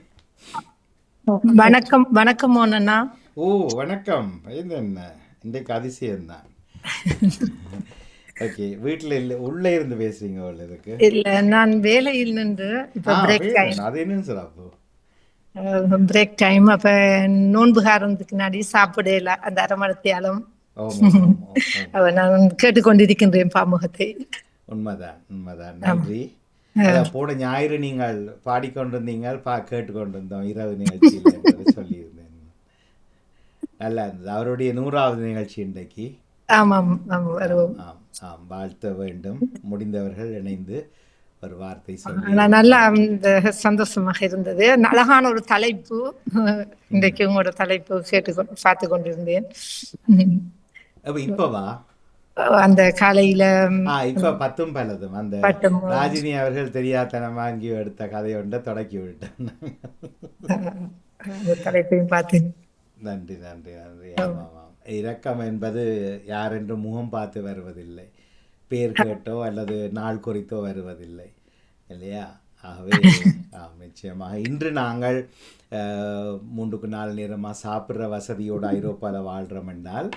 வணக்கம் வணக்கம் மோனண்ணா. ஓ வணக்கம். என்ன இன்றைக்கு அதிசயம்தான். ஓகே, வீட்டுல இல்ல, உள்ள இருந்து பேசுறீங்க போல இருக்கு. இல்ல, நான் வேலையில் நின்று இப்ப பிரேக் டைம். அது என்னன்னு சார் அப்போ பிரேக் டைம். அப்ப நோன்புகாரத்துக்கு முன்னாடி சாப்பிடல அந்த அரை மணத்தியாலும். அவ நான் கேட்டுக்கொண்டிருக்கின்றேன் பாமுகத்தை. உண்மைதான் உண்மைதான். நன்றி. போன ஞாயிறு நீங்கள் பாடிக்கொண்டிருந்தீங்க, கேட்டுக்கொண்டிருந்தோம் இரவு நிகழ்ச்சியில் என்பதை சொல்லியிருந்தேன். நல்லா இருந்தது. அவருடைய 100வது நிகழ்ச்சி இன்றைக்கு. ஆமாம் வருவோம். ஆம், வாழ்த்த வேண்டும். முடிந்தவர்கள் இணைந்து ஒரு வார்த்தை சொல்லி. நல்லா சந்தோஷமாக இருந்தது. அழகான ஒரு தலைப்பு. இன்றைக்கு உங்களோட தலைப்பு பார்த்து கொண்டிருந்தேன். இப்பவா அந்த காலையில இப்ப 10 பலதும் அந்த ராஜினி அவர்கள் தெரியாதனமா அங்கேயோ எடுத்த கதையொண்ட தொடக்கி விட்டேன். தலைப்பையும் பார்த்தேன். நன்றி நன்றி நன்றி. ஆமாம், இரக்கம் என்பது யாரென்று முகம் பார்த்து வருவதில்லை, பேர் கேட்டோ அல்லது நாள் குறித்தோ வருவதில்லை, இல்லையா? ஆகவே நிச்சயமாக இன்று நாங்கள் 3-4 நேரமாக சாப்பிட்ற வசதியோடு ஐரோப்பாவில் வாழ்கிறோம் என்றால்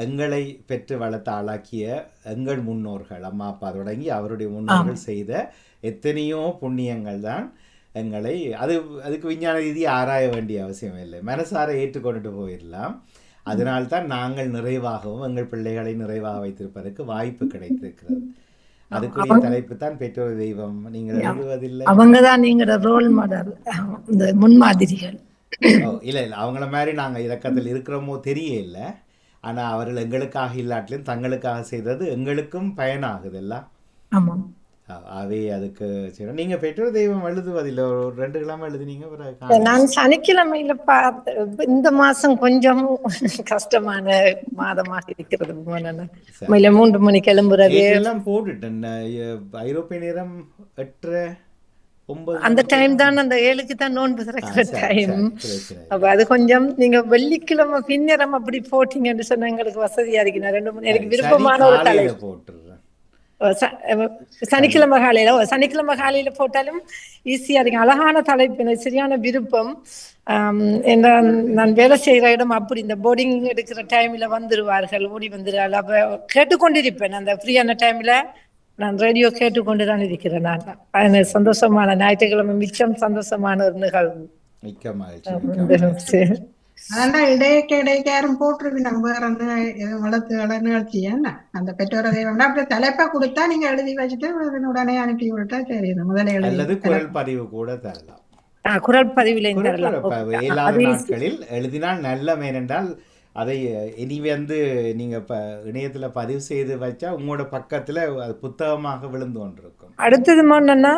எங்களை பெற்று வளர்த்து ஆளாக்கிய எங்கள் முன்னோர்கள், அம்மா அப்பா தொடங்கி அவருடைய முன்னோர்கள் செய்த எத்தனையோ புண்ணியங்கள் தான் எங்களை அதுக்கு விஞ்ஞான ரீதி ஆராய வேண்டிய அவசியம் இல்லை, மனசார ஏற்றுக்கொண்டுட்டு போயிடலாம். அதனால்தான் நாங்கள் நிறைவாகவும் எங்கள் பிள்ளைகளை நிறைவாக வைத்திருப்பதற்கு வாய்ப்பு கிடைத்திருக்கிறது. அதுக்குரிய தலைப்பு தான் பெற்றோர் தெய்வம். நீங்கள் எழுதுவதில்லை, அவங்கதான் நீங்க ரோல் மாடல், இந்த முன்மாதிரிகள். இல்லை அவங்கள மாதிரி நாங்கள் இலக்கத்தில் இருக்கிறோமோ தெரிய இல்லை. ஆனால் அவர்கள் எங்களுக்காக இல்லாட்டிலும் தங்களுக்காக செய்தது எங்களுக்கும் பயனாகுது எல்லாம். ஆமாம். அவே அதுக்கு சரி. நீங்க பெற்றோர் தெய்வம் எழுதுவதில்லை, ஒரு 2 கிழமை எழுதுனீங்க. நான் சனிக்கிழமையில இந்த மாசம் கொஞ்சம் கஷ்டமான மாதமாக இருக்கிறது. 3 மணிக்கு எழும்புறது எல்லாம் போட்டுட்டேன். ஐரோப்பிய நேரம் 8:30-9 அந்த டைம் தான், அந்த 7க்கு தான் நோன்பு திறக்கிற டைம். அப்ப அது கொஞ்சம் நீங்க வெள்ளிக்கிழமை பின்னரம் அப்படி போட்டீங்கன்னு சொன்னா எங்களுக்கு வசதியா இருக்கு. 2 மணி எனக்கு விருப்பமான ஒரு தலைப்பு போட்டுறேன். சனிக்கிழமை காலையில போட்டாலும் ஈஸியா இருக்கு. அழகான தலைப்பு, சரியான விருப்பம். நான் வேலை செய்யற இடம் அப்படி இந்த போர்டிங் எடுக்கிற டைம்ல வந்துருவார்கள், ஓடி வந்துருவார்கள். அப்ப கேட்டுக்கொண்டிருப்பேன். அந்த ஃப்ரீயான டைம்ல நான் ரேடியோ கேட்டுக்கொண்டுதான் இருக்கிறேன். நான் சந்தோஷமான ஞாயிற்றுக்கிழமை மிச்சம் சந்தோஷமான ஒரு நிகழ்வு. மிக்க மகிழ்ச்சி. அதான் இடையக்கு யாரும் போட்டிருக்கீங்க வேற வளர்த்து நிகழ்ச்சி என்ன அந்த பெற்றோரை தெய்வம் அப்படி தலைப்பா கொடுத்தா நீங்க எழுதி வச்சுட்டு உடனே அனுப்பி விட்டா சரி. முதல்ல அல்லது குரல் பதிவு கூட தரலாம். குரல் பதிவில் இயலாத நாட்களில் எழுதினால் நல்ல மேனென்றால் அதை இனி நீங்க இணையத்துல பதிவு செய்து வச்சா உங்களோட பக்கத்துல அது புத்தகமாக விழுந்து கொண்டிருக்கும். அடுத்தது என்னன்னா,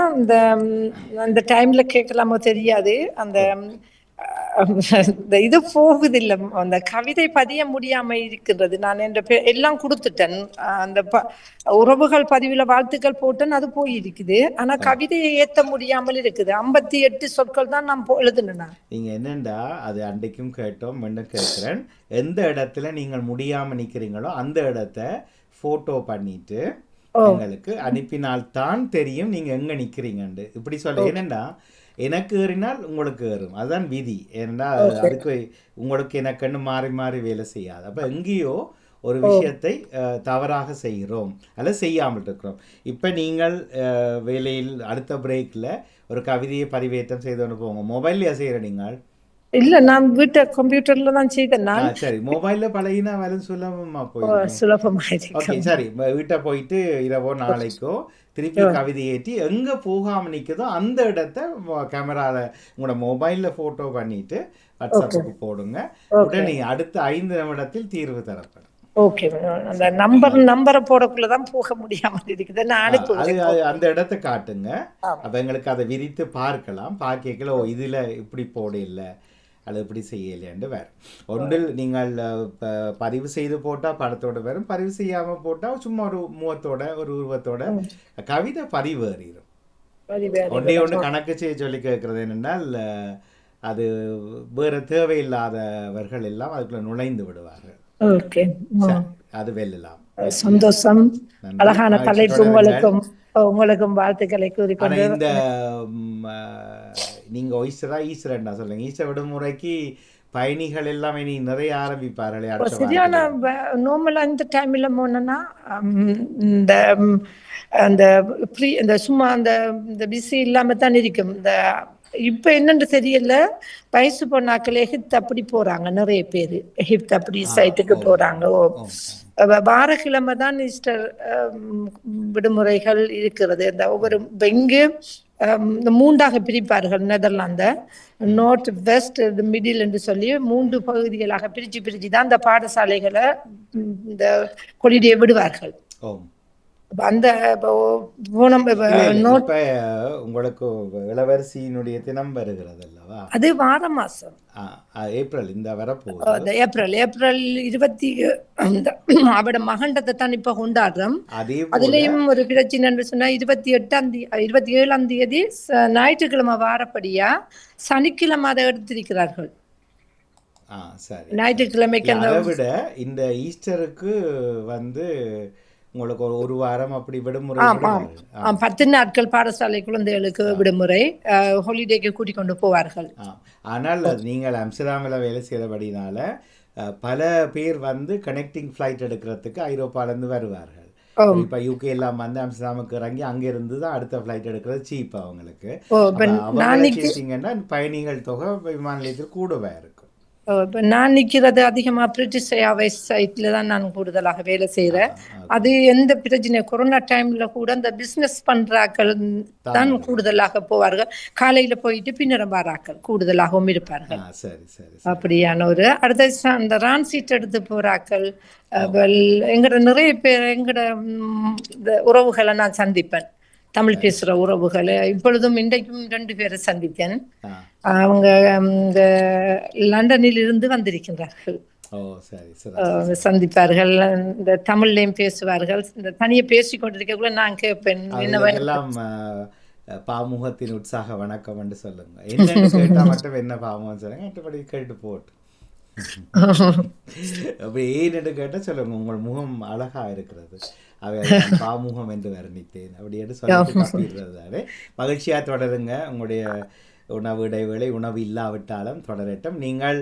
அந்த டைம்ல கேட்கலாமோ தெரியாது, அந்த இது போகுதில்லை, அந்த கவிதை பதிய முடியாம இருக்கின்றது. நான் எல்லாம் கொடுத்துட்டேன். அந்த உறவுகள் பதிவுல வாழ்த்துக்கள் போட்டேன், அது போயிருக்குது. ஆனா கவிதையை ஏத்த முடியாமல் இருக்குது. 58 சொற்கள் தான் நான் எழுதுனேன். நீங்க என்னண்டா, அது அன்றைக்கும் கேட்டோம், மீண்டும் கேட்கிறேன். எந்த இடத்துல நீங்கள் முடியாம நிக்கிறீங்களோ அந்த இடத்த போட்டோ பண்ணிட்டு எங்களுக்கு அனுப்பினால்தான் தெரியும் நீங்க எங்க நிக்கிறீங்கன்னு. இப்படி சொல்ல, ஏனெண்டா எனக்கு ஏறினால் உங்களுக்கு ஏறும், அதுதான் விதி. ஏன்னா அதுக்கு உங்களுக்கு எனக்குன்னு மாறி மாறி வேலை செய்யாது. அப்போ எங்கேயோ ஒரு விஷயத்தை தவறாக செய்கிறோம் அல்லது செய்யாமல் இருக்கிறோம். இப்போ நீங்கள் வேலையில் அடுத்த பிரேக்கில் ஒரு கவிதையை பதிவேற்றம் செய்து கொண்டு போங்க. மொபைல்லையா செய்கிற நீங்கள்? இல்ல நான் வீட்டை கம்ப்யூட்டர்ல தான் செய்தேன் நான். சரி, மொபைலில் பழகினா வேலை சுலபமாக போயிடும். சுலபமாக ஓகே, சரி. வீட்டை போயிட்டு இரவோ நாளைக்கோ திருப்பி கவிதை ஏற்றி எங்கே போகாமல் நிற்குதோ அந்த இடத்த கேமராவில் உங்களோட மொபைலில் ஃபோட்டோ பண்ணிட்டு வாட்ஸ்அப்புக்கு போடுங்க. உடனே அடுத்த 5 நிமிடத்தில் தீர்வு தரப்படும். ஓகே, அந்த நம்பரை போடக்குள்ளதான் போக முடியாமல் இருக்குது. நான் அனுப்புகிறேன். அந்த இடத்த காட்டுங்க. அப்போ எங்களுக்கு அதை விரித்து பார்க்கலாம். பார்க்கல இதில் இப்படி போட இல்லை அது இப்படி செய்யலையாண்டு வேறு ஒன்றில் நீங்கள் பதிவு செய்து போட்டால் படத்தோட வரும், பதிவு செய்யாமல் போட்டால் சும்மா ஒரு முகத்தோட ஒரு உருவத்தோட கவிதை பதிவு அறியும். ஒன்று கணக்கு செய்ய சொல்லி கேட்கறது என்னென்னால் அது வேறு தேவையில்லாதவர்கள் எல்லாம் அதுக்குள்ள நுழைந்து விடுவார்கள். அது வெல்லலாம். சந்தோஷம். அழகான தலைப்பு. உங்களுக்கும் வாழ்த்துக்களை கூறிக்கொண்டு இந்த நீங்க ஈஸ்டரா சொல்லுங்க. ஈஸ்டர் விடுமுறைக்கு பயணிகள் எல்லாம் இனி நிறைய ஆரம்பிப்பார்கள். சரியான நார்மலா இந்த டைம்ல போனோம்னா இந்த அந்த இந்த சும்மா அந்த பிஸி இல்லாம தான் இருக்கும். இந்த இப்ப என்னன்னு தெரியல, வயசு பொண்ணாக்கள் எகிப்து அப்படி போறாங்க நிறைய பேரு. எகிப்து அப்படி சைட்டுக்கு போறாங்க. வாரக்கிழமை தான் ஈஸ்டர் விடுமுறைகள் இருக்கிறது. இந்த ஒவ்வொரு இங்கு 3ஆக பிரிப்பார்கள். நெதர்லாந்த நார்த், வெஸ்ட், மிடில் என்று சொல்லி 3 பகுதிகளாக பிரிச்சு தான் இந்த பாடசாலைகளை இந்த ஹாலிடே விடுவார்கள். அந்த உங்களுக்கு இளவரசியினுடைய தினம் வருகிறது அல்லவா? அது வார மாசம் ஏப்ரல் இந்த வரப்போகுது. ஏப்ரல் 20 அவட மகண்டத்தை தான் இப்ப கொண்டாடுறோம். அதுலயும் ஒரு பிரச்சனை என்று சொன்னா 27ஆம் தேதி ஞாயிற்றுக்கிழமை வாரப்படியா சனிக்கிழமை அதை எடுத்திருக்கிறார்கள். ஞாயிற்றுக்கிழமைக்கு அதை விட இந்த ஈஸ்டருக்கு உங்களுக்கு ஒரு வாரம் அப்படி விடுமுறை. 10 நாட்கள் பாடசாலை குழந்தைகளுக்கு விடுமுறை, ஹாலிடேக்கு கூட்டிக் கொண்டு போவார்கள். ஆனால் நீங்கள் அம்ஸ்டர்டாமில் வேலை செய்தபடினால பல பேர் கனெக்டிங் ஃப்ளைட் எடுக்கிறதுக்கு ஐரோப்பாலேருந்து வருவார்கள். இப்போ யூகே எல்லாம் அம்ஸ்டர்டாமுக்கு இறங்கி அங்கிருந்து தான் அடுத்த ஃப்ளைட் எடுக்கிறது சீப் அவங்களுக்கு. கேட்டீங்கன்னா பயணிகள் தொகை விமான நிலையத்தில் கூடவே இருக்கும். இப்போ நான் நிற்கிறது அதிகமாக பிரிட்டிஷ் ஏர்வேஸ் சைட்ல தான் நான் கூடுதலாக வேலை செய்கிறேன். அது எந்த பிரச்சனை கொரோனா டைம்ல கூட அந்த பிஸ்னஸ் பண்றாக்கள் தான் கூடுதலாக போவார்கள். காலையில போயிட்டு பின்னர் வாராக்கள் கூடுதலாகவும் இருப்பார்கள். அப்படியான ஒரு அடுத்த அந்த ரான்சீட் எடுத்து போறாக்கள். எங்கட நிறைய பேர் எங்கட உறவுகளை நான் சந்திப்பேன், தமிழ் பேசுற உறவுகளை. இப்பொழுதும் இன்றைக்கும் 2 பேரை சந்தித்தேன். அவங்க இந்த லண்டனில் இருந்து வந்திருக்கின்றார்கள். சந்திப்பார்கள், இந்த தமிழ்லையும் பேசுவார்கள். இந்த தனியை பேசி கொண்டிருக்கக்குள்ள நான் கேட்பேன், எல்லாம் பாமுகத்தின் உற்சாக வணக்கம் என்று சொல்லுங்க. என்னன்னு கேட்டா மட்டும் என்ன பாமுகம் சொல்லுங்க, மற்றபடி கேட்டு போட்டு அப்படி ஏன்னு கேட்டா சொல்லுங்க, உங்கள் முகம் அழகா இருக்கிறது, அவை பாமுகம் என்று வர்ணித்தேன் அப்படி என்று சொல்லிட்டு மகிழ்ச்சியா தொடருங்க. உங்களுடைய உணவு இடைவேளை உணவு இல்லாவிட்டாலும் தொடரட்டும். நீங்கள்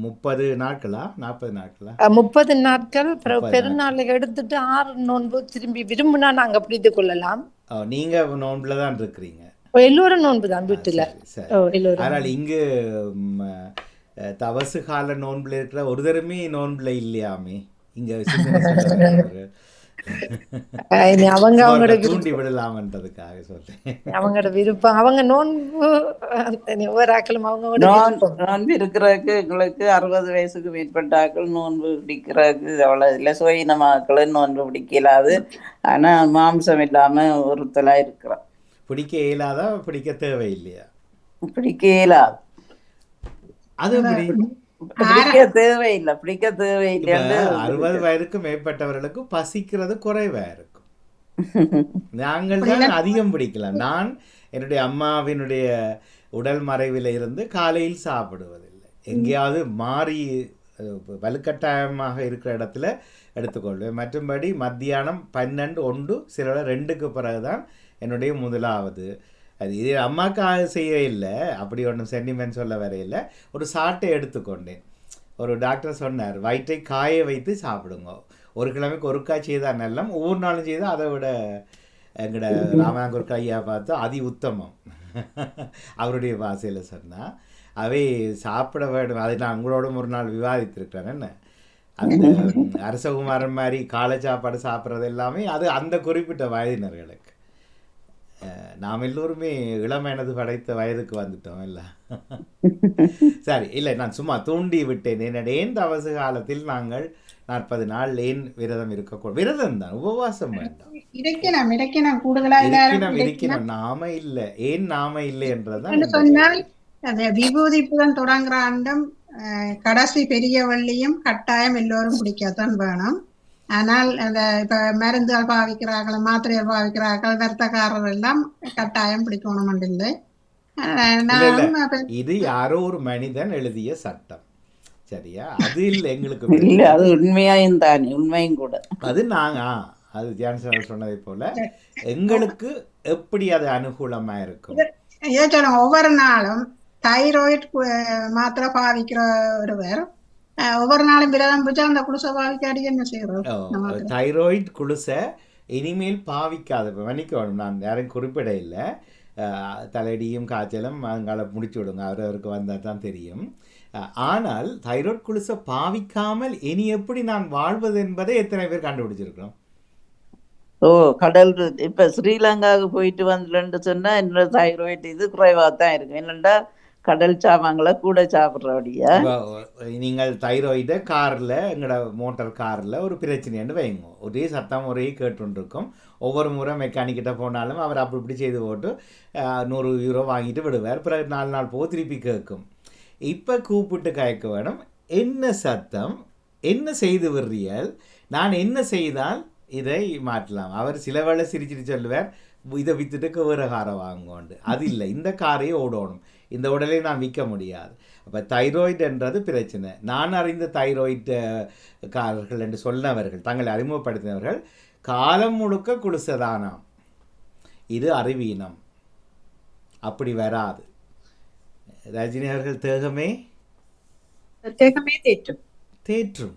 30 நாட்களா 40 நாட்களா? 30 நாட்கள் பெருநாளை எடுத்துட்டு 6 நோன்பு திரும்பி விரும்பினா நாங்க பிடித்து கொள்ளலாம். நீங்க நோன்புல தான் இருக்கிறீங்க? எல்லோரும் நோன்பு தான் வீட்டுல. ஆனால் இங்கு தவசு கால நோன்புல இருக்கிற ஒருத்தருமே நோன்புல இல்லையாமே இங்க அவங்க அவங்களோட தூண்டி விடலாம்ன்றதுக்காக சொல்றேன். அவங்களோட விருப்பம், அவங்க நோன்பு நோன்பு இருக்கிறதுக்கு எங்களுக்கு 60 வயசுக்கு மேற்பட்ட ஆக்கள் நோன்பு பிடிக்கிறதுக்கு அவ்வளவு இல்லை. சுயினமாக்கள் நோன்பு பிடிக்கலாது. ஆனா மாம்சம் இல்லாம ஒருத்தலா இருக்கிறோம். பிடிக்க இயலாதா? பிடிக்க தேவையில்லையா? பிடிக்க இயலாது. அது பிடிக்க தேவையில்லை. 60 வயதுக்கு மேற்பட்டவர்களுக்கு பசிக்கிறது குறைவா இருக்கும். நாங்கள் தான் அதிகம் பிடிக்கலாம். நான் என்னுடைய அம்மாவினுடைய உடல் மறைவில் இருந்து காலையில் சாப்பிடுவதில்லை. எங்கேயாவது மாறி வலுக்கட்டாயமாக இருக்கிற இடத்துல எடுத்துக்கொள்வேன். மற்றும்படி மத்தியானம் 12, 1, சில 2க்கு பிறகுதான் என்னுடைய முதலாவது. அது இது அம்மாவுக்காக செய்ய இல்லை, அப்படி ஒன்றும் சென்டிமெண்ட் சொல்ல வரையில்லை. ஒரு சாட்டை எடுத்துக்கொண்டேன். ஒரு டாக்டர் சொன்னார், வயிற்றை காய வைத்து சாப்பிடுங்க, ஒரு கிழமைக்கு ஒருக்கா செய்தால் நல்லம், ஒவ்வொரு நாளும் செய்தால் அதை விட எங்கட ராமாங்கூர் ஐயா பார்த்து அதி உத்தமம். அவருடைய பாசையில் சொன்னால் அவை சாப்பிட வேண்டும். அதை நான் உங்களோடும் ஒரு நாள் விவாதித்திருக்கிறேன். என்ன அந்த அரசகுமாரன் மாதிரி காலை சாப்பாடு சாப்பிட்றது எல்லாமே அது அந்த குறிப்பிட்ட வயதினர்களுக்கு. நாம் எல்லோருமே இளமைனது படைத்த வயதுக்கு வந்துட்டோம் இல்லை. சரி, இல்லை, நான் சும்மா தூண்டி விட்டேன். ஏன் தவசு காலத்தில் நாங்கள் 40 நாள் ஏன் விரதம் இருக்கக்கூடாது? விரதம் தான், உபவாசம் வேண்டாம். இறைக்கணும் கூடுதலா இருக்கணும். நாம இல்லை, ஏன் நாம இல்லை என்றதான் சொன்னால் அந்த விபூதி புதன் தொடங்குற ஆண்டும் கடைசி பெரிய வள்ளியும் கட்டாயம் எல்லோரும் பிடிக்கத்தான் வேணும். ஆனால் அந்த இப்ப மருந்துகள் பாவிக்கிறார்கள், மாத்திரைகள் பாவிக்கிறார்கள், வருத்தக்காரர் எல்லாம் கட்டாயம் பிடிக்கணும் இல்லை. இது யாரோ ஒரு மனிதன் எழுதிய சட்டம், சரியா? அது இல்லை எங்களுக்கு இல்ல, அது உண்மையாயும் தானே, உண்மையும் கூட. அது நாங்க அது ஜான்சன் சொன்னதை போல எங்களுக்கு எப்படி அது அனுகூலமா இருக்கும். இதை சொல்லுங்க, ஒவ்வொரு நாளும் தைராய்டு மாத்திரை பாவிக்கிற ஒருவர் ஒவ்வொரு நாளும் விரதம் பிடிச்சா அந்த குளுசை பாவிக்காடி என்ன செய்யறோம்? தைராய்டு குளுசை இனிமேல் பாவிக்காத, மன்னிக்கணும், நான் யாரையும் குறிப்பிட இல்லை. தலையடியும் காய்ச்சலும் அங்கால முடிச்சு விடுங்க, அவருக்கு வந்தால் தான் தெரியும். ஆனால் தைராய்டு குளுசை பாவிக்காமல் இனி எப்படி நான் வாழ்வது என்பதை எத்தனை பேர் கண்டுபிடிச்சிருக்கிறோம்? ஓ, கடல் இப்ப ஸ்ரீலங்காவுக்கு போயிட்டு வந்துலன்னு சொன்னா என்னோட தைராய்டு இது குறைவா தான் இருக்கும். என்னண்டா கடல் சாமான்களை கூட சாப்பிட்றபடியா. நீங்கள் தைராய்டை காரில், எங்களோட மோட்டார் காரில் ஒரு பிரச்சனைன்னு வைங்க, ஒரே சத்தம் ஒரே கேட்டுருக்கும். ஒவ்வொரு முறை மெக்கானிக்கிட்ட போனாலும் அவர் அப்படி இப்படி செய்து போட்டு 100 யூரோ வாங்கிட்டு விடுவார். பிறகு 4 நாள் போக திருப்பி கேட்கும். இப்போ கூப்பிட்டு கேட்க வேணும், என்ன சத்தம், என்ன செய்து விடுறியல், நான் என்ன செய்தால் இதை மாற்றலாம். அவர் சில வேளை சிரிச்சிட்டு சொல்லுவார், இதை விற்றுட்டு வேறு காரை வாங்கோண்டு. அது இல்லை, இந்த காரையே ஓடணும், இந்த உடலை நான் விற்க முடியாது. அப்போ தைராய்டு என்றது பிரச்சனை. நான் அறிந்த தைராய்டு காரர்கள் என்று சொன்னவர்கள், தங்களை அறிமுகப்படுத்தினவர்கள் காலம் முழுக்க குளிசதானாம். இது அறிவீனம், அப்படி வராது. ரஜினி அவர்கள் தேகமே தேற்றும்.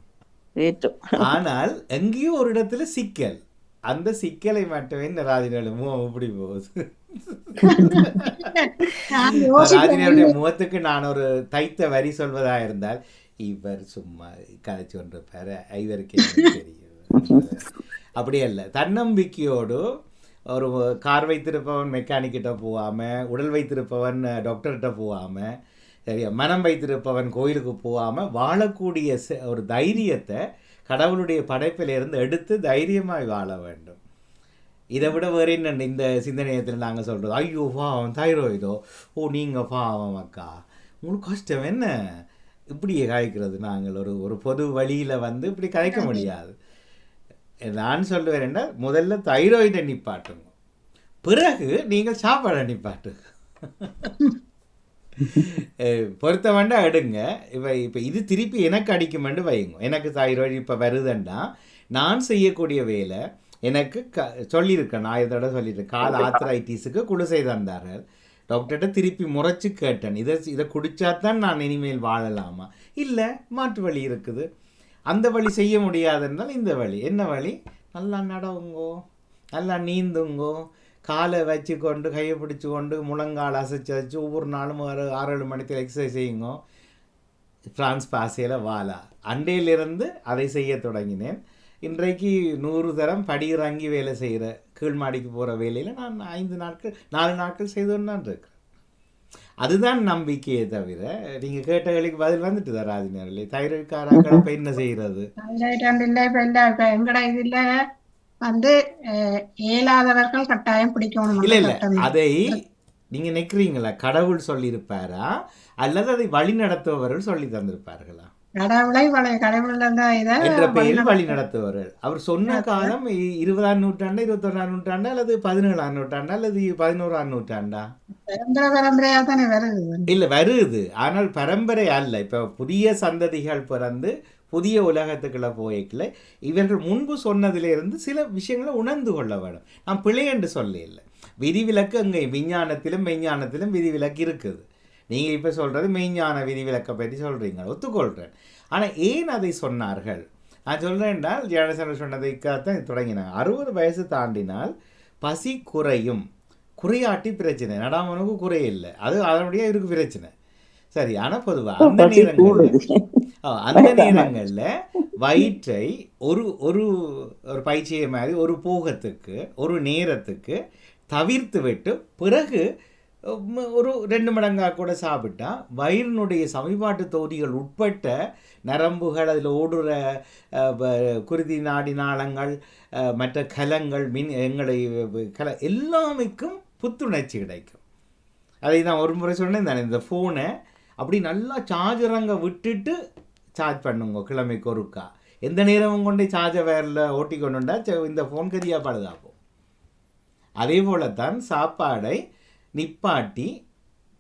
ஆனால் எங்கேயோ ஒரு இடத்துல சிக்கல், அந்த சிக்கலை மட்டுமே ராஜினியோட முகம் எப்படி போகுது. ராஜினியோடைய முகத்துக்கு நான் ஒரு தைத்த வரி சொல்வதா இருந்தால், இவர் சும்மா கதைச்சு கொண்டிருப்பாரு, இவருக்கு தெரியும். அப்படி அல்ல, தன்னம்பிக்கையோடு ஒரு கார் வைத்திருப்பவன் மெக்கானிக்கிட்ட போகாமல், உடல் வைத்திருப்பவன் டாக்டர்கிட்ட போகாமல், சரியா, மனம் வைத்திருப்பவன் கோயிலுக்கு போகாமல் வாழக்கூடிய ஒரு தைரியத்தை கடவுளுடைய படைப்பிலிருந்து எடுத்து தைரியமாய் வாழ வேண்டும். இதை விட வேறு என்ன இந்த சிந்தனையத்தில் நாங்கள் சொல்கிறது? ஐயோ பாவம் தைராய்டோ, ஓ நீங்கள் பாவம் அக்கா, உங்களுக்கு கஷ்டம் என்ன, இப்படியே காய்க்கிறது. நாங்கள் ஒரு பொது வழியில் வந்து இப்படி கதைக்க முடியாது. நான் சொல்லுவேன் என்ன, முதல்ல தைராய்டை நிப்பாட்டுங்க, பிறகு நீங்கள் சாப்பாடை நிப்பாட்டுங்க. பொருத்த வேண்டாம் எடுங்க. இப்போ இது திருப்பி எனக்கு அடிக்குமெண்டு வைங்க. எனக்கு தைராய்டு இப்போ வருதுன்னா நான் செய்யக்கூடிய வேலை எனக்கு சொல்லியிருக்கேன், நான் இதோட சொல்லியிருக்கேன். கால் ஆர்த்ரைட்டிஸுக்கு குளுசை தந்தார்கள். டாக்டர்கிட்ட திருப்பி முறைச்சி கேட்டேன், இதை குடித்தாதான் நான் இனிமேல் வாழலாமா? இல்லை, மாற்று வழி இருக்குது. அந்த வழி செய்ய முடியாதுன்னால் இந்த வழி. என்ன வழி? நல்லா நடவுங்கோ, நல்லா நீந்துங்கோ, காலை வச்சு கொண்டு கையை பிடிச்சி கொண்டு முழங்கால் அசைச்சு வச்சு ஒவ்வொரு நாளும் 6-7 மணிக்கு எக்ஸசைஸ் செய்யுங்க. ஃப்ரான்ஸ் பாசையில் வாழா அண்டையிலிருந்து அதை செய்ய தொடங்கினேன். இன்றைக்கு 100 தரம் படியிறங்கி வேலை செய்கிற, கீழ்மாடிக்கு போகிற வேலையில் நான் 4 நாட்கள் செய்தோன்னு தான் இருக்கிறேன். அதுதான் நம்பிக்கையே தவிர, நீங்கள் கேட்ட வேலைக்கு பதில் வந்துட்டு தான் ராஜினர்களே. தைராய்டுக்காரர்கள் இப்போ என்ன செய்கிறது? எங்கட இதில் வந்து இயலாதவர்கள் கட்டாயம் பிடிக்கணும். இல்லை இல்லை, அதை நீங்கள் நினைக்கிறீங்களா கடவுள் சொல்லியிருப்பாரா அல்லது அதை வழி நடத்துபவர்கள் சொல்லி தந்திருப்பார்களா? என்ற பெயரில் வழி நடத்துவார்கள். அவர் சொன்ன காலம் 20ஆம் நூற்றாண்டா, 21ஆம் நூற்றாண்டா, அல்லது 17ஆம் நூற்றாண்டா, அல்லது 11ஆம் நூற்றாண்டா? பரம்பரையா தானே வருது. இல்லை வருது, ஆனால் பரம்பரை அல்ல. இப்போ புதிய சந்ததிகள் பிறந்து புதிய உலகத்துக்குள்ள போய்க்கல இவர்கள் முன்பு சொன்னதிலிருந்து சில விஷயங்களை உணர்ந்து கொள்ள வேண்டும். நான் பிழை என்று சொல்ல இல்லை. விதிவிலக்கு அங்கே விஞ்ஞானத்திலும் மெஞ்ஞானத்திலும் விதிவிலக்கு இருக்குது. நீங்கள் இப்போ சொல்கிறது மெய்ஞான விதிவிலக்கை பற்றி சொல்கிறீங்க, ஒத்துக்கொள்கிறேன். ஆனால் ஏன் அதை சொன்னார்கள்? நான் சொல்கிறேன் என்றால் ஜெயலலிதா சொன்னதைக்காகத்தான் தொடங்கினாங்க. 60 வயசு தாண்டினால் பசி குறையும், குறையாட்டி பிரச்சனை, நடாமனுக்கு குறையில்லை, அது அதனுடைய இருக்கு பிரச்சனை. சரி, ஆனால் பொதுவாக அந்த நேரங்களில் வயிற்றை ஒரு ஒரு ஒரு பயிற்சியை மாதிரி ஒரு போகத்துக்கு ஒரு நேரத்துக்கு தவிர்த்து விட்டு பிறகு ஒரு 2 மடங்காக கூட சாப்பிட்டா வயிறினுடைய சமிபாட்டு தொகுதிகள் உட்பட்ட நரம்புகள், அதில் ஓடுற குருதி நாடி நாளங்கள், மற்ற கலங்கள், எங்களை எல்லாமேக்கும் புத்துணர்ச்சி கிடைக்கும். அதை நான் ஒரு முறை சொன்னேன் தானே, இந்த ஃபோனை அப்படி நல்லா சார்ஜரங்க விட்டுட்டு சார்ஜ் பண்ணுங்க கிழமைக்கு ஒருக்கா. எந்த நேரமும் கொண்டு சார்ஜை வேரில் ஓட்டி கொண்டுண்டா இந்த ஃபோன் கரியாக பாதுகாப்போம். அதே போலத்தான் சாப்பாடை நிப்பாட்டி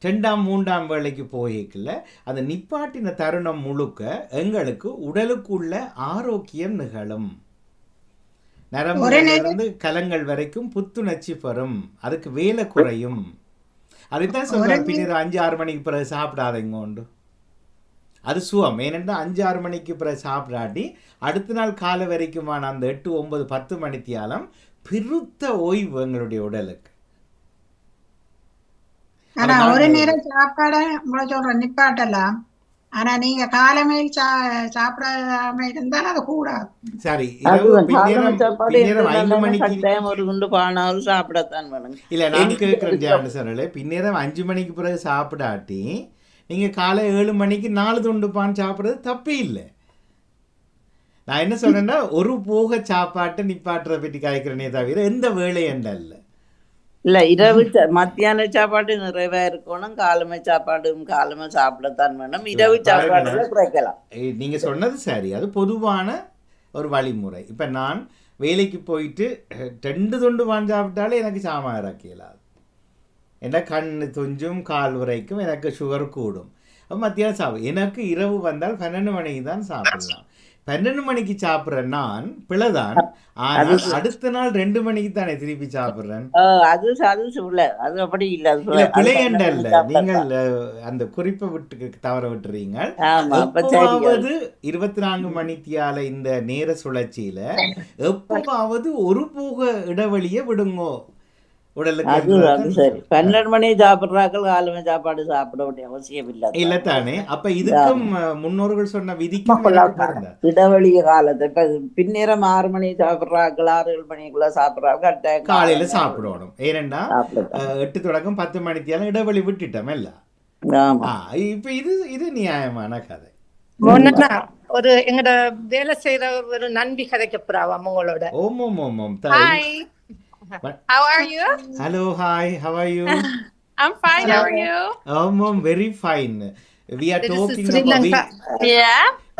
2ஆம் 3ஆம் வேளைக்கு போய்க்கல அந்த நிப்பாட்டின தருணம் முழுக்க எங்களுக்கு உடலுக்குள்ள ஆரோக்கியம் நிகழும். நரம்புகளிலிருந்து கலங்கள் வரைக்கும் புத்துணர்ச்சி பெறும், அதுக்கு வேலை குறையும். அதைத்தான் சொல்றாரு, பின்னர் 5-6 மணிக்கு பிறகு சாப்பிடாதீங்க உண்டு. அது சுகம். ஏனென்றால் 5-6 மணிக்கு பிறகு சாப்பிடாட்டி அடுத்த நாள் காலை வரைக்குமான அந்த 8, 9, 10 மணித்தியாலம் பிருத்த ஓய்வு எங்களுடைய உடலுக்கு. ஆனா ஒரு நேரம் சாப்பாட உங்களை சொல்றேன் நிப்பாட்டலாம். ஆனா நீங்க காலமையில் சாப்பிடாம இருந்தாலும் அது கூடாது. சரி, சாப்பாடு ஒரு குண்டு பானாவது சாப்பிடத்தான் வேணும். இல்ல நான் கேட்கிறேன் ஜானசனே, பின்னேரம் 5 மணிக்கு பிறகு சாப்பிடாட்டி நீங்க காலை 7 மணிக்கு 4 துண்டு பான் சாப்பிடுறது தப்பே இல்லை. நான் என்ன சொல்றேன்னா, ஒரு போக சாப்பாட்டை நிப்பாட்டுறதை பற்றி காய்க்கிறேனே தவிர எந்த வேலையண்டல்ல. இல்ல, இரவு மத்தியான சாப்பாடு நிறைவா இருக்கணும், காலமை சாப்பாடும் காலமை சாப்பிடத்தான் வேணும், இரவு சாப்பாடுல குறைக்கலாம். நீங்க சொன்னது சரி, அது பொதுவான ஒரு வழிமுறை. இப்ப நான் வேலைக்கு போயிட்டு 2 துண்டு பான் சாப்பிட்டாலே எனக்கு சாமான் இறக்கலாது, ஏன்னா கண் துஞ்சும் கால் வரைக்கும் எனக்கு சுகர் கூடும். அப்போ மத்தியானம் சாப்பிடும். எனக்கு இரவு வந்தால் 12 மணிக்கு தான் சாப்பிடலாம். 12 மணிக்கு சாப்பிட்றேன் நான் பிழைதான். ஆனால் அடுத்த நாள் 2 மணிக்கு தானே திருப்பி சாப்பிட்றேன். அது அப்படி இல்லை, பிழையண்டல்ல. நீங்கள் அந்த குறிப்பை விட்டு தவற விட்டுறீங்க. எப்பவாவது 24 மணித்தியால இந்த நேர சுழற்சியில எப்பவாவது ஒரு போக இடைவெளியை விடுங்கோ உடலுக்கு. அது சரி, 12 மணி சாப்பிட்றாக்கள் காலமே சாப்பாடு சாப்பிட வேண்டிய அவசியம் இல்லை இல்ல தானே. அப்ப இதுக்கும் முன்னோர்கள் சொன்ன விதிக்கும் இடைவெளி காலத்தை இப்ப பின்னேரம் 6 மணி சாப்பிட்றாக்கள் 6-7 மணிக்குள்ள சாப்பிட்றாங்க, காலையில சாப்பிடணும். ஏனெண்டா 8 தொடக்கம் 10 மணித்தியாலும் இடைவெளி விட்டுட்டோம் இல்ல. இப்ப இது நியாயமான கதை. ஒரு எங்கட வேலை செய்யற ஒரு நண்பி கதைக்க போறாவா உங்களோட. ஓமோமோமோம். How are you? Hello, hi, how are you? I'm fine, how are you? I'm very fine. We are talking about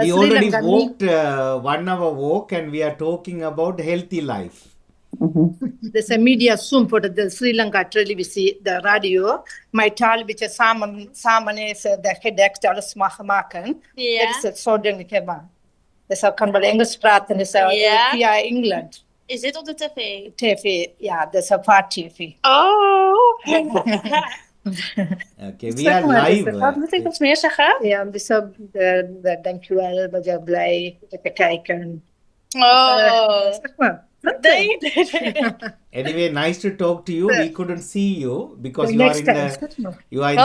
we already walked 1 hour walk and we are talking about healthy life. There's a media Zoom for the Sri Lanka television, the radio. My tal which is saman is the headache alles maken. That's a sodium kebab. That's a kan wel Engels praten is via England. Is dit op de tv? TV, ja, dat is een vaart TV. Oh! Okay, we are live. Moet ik wat meer zeggen? Ja, dus dankjewel, ben je blij te kijken. Oh! Zeg maar. Nee. Anyway, nice to talk to you. We couldn't see you because you are in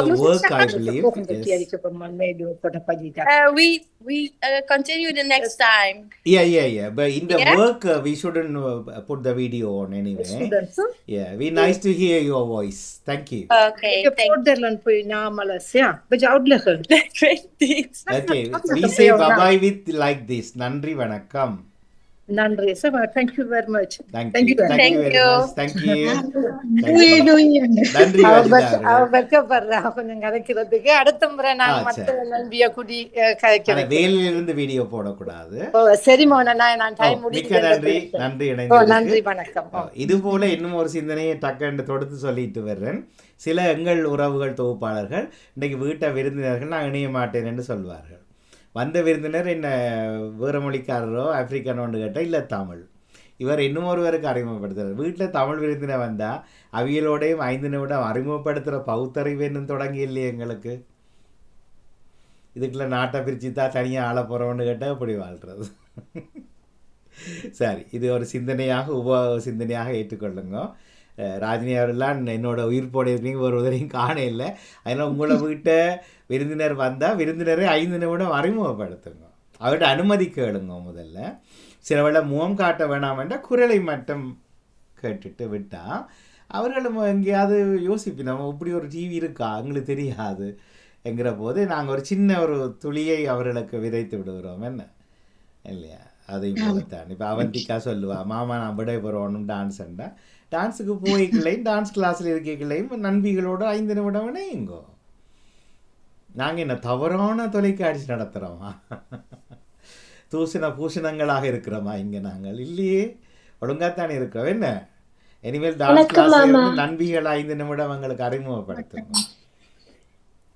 the work, I believe. We continue the next time. Yeah. But in the work, we shouldn't put the video on anyway. Yeah, we nice to hear your voice. Thank you. Okay, Okay, we say bye-bye with like this. Nandri vanakkam. Nandri, sir. Thank you very much. Thank you very much. Thank you. நன்றி. வெக்கப்படுறேன் கொஞ்சம் கதைக்கிறதுக்கு. அடுத்த முறை நான் மற்ற நம்பிய குடி கதைக்கிறேன். வேலையில இருந்து வீடியோ போடக்கூடாது. சரி மோன, நான் டைம் முடிக்கிறேன். நன்றி இணைந்து. நன்றி, வணக்கம். இது போல இன்னும் ஒரு சிந்தனையை டக்குன்னு தொடுத்து சொல்லிட்டு வர்றேன். சில எங்கள் உறவுகள் தொகுப்பாளர்கள் இன்றைக்கு வீட்டை விருந்தினர்கள் நான் இணைய மாட்டேன் என்று சொல்வார்கள். வந்த விருந்தினர் என்ன வேறு மொழிக்காரரோ ஆப்பிரிக்கனோன்னு கேட்டால் இல்லை தமிழ். இவர் இன்னும் ஒருவருக்கு அறிமுகப்படுத்துகிறார். வீட்டில் தமிழ் விருந்தினர் வந்தால் அவியலோடையும் 5 நிமிடம் அறிமுகப்படுத்துகிற பௌத்தறிவு இன்னும் தொடங்கி இல்லையே எங்களுக்கு. இதுக்குள்ள நாட்டை பிரித்து தான் தனியாக ஆள போகிறோன்னு கேட்டால் எப்படி வாழ்கிறது? சரி, இது ஒரு சிந்தனையாக சிந்தனையாக ஏற்றுக்கொள்ளுங்க. ராஜினி அவரெல்லாம் என்னோட உயிர் போடையும் ஒரு உதவியும் காண இல்லை. அதனால் உங்களை வீட்டை விருந்தினர் வந்தால் விருந்தினரை 5 நிமிடம் அறிமுகப்படுத்துங்க. அவர்கிட்ட அனுமதி கேளுங்க. முதல்ல சிலவளை முகம் காட்ட வேணாம் என்றால் குரலை மட்டும் கேட்டுட்டு விட்டால் அவர்களும் எங்கேயாவது யோசிப்போம், நம்ம இப்படி ஒரு டிவி இருக்கா எங்களுக்கு தெரியாது என்கிற போது நாங்கள் ஒரு சின்ன ஒரு துளியை அவர்களுக்கு விதைத்து விடுகிறோம். என்ன இல்லையா? அதையும் போலத்தான் இப்போ அவந்திக்கா சொல்லுவா, மாமா நான் விட போகிறோம் டான்ஸ்ண்டா, டான்ஸுக்கு போய்க்கலையும் டான்ஸ் கிளாஸில் இருக்கலையும் நண்பிகளோட 5 நிமிடம் இணையுங்கோ. நாங்கள் என்ன தவறான தொலைக்காட்சி நடத்துகிறோமா? பூஷணங்களாக இருக்கிறோமா இங்கே? நாங்கள் இல்லையே, ஒழுங்காத்தானே இருக்கிறோம். என்ன இனிமேல் டான்ஸ் கிளாஸ் நண்பிகள் 5 நிமிடம் எங்களுக்கு அறிமுகப்படுத்துங்க.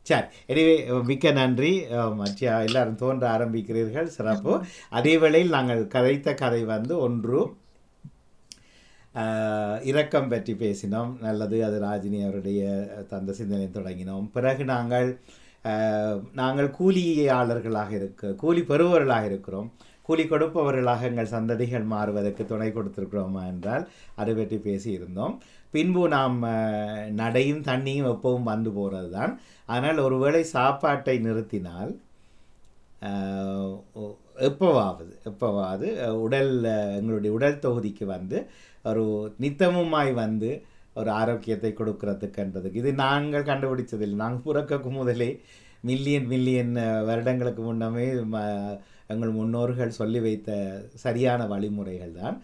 சரி, எனவே மிக்க நன்றி. மற்ற எல்லாரும் தோன்ற ஆரம்பிக்கிறீர்கள், சிறப்பு. அதே வேளையில் நாங்கள் கதைத்த கதை ஒன்று இரக்கம் பற்றி பேசினோம், நல்லது. அது ராஜினி அவருடைய தந்த சிந்தனை தொடங்கினோம். பிறகு நாங்கள் கூலியாளர்களாக கூலி பெறுபவர்களாக இருக்கிறோம், கூலி கொடுப்பவர்களாக எங்கள் சந்ததிகள் மாறுவதற்கு துணை கொடுத்திருக்கிறோமா என்றால் அது பற்றி பேசியிருந்தோம். பின்பு நாம் நடையும் தண்ணியும் எப்பவும் வந்து போகிறது தான். ஆனால் ஒருவேளை சாப்பாட்டை நிறுத்தினால் எப்போவாவது எங்களுடைய உடல் தொகுதிக்கு ஒரு நித்தமுமாய் ஒரு ஆரோக்கியத்தை கொடுக்கறதுக்குன்றதுக்கு இது நாங்கள் கண்டுபிடிச்சதில்லை. நாங்கள் பிறக்கக்கு முதலே மில்லியன் வருடங்களுக்கு முன்னமே எங்கள் முன்னோர்கள் சொல்லி வைத்த சரியான வழிமுறைகள் தான்.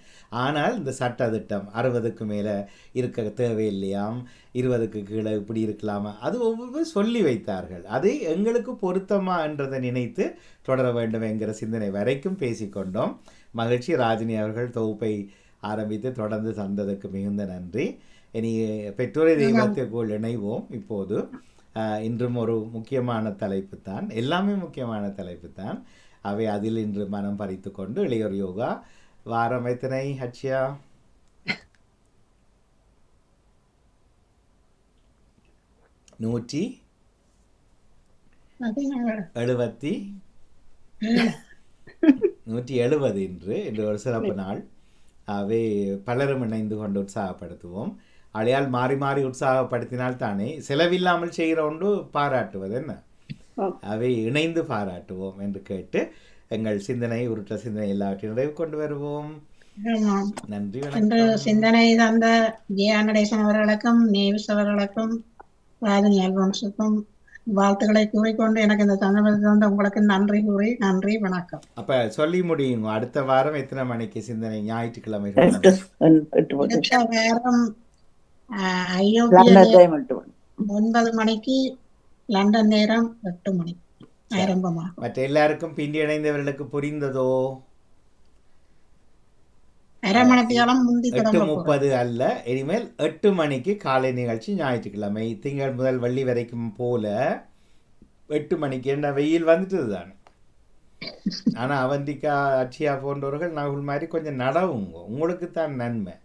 ஆனால் இந்த சட்டத்திட்டம் 60க்கு மேலே இருக்க தேவையில்லையாம், 20க்கு கீழே இப்படி இருக்கலாமா, அது ஒவ்வொரு சொல்லி வைத்தார்கள். அது எங்களுக்கு பொருத்தமா என்றதை நினைத்து தொடர வேண்டும் என்கிற சிந்தனை வரைக்கும் பேசிக்கொண்டோம். மகிழ்ச்சி. ராஜினி அவர்கள் தொகுப்பை ஆரம்பித்து தொடர்ந்து தந்ததுக்கு மிகுந்த நன்றி. இனி பெற்றோரை தெய்வத்திற்குள் இணைவோம். இப்போது இன்றும் ஒரு முக்கியமான தலைப்பு தான், எல்லாமே முக்கியமான தலைப்பு தான். அவை அதில் இன்று மனம் பறித்து கொண்டு இளையோர் யோகா வாரம் எத்தனை ஹட்சியா? 170 இன்று ஒரு சிறப்பு நாள். அவை பலரும் இணைந்து கொண்டு உற்சாகப்படுத்துவோம். அழையால் மாறி மாறி உற்சாகப்படுத்தினால் தானே செலவில்லாமல் செய்கிற ஒன்று பாராட்டுவது. என்ன அவை இணைந்து பாராட்டுவோம் என்று கேட்டு எங்கள் சிந்தனை உருட்ட சிந்தனை எல்லாவற்றையும் நிறைவு கொண்டு வருவோம். நன்றி. சிந்தனை தந்த ஜெயா நடேசன் அவர்களுக்கும் நேவிஸ் அவர்களுக்கும் ராஜினி அல்போன்ஸுக்கும் வாழ்த்துக்களை கூறிக்கொண்டு எனக்கு இந்த சந்தர்ப்பத்தை தந்த உங்களுக்கு நன்றி கூறி நன்றி, வணக்கம். அப்ப சொல்லி முடியுங்க. அடுத்த வாரம் எத்தனை மணிக்கு சிந்தனை? ஞாயிற்றுக்கிழமை 8 வாரம் ஐரோப்பிய 9 மணிக்கு, லண்டன் நேரம் 8 மணி ஆரம்பமாக. மற்ற எல்லாருக்கும் பிந்தி இணைந்தவர்களுக்கு புரிந்ததோ? 8:30 அல்ல, இனிமேல் 8 மணிக்கு காலை நிகழ்ச்சி. ஞாயிற்றுக்கிழமை திங்கள் முதல் வெள்ளி வரைக்கும் போல 8 மணிக்கு. என்ன வெயில் வந்துட்டு தானே. ஆனா அவந்திக்கா அட்சியா போன்றவர்கள் நாங்கள் மாதிரி கொஞ்சம் நடவுங்க, உங்களுக்கு தான் நன்மை.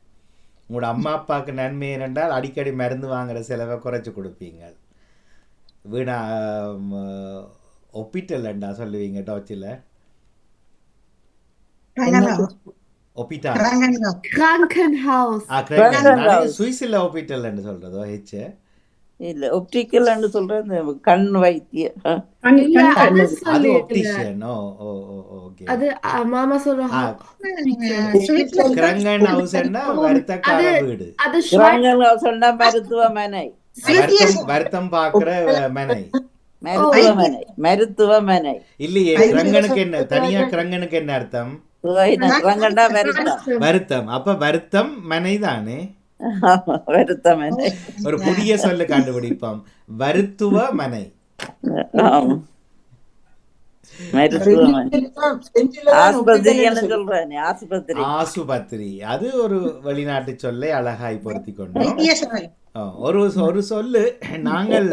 உங்களோட அம்மா அப்பாவுக்கு நன்மை என்னென்றால் அடிக்கடி மருந்து வாங்குற செலவை குறைச்சி கொடுப்பீங்க. வீணா ஒப்பிட்டல்ண்டா சொல்லுவீங்க டோச்சில். சுவிஸ்ல ஹாஸ்பிட்டல் சொல்றதோ ஹெச் இல்ல ஒப்டிக்கல் சொல்றது கண் வைத்தியம். அது ஒப்டிஷியன். ஓகே, அது மாமா சொல்றாங்க. கிரங்கன் ஹவுஸ்னா வர்த்தக வீடு, அது கிரங்கன் ஹவுஸ்னா மருத்துவமனை, வருத்தம் பாக்குற மனை, மருத்துவமனை இல்லையே. கிரங்கனுக்கு என்ன தனியா? கிரங்கனுக்கு என்ன அர்த்தம்? வருத்தம். அப்ப வருத்தம் மனை தானே. ஒரு புதிய சொல்ல கண்டுபிடிப்போம், வருத்துவ மனை. ஆசுபத்திரி, அது ஒரு வெளிநாட்டு சொல்லை அழகாய் பொருத்தி கொண்டோம். ஒரு சொல்லு நாங்கள்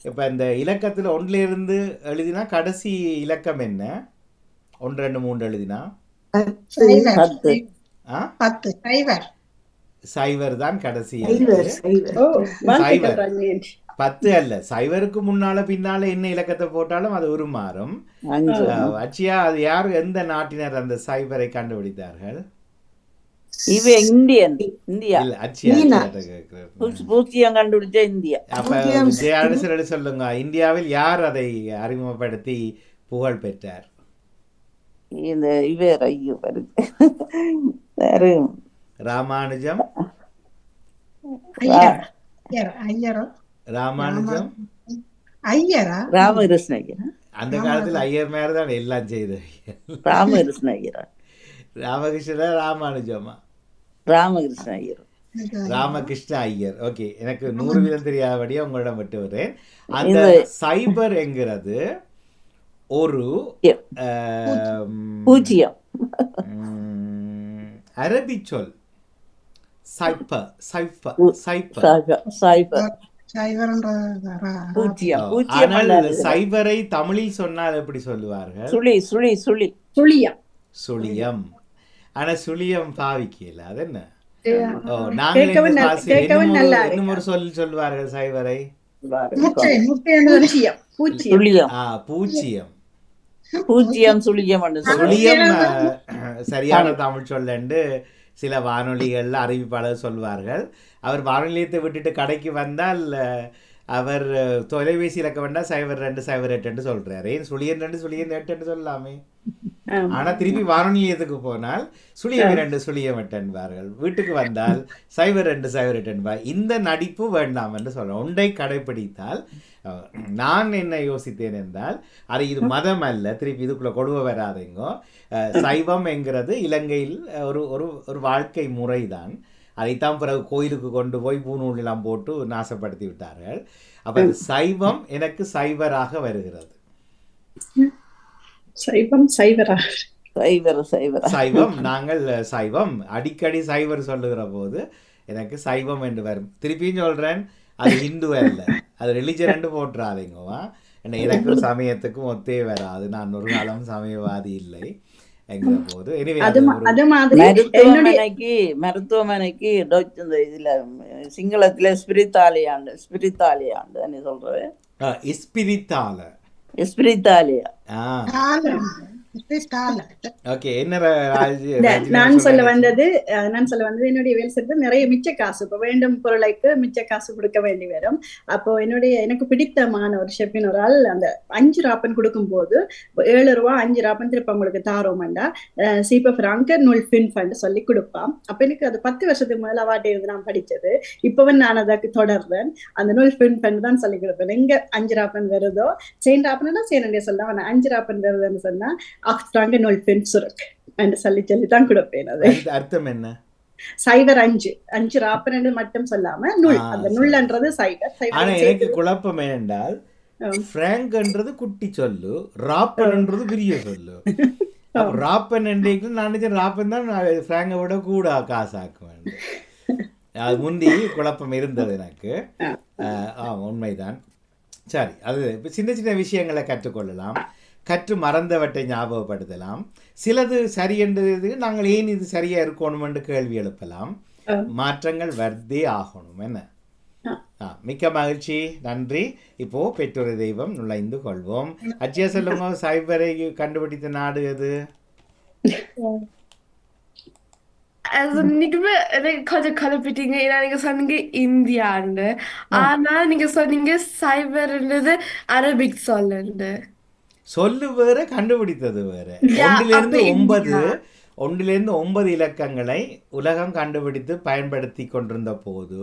இப்ப இந்த இலக்கத்துல 1லிருந்து எழுதினா கடைசி இலக்கம் என்ன? 1 2 3 எழுதினா சைவர் தான் கடைசி. 10 அல்ல, சைவருக்கு முன்னால பின்னால என்ன இலக்கத்தை போட்டாலும் அது உருமாறும். 5 அச்சியா, அது யார், எந்த நாட்டினர் அந்த சைபரை கண்டுபிடித்தார்கள்? இவ இந்தியா இல்ல, அச்சியா கேட்கிறேன். பூச்சியம் கண்டுபிடிச்ச இந்தியா. அப்ப ஜெயாடிசர் சொல்லுங்க, இந்தியாவில் யார் அதை அறிமுகப்படுத்தி புகழ் பெற்றார்? இந்த இவர் ஐயோ வருது ராமானுஜம். ராமானுஜம் ராமகிருஷ்ண ஐயர். அந்த காலத்துல ஐயர் மேல தான் எல்லாம் செய்து. ராமகிருஷ்ண ஐயர். ராமகிருஷ்ண ராமானுஜமா? ராமகிருஷ்ண ஐயர். ராமகிருஷ்ண ஐயர். ஓகே, எனக்கு 100 வீதம் தெரியாதபடியா உங்களிடம் விட்டு வரேன். அந்த சைபர் என்கிறது ஒரு பூஜ்ஜியம் அரபி சொல். சைபர் சைபர் சைபர் ஆனால் சைபரை தமிழில் சொன்னால் எப்படி சொல்லுவார்கள்? சுழியம். ஆனா சுழியம் பாவிக்கல, அது என்ன? இன்னும் ஒரு சொல் சொல்லுவார்கள் சைபரை. பூச்சியம். சுழியம் சரியான தமிழ் சொல்லண்டு சில வானொலிகள்ல அறிவிப்பாளர் சொல்வார்கள். அவர் வானொலியத்தை விட்டுட்டு கடைக்கு வந்தால் அவர் தொலைபேசி இலக்க வேண்டாம் 0208 சொல்றாரு. ஏன் சுழியன் 2 சுழியன் 8 சொல்லலாமே. ஆனா திருப்பி வானொலியத்துக்கு போனால் சுழியம் 2 சுழியம் 8 என்பார்கள். வீட்டுக்கு வந்தால் 0208 என்பார். இந்த நடிப்பு வேண்டாம் என்று சொல்றோம். ஒன்றை கடைபிடித்தால். நான் என்ன யோசித்தேன் என்றால், அது இது மதம் அல்ல, திருப்பி இதுக்குள்ள கொடுவ வராதுங்கோ. சைவம் என்கிறது இலங்கையில் ஒரு வாழ்க்கை முறைதான். அதைத்தான் பிறகு கோயிலுக்கு கொண்டு போய் பூநூலெல்லாம் போட்டு நாசப்படுத்தி விட்டார்கள். அப்ப சைவம் எனக்கு சைவராக வருகிறது. சைவம் நாங்கள் சைவம் அடிக்கடி சைவர் சொல்லுகிற போது எனக்கு சைவம் என்று வரும். திருப்பியும் சொல்றேன், அது ஹிந்து அல்ல, அது ரிலிஜன் போட்டுறாதீங்கவா. எனக்கு சமயத்துக்கும் ஒத்தே வராது. நான் ஒரு காலம் சமயவாதி இல்லை என்கிற போது. மருத்துவமனைக்கு இதுல சிங்களத்துல ஸ்பிரித்தாலியாண்டு சொல்றேன். நான் சொல்ல வந்தது என்னுடைய வேலை செய்யறது நிறைய மிச்ச காசு, இப்ப வேண்டும் பொருளைக்கு மிச்ச காசு கொடுக்க வேண்டி வரும். அப்போ எனக்கு பிடித்தமான ஒரு ஷெஃபின் ஒரு ஆள் அந்த 5 ராப்பன் கொடுக்கும் போது 7 ரூபா 5 ராப்பன் திருப்ப உங்களுக்கு தாரோம்டா சீப்ப பிராங்க நூல் ஃபின் ஃபண்ட் சொல்லி கொடுப்பான். அப்ப எனக்கு அது 10 வருஷத்துக்கு முதல்ல அவார்டு இருந்து நான் படிச்சது. இப்பவும் நான் அதுக்கு தொடர்றேன். அந்த நூல் ஃபின் ஃபண்ட் தான் சொல்லி கொடுப்பேன். எங்க 5 ராப்பன் வருதோ சேன் ராப்பன் தான் சேனண்டே சொல்லலாம். 5 ராப்பன் வருதுன்னு சொன்னா ஆக்ஸ்ட்ராங்க நூல் ஃபின் சுருக் என்று சொல்லி தான் கொடுப்பேன். அது அர்த்தம் என்ன? சைவர் 5 ராப்பன் மட்டும் சொல்லாம நுள், அந்த நுள்ன்றது சைவர். ஆனா எனக்கு குழப்பம் என்றால் பிராங்க்ன்றது குட்டி சொல்லு, ராப்பன்ன்றது பெரிய சொல்லு. ராப்பன் என்றைக்கு நான் நினைச்சேன் ராப்பன் தான் பிராங்கை விட கூட காசாக்குவேன். அது முந்தி குழப்பம் இருந்தது எனக்கு. உண்மைதான். சரி, அது சின்ன சின்ன விஷயங்களை கற்றுக்கொள்ளலாம், கற்று மறந்தவற்றை ஞாபகப்படுத்தலாம். சிலது சரி என்றது நாங்கள் ஏன் இது சரியா இருக்கணும் என்று கேள்வி எழுப்பலாம். மாற்றங்கள் வர்த்தே ஆகணும். என்ன? மிக்க மகிழ்ச்சி, நன்றி. இப்போ பெற்றோர் தெய்வம் நுழைந்து கொள்வோம். அச்சியா சொல்லுங்க, சைபரை கண்டுபிடித்த நாடு எது? நீங்க கொஞ்சம் கலப்பிட்டீங்க. ஏன்னா நீங்க சொன்னீங்க இந்தியான்னு, ஆனா நீங்க சொன்னீங்க சைபர்ன்றது அரபிக் சொல்லுண்டு. சொல்லு வேற, கண்டுபிடித்தது வேற. 1லிருந்து 9 இலக்கங்களை உலகம் கண்டுபிடித்து பயன்படுத்தி கொண்டிருந்த போது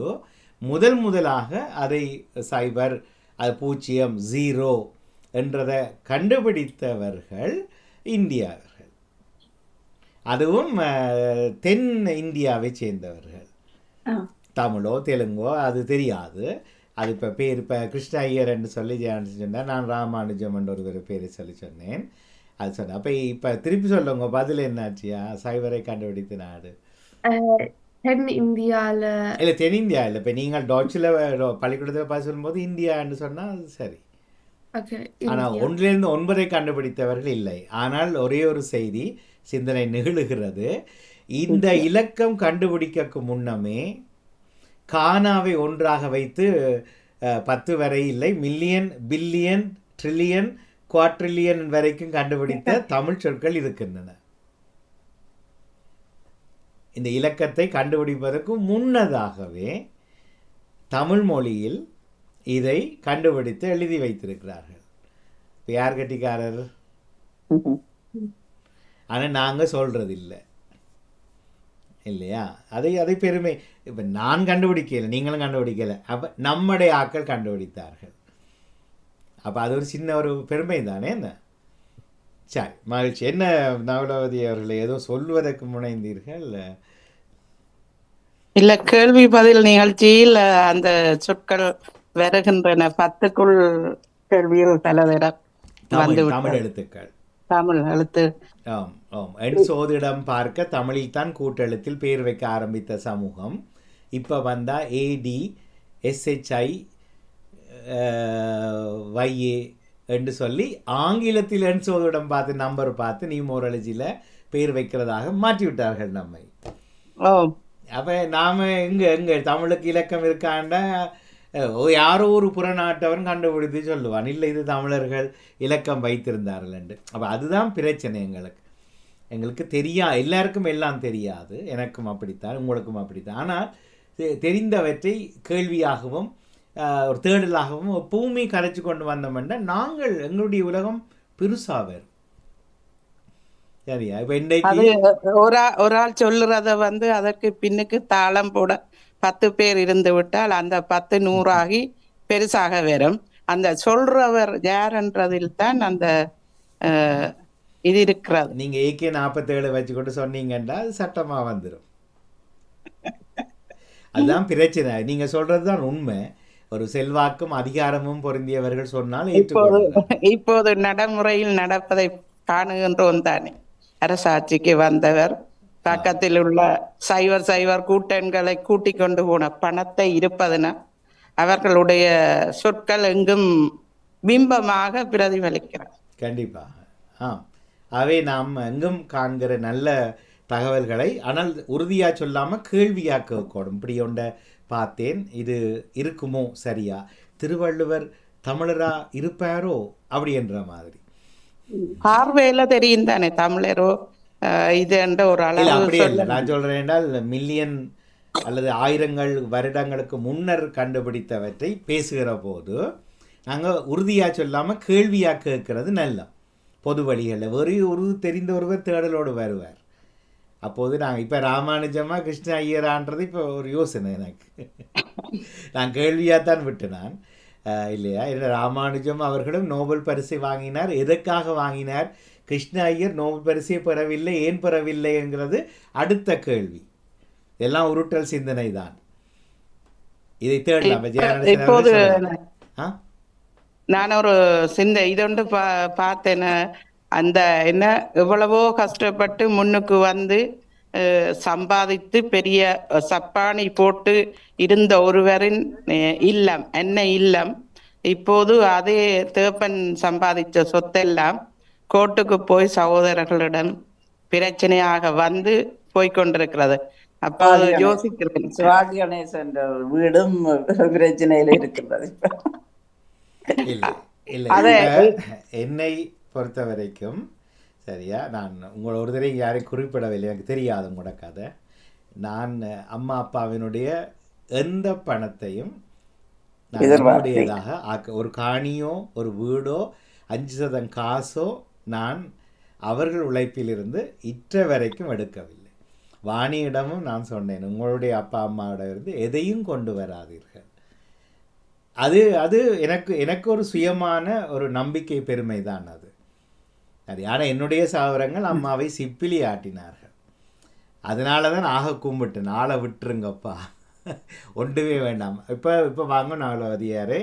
முதலாக அதை சைபர், அது 0 0 என்றதை கண்டுபிடித்தவர்கள் இந்தியாவர்கள். அதுவும் தென் இந்தியாவை சேர்ந்தவர்கள். தமிழோ தெலுங்கோ அது தெரியாது. அது இப்போ பேர் இப்போ கிருஷ்ண ஐயர் என்று சொல்லி சொன்னேன். நான் ராமானுஜம் என்ற ஒரு பேரை சொல்லி சொன்னேன். அது சொன்னேன். அப்போ இப்போ திருப்பி சொல்லுங்க, பதில் என்னாச்சியா? சைபரை கண்டுபிடித்த நாடு தென் இந்தியாவில் இல்லை, தென்னிந்தியா இல்லை. இப்போ நீங்கள் டாட்சில் பள்ளிக்கூடத்தில் பார்த்து சொல்லும்போது இந்தியான்னு சொன்னால் அது சரி. ஆனால் 1லிருந்து 9 கண்டுபிடித்தவர்கள் இல்லை. ஆனால் ஒரே ஒரு செய்தி சிந்தனை நிகழுகிறது. இந்த இலக்கம் கண்டுபிடிக்க முன்னமே கானாவை ஒன்றாக வைத்து 10 வரை இல்லை, மில்லியன், பில்லியன், ட்ரில்லியன், குவாட்ரில்லியன் வரைக்கும் கண்டுபிடித்த தமிழ் சொற்கள் இருக்கின்றன. இந்த இலக்கத்தை கண்டுபிடிப்பதற்கு முன்னதாகவே தமிழ் மொழியில் இதை கண்டுபிடித்து எழுதி வைத்திருக்கிறார்கள். இப்போ யார் கட்டிக்காரர்? ஆனால் நாங்கள் சொல்றது இல்லை இல்லையா? அதை பெருமை. இப்போ நான் கண்டுபிடிக்கலை, நீங்களும் கண்டுபிடிக்கலை, அப்போ நம்முடைய ஆட்கள் கண்டுபிடித்தார்கள். அப்போ அது ஒரு சின்ன ஒரு பெருமை தானே. என்ன சரி, மகிழ்ச்சி. என்ன நவலவதி அவர்களை ஏதோ சொல்வதற்கு முனைந்தீர்கள்? இல்ல, கேள்வி பதில் நிகழ்ச்சியில் அந்த சொற்கள் வருகின்றன. 10க்குள் கேள்வியில் பலதரம் வந்து தமிழ் எழுத்துக்கள், தமிழ் எழுத்து. ஆம் ஆம். எண் சோதிடம் பார்க்க தமிழில் தான் கூட்டெழுத்தில் பேர் வைக்க ஆரம்பித்த சமூகம் இப்போ வந்தால் AD SHI YA என்று சொல்லி ஆங்கிலத்தில் எண் சோதிடம் பார்த்து நம்பர் பார்த்து நியூமராலஜியில் பேர் வைக்கிறதாக மாற்றிவிட்டார்கள் நம்மை. அப்போ நாம் எங்கே தமிழுக்கு இலக்கம் இருக்காண்டா யாரோ ஒரு புறநாட்டவன் கண்டுபிடித்து சொல்லுவான், இல்லை இது தமிழர்கள் இலக்கம் வைத்திருந்தார்கள் என்று. அப்போ அதுதான் பிரச்சனை. எங்களுக்கு எல்லாருக்கும் எல்லாம் தெரியாது. எனக்கும் அப்படித்தான், உங்களுக்கும் அப்படித்தான். ஆனால் தெரிந்தவற்றை கேள்வியாகவும் ஒரு தேடலாகவும் எப்பவுமே கரைச்சி கொண்டு வந்தோம்னா நாங்கள் எங்களுடைய உலகம் பெருசாக வரும். சரியா? இப்போ இன்றைக்கு ஒரு ஆள் சொல்லுறத அதற்கு பின்னுக்கு தாளம் போட 10 பேர் இருந்து விட்டால் அந்த 10 100 பெருசாக வரும். அந்த சொல்றவர் யார்ன்றதில் தான் அந்த இது இருக்கிறது. நீங்க AK 47 வச்சுக்கொண்டு சொன்னீங்கன்னா அது சட்டமா வந்துடும். அதுதான் பிரச்சனை. நீங்க சொல்றதுதான் உண்மை. ஒரு செல்வாக்கும் அதிகாரமும் பொருந்தியவர்கள் சொன்னால் இப்போது நடைமுறையில் நடப்பதை காணுகின்றோம் தானே. அரசாட்சிக்கு வந்தவர் பக்கத்தில் உள்ள சைவர் கூட்டங்களை கூட்டிக் கொண்டு போன பணத்தை இருப்பதன அவர்களுடைய சொற்கள் எங்கும் பிம்பமாக பிரதிபலிக்கிறார். கண்டிப்பாக. அவை நாம் எங்கும் காண்கிற நல்ல தகவல்களை ஆனால் உறுதியாக சொல்லாமல் கேள்வியாக கேட்கணும். இப்படி ஒன்றை பார்த்தேன், இது இருக்குமோ சரியா, திருவள்ளுவர் தமிழரா இருப்பாரோ அப்படி என்ற மாதிரி பார்வையில தெரியும் தானே தமிழரோ இது என்ற ஒரு அளவு. அப்படி இல்லை, நான் சொல்றேன் என்றால் மில்லியன் அல்லது ஆயிரங்கள் வருடங்களுக்கு முன்னர் கண்டுபிடித்தவற்றை பேசுகிற போது நாங்கள் உறுதியாக சொல்லாமல் கேள்வியாக கேட்கறது நல்ல பொது வழிகளில். ஒரு தெரிந்த ஒருவர் தேடலோடு வருவார். அப்போது நாங்கள் இப்போ ராமானுஜமா கிருஷ்ண ஐயரான்றது இப்போ ஒரு யோசனை எனக்கு. நான் கேள்வியாகத்தான் விட்டுனான் இல்லையா? என்ன ராமானுஜம் அவர்களும் நோபல் பரிசை வாங்கினார். எதற்காக வாங்கினார்? கிருஷ்ண ஐயர் நோபல் பரிசை பெறவில்லை, ஏன் பெறவில்லை என்கிறது அடுத்த கேள்வி. எல்லாம் உருட்டல் சிந்தனை தான். இதை தேடலாம். இப்போது நான் ஒரு இதொன்று பார்த்தேன். அந்த என்ன எவ்வளவோ கஷ்டப்பட்டு முன்னுக்கு வந்து சம்பாதித்து பெரிய சப்பானி போட்டு இருந்த ஒருவரின் இல்லம் இப்போது அதே தேப்பன் சம்பாதிச்ச சொத்தெல்லாம் கோர்ட்டுக்கு போய் சகோதரர்களிடம் பிரச்சனையாக வந்து போய்கொண்டிருக்கிறது. அப்போ யோசிக்கிறேன், சிவாஜி கணேசன் வீடும் பிரச்சனையில இருக்கிறது. என்னை பொறுத்த வரைக்கும் சரியா, நான் உங்களை ஒரு தடவை யாரையும் குறிப்பிடவில்லை, எனக்கு தெரியாது உங்களோட கதை. நான் அம்மா அப்பாவினுடைய எந்த பணத்தையும் என்னுடையதாக ஒரு காணியோ ஒரு வீடோ 5% காசோ நான் அவர்கள் உழைப்பிலிருந்து இற்ற வரைக்கும் எடுக்கவில்லை. வாணியிடமும் நான் சொன்னேன், உங்களுடைய அப்பா அம்மாவிடம் இருந்து எதையும் கொண்டு வராதீர்கள். அது எனக்கு ஒரு சுயமான ஒரு நம்பிக்கை பெருமை தான் அது. ஆனால் என்னுடைய சகோதரங்கள் அம்மாவை சிப்பிலி ஆட்டினார்கள். அதனால தான் ஆக கும்பிட்டு நாளை விட்டுருங்கப்பா, ஒன்றுமே வேண்டாம், இப்போ வாங்கும் நாகலவதியாரே,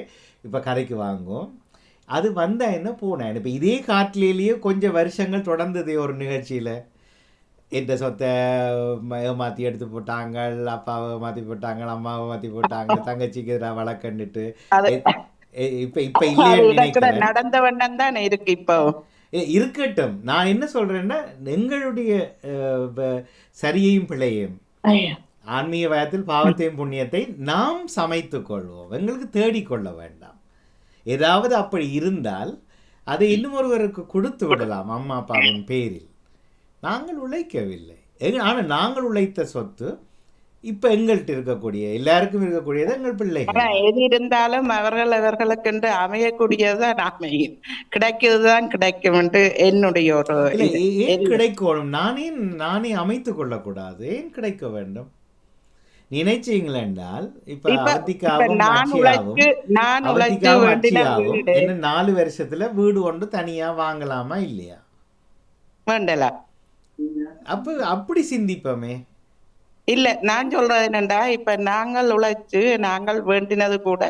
இப்போ கரைக்கு வாங்கும். அது வந்தால் என்ன போனேன். இப்போ இதே காட்டிலேயே கொஞ்சம் வருஷங்கள் தொடர்ந்தது. ஒரு நிகழ்ச்சியில் எந்த சொத்தை மாற்றி எடுத்து போட்டாங்க, அப்பாவை மாற்றி போட்டாங்க, அம்மாவை மாற்றி போட்டாங்க, தங்கச்சிக்கு வழக்கண்டுட்டு இப்போ இல்லையே நடந்த வண்ணம் தான் இருக்கு. இப்போ இருக்கட்டும். நான் என்ன சொல்றேன்னா, எங்களுடைய சரியையும் பிழையும் ஆன்மீகவாதத்தில் பாவத்தையும் புண்ணியத்தை நாம் சமைத்துக் கொள்வோம், எங்களுக்கு தேடிக்கொள்ள வேண்டாம். ஏதாவது அப்படி இருந்தால் அதை இன்னும் ஒருவருக்கு கொடுத்து விடலாம் அம்மா அப்பாவின் பேரில். நாங்கள் உழைக்கவில்லை, ஆனால் நாங்கள் உழைத்த சொத்து இப்போ எங்கள்கிட்ட இருக்கக்கூடிய எல்லாருக்கும் இருக்கக்கூடியது எங்கள் பிள்ளைகள். ஆனா எது இருந்தாலும் அவர்களுக்கென்று அமையக்கூடியதுதான் அமையும், கிடைக்கிறதுதான் கிடைக்கும் என்று என்னுடைய ஒரு இல்லை, ஏன் கிடைக்கணும்? நானே அமைத்து கொள்ளக்கூடாது, ஏன் கிடைக்க வேண்டும்? நினைச்சீங்களா என்றால் இப்ப அவதிக்காவும் அச்சியாவும் என்ன 4 வருஷத்துல வீடு ஒன்று தனியா வாங்கலாமா இல்லையா? வேண்டலாம். அப்படி சிந்திப்போமே. இல்ல, நான் சொல்றது என்னண்டா, இப்ப நாங்கள் உழைச்சு நாங்கள் வேண்டினது கூட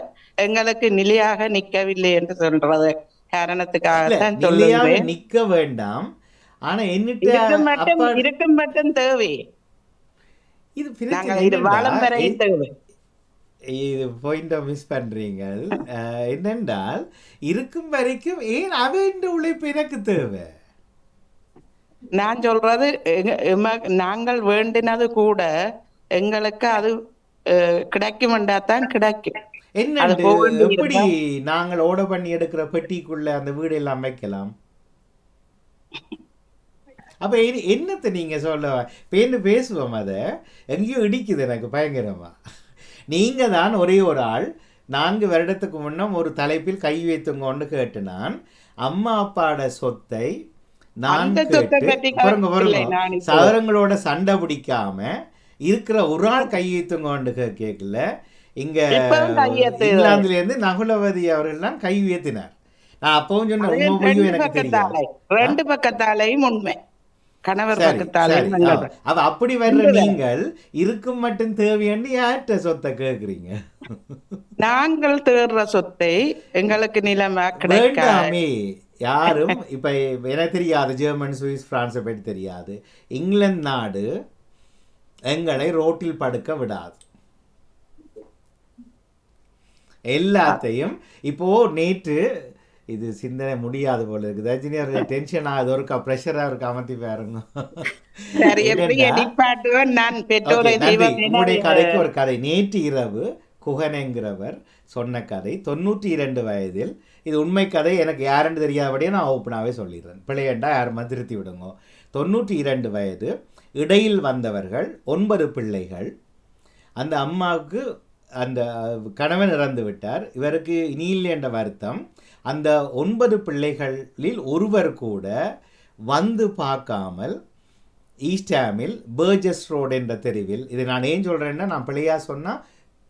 எங்களுக்கு நிலையாக நிக்கவில்லை என்று சொல்றது காரணத்துக்காக நிலையாக நிக்க வேண்டாம். ஆனா என்னிட்ட இருக்கும் மட்டும் தேவை. இது பாயிண்ட் மிஸ் பண்றீங்க. என்னென்றால் இருக்கும் வரைக்கும் ஏன் அவன் உழைப்பு எனக்கு தேவை? நான் சொல்றது நாங்கள் வேண்டினது கூட எங்களுக்கு அது கிடைக்கும் தான் கிடைக்கும். என்ன எப்படி நாங்கள் ஓட பண்ணி எடுக்கிற பெட்டிக்குள்ள அந்த வீடு எல்லாம் வைக்கலாம்? அப்ப என்னத்தை நீங்க சொல்ல பேன்னு பேசுவோம், அதை எங்கேயோ இடிக்குது எனக்கு பயங்கரமா. நீங்க தான் ஒரே ஒரு ஆள் 4 வருடத்துக்கு முன்னம் ஒரு தலைப்பில் கை வைத்துங்கன்னு கேட்டு நான் அம்மா அப்பாட சொத்தை நான் சவரங்களோட சண்டை பிடிக்காம இருக்கிற ஒரு ஆள் கை வைத்துங்கன்னு கேட்கல. இங்க இங்கிலாந்துல இருந்து நகுலவதி அவர்கள் தான் கை உயர்த்தினார். நான் அப்பவும் சொன்ன உண்மை எனக்கு தெரியாது. 2 பக்கத்தாலையும் உண்மை, கணவர் பக்கத்தாலையும். அவ அப்படி வர்ற நீங்கள் இருக்கும் மட்டும் தேவையான்னு யார்கிட்ட சொத்தை கேக்குறீங்க? நாங்கள் தேடுற சொத்தை எங்களுக்கு நிலைமை கிடைக்காமே. யாரும் இப்ப எனக்கு தெரியாது, ஜெர்மன், சுவிஸ், பிரான்ஸை பற்றி தெரியாது. இங்கிலாந்து நாடு எங்களை ரோட்டில் படுக்க விடாது. எல்லாத்தையும் இப்போ நேற்று இது சிந்தனை முடியாது போல இருக்கு. ரஜினி அவர்கள் டென்ஷன் ஆகுது, ஒருக்கா ப்ரெஷரா இருக்கு, அமர்த்தி பாருங்க. உங்களுடைய கதைக்கு ஒரு கதை. நேற்று இரவு குகனெங்கிறவர் சொன்ன கதை. 92 வயதில், இது உண்மை கதை, எனக்கு யாருன்னு தெரியாதபடியே நான் ஓப்பனாகவே சொல்லிடுறேன், பிள்ளையண்டா யாருமா திருத்தி விடுங்க. 92 வயது, இடையில் வந்தவர்கள் 9 பிள்ளைகள். அந்த அம்மாவுக்கு அந்த கணவன் இறந்து விட்டார், இவருக்கு இனி இல்லை என்ற வருத்தம். அந்த 9 பிள்ளைகளில் ஒருவர் கூட வந்து பார்க்காமல் ஈஸ்டாமில் பர்ஜஸ் ரோடு என்ற தெருவில், இது நான் ஏன் சொல்கிறேன்னா, நான் பிள்ளையா சொன்னால்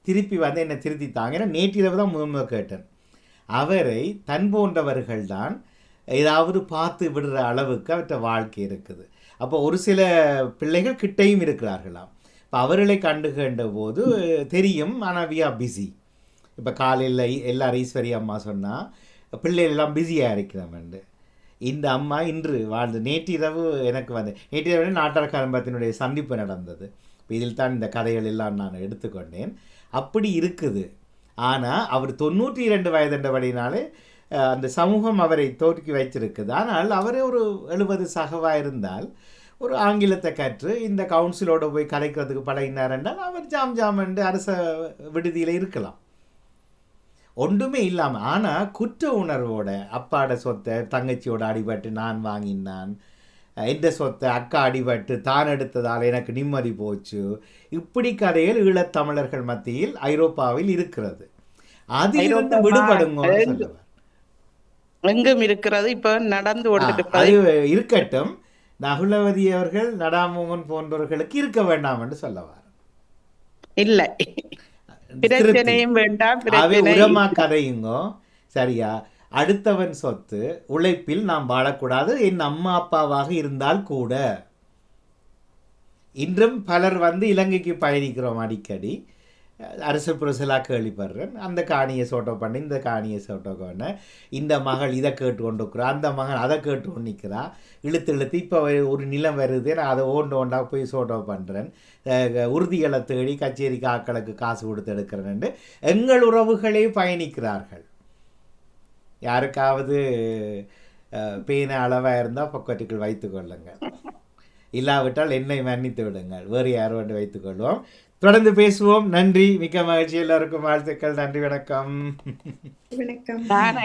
திருப்பி வந்து என்னை திருத்தித்தாங்க. ஏன்னா நேற்றிரவு தான் முதன்மை கேட்டேன். அவரை தன் போன்றவர்கள் தான் ஏதாவது பார்த்து விடுற அளவுக்கு அவற்ற வாழ்க்கை இருக்குது. அப்போ ஒரு சில பிள்ளைகள் கிட்டையும் இருக்கிறார்களாம். இப்போ அவர்களை கண்டுகின்ற போது தெரியும், ஆனால் வி ஆர் பிஸி. இப்போ காலையில் எல்லாரும் ஈஸ்வரி அம்மா சொன்னால் பிள்ளைகள் எல்லாம் பிஸியாக இருக்கிறோம்ண்டு. இந்த அம்மா இன்று வாழ்ந்து நேற்றிரவு எனக்கு வந்து நேற்றிரவு நாட்டார் கலம்பத்தினுடைய சந்திப்பு நடந்தது. இதில் தான் இந்த கதைகள் எல்லாம் நான் எடுத்துக்கொண்டேன். அப்படி இருக்குது. ஆனால் அவர் 92 வயதுன்றபடினாலே அந்த சமூகம் அவரை தோற்கி வைத்திருக்குது. ஆனால் அவரே ஒரு 70 சகவாக இருந்தால் ஒரு ஆங்கிலத்தை கற்று இந்த கவுன்சிலோடு போய் கலைக்கிறதுக்கு பழகினார் என்றால் அவர் ஜாம் என்று அரச விடுதியில் இருக்கலாம், ஒன்றுமே இல்லாமல். ஆனால் குற்ற உணர்வோட அப்பாட சொத்தை தங்கச்சியோட அடிபட்டு நான் வாங்கினான், எந்த சொத்தை அக்கா அடிபட்டு தான் எடுத்ததால் எனக்கு நிம்மதி போச்சு, இப்படி கதைகள் ஈழத்தமிழர்கள் மத்தியில் ஐரோப்பாவில் இருக்கிறது. அதிலிருந்து விடுபடுங்க சொல்லுவார். எங்கும் இருக்கிறது, இப்போ நடந்து அது இருக்கட்டும். நகுலவதி அவர்கள், நடாமோகன் போன்றவர்களுக்கு இருக்க வேண்டாம் என்று சொல்லவார். இல்லை, பிரச்சனையும் வேண்டாம், உரமா கதையுங்கோ. சரியா? அடுத்தவன் சொத்து உழைப்பில் நாம் வாழக்கூடாது, என் அம்மா அப்பாவாக இருந்தால் கூட. இன்றும் பலர் வந்து இலங்கைக்கு பயணிக்கிறோம் அடிக்கடி, அரசு புரசலாக கேள்விப்படுறேன். அந்த காணியை சோட்டோ பண்ண, இந்த காணியை சோட்டோ பண்ண, இந்த மகள் இதை கேட்டு கொண்டு இருக்கிறா, அந்த மகள் அதை கேட்டு கொண்டு நிற்கிறா, இழுத்து இப்போ ஒரு நிலம் வருது, நான் அதை ஓண்டா போய் சோட்டோ பண்ணுறேன், உறுதிகளை தேடி கச்சேரிக்கு ஆக்களுக்கு காசு கொடுத்து எடுக்கிறேன். எங்கள் உறவுகளே பயணிக்கிறார்கள். யாருக்காவது பேன அளவாக இருந்தால் பக்கத்துக்குள் வைத்து கொள்ளுங்கள், இல்லாவிட்டால் என்னை மன்னித்து விடுங்கள், வேறு யாரும் வந்து வைத்துக்கொள்வோம். தொடர்ந்து பேசுவோம். நன்றி, மிக்க மகிழ்ச்சி, எல்லாருக்கும் வாழ்த்துக்கள். நன்றி, வணக்கம். வணக்கம். நான்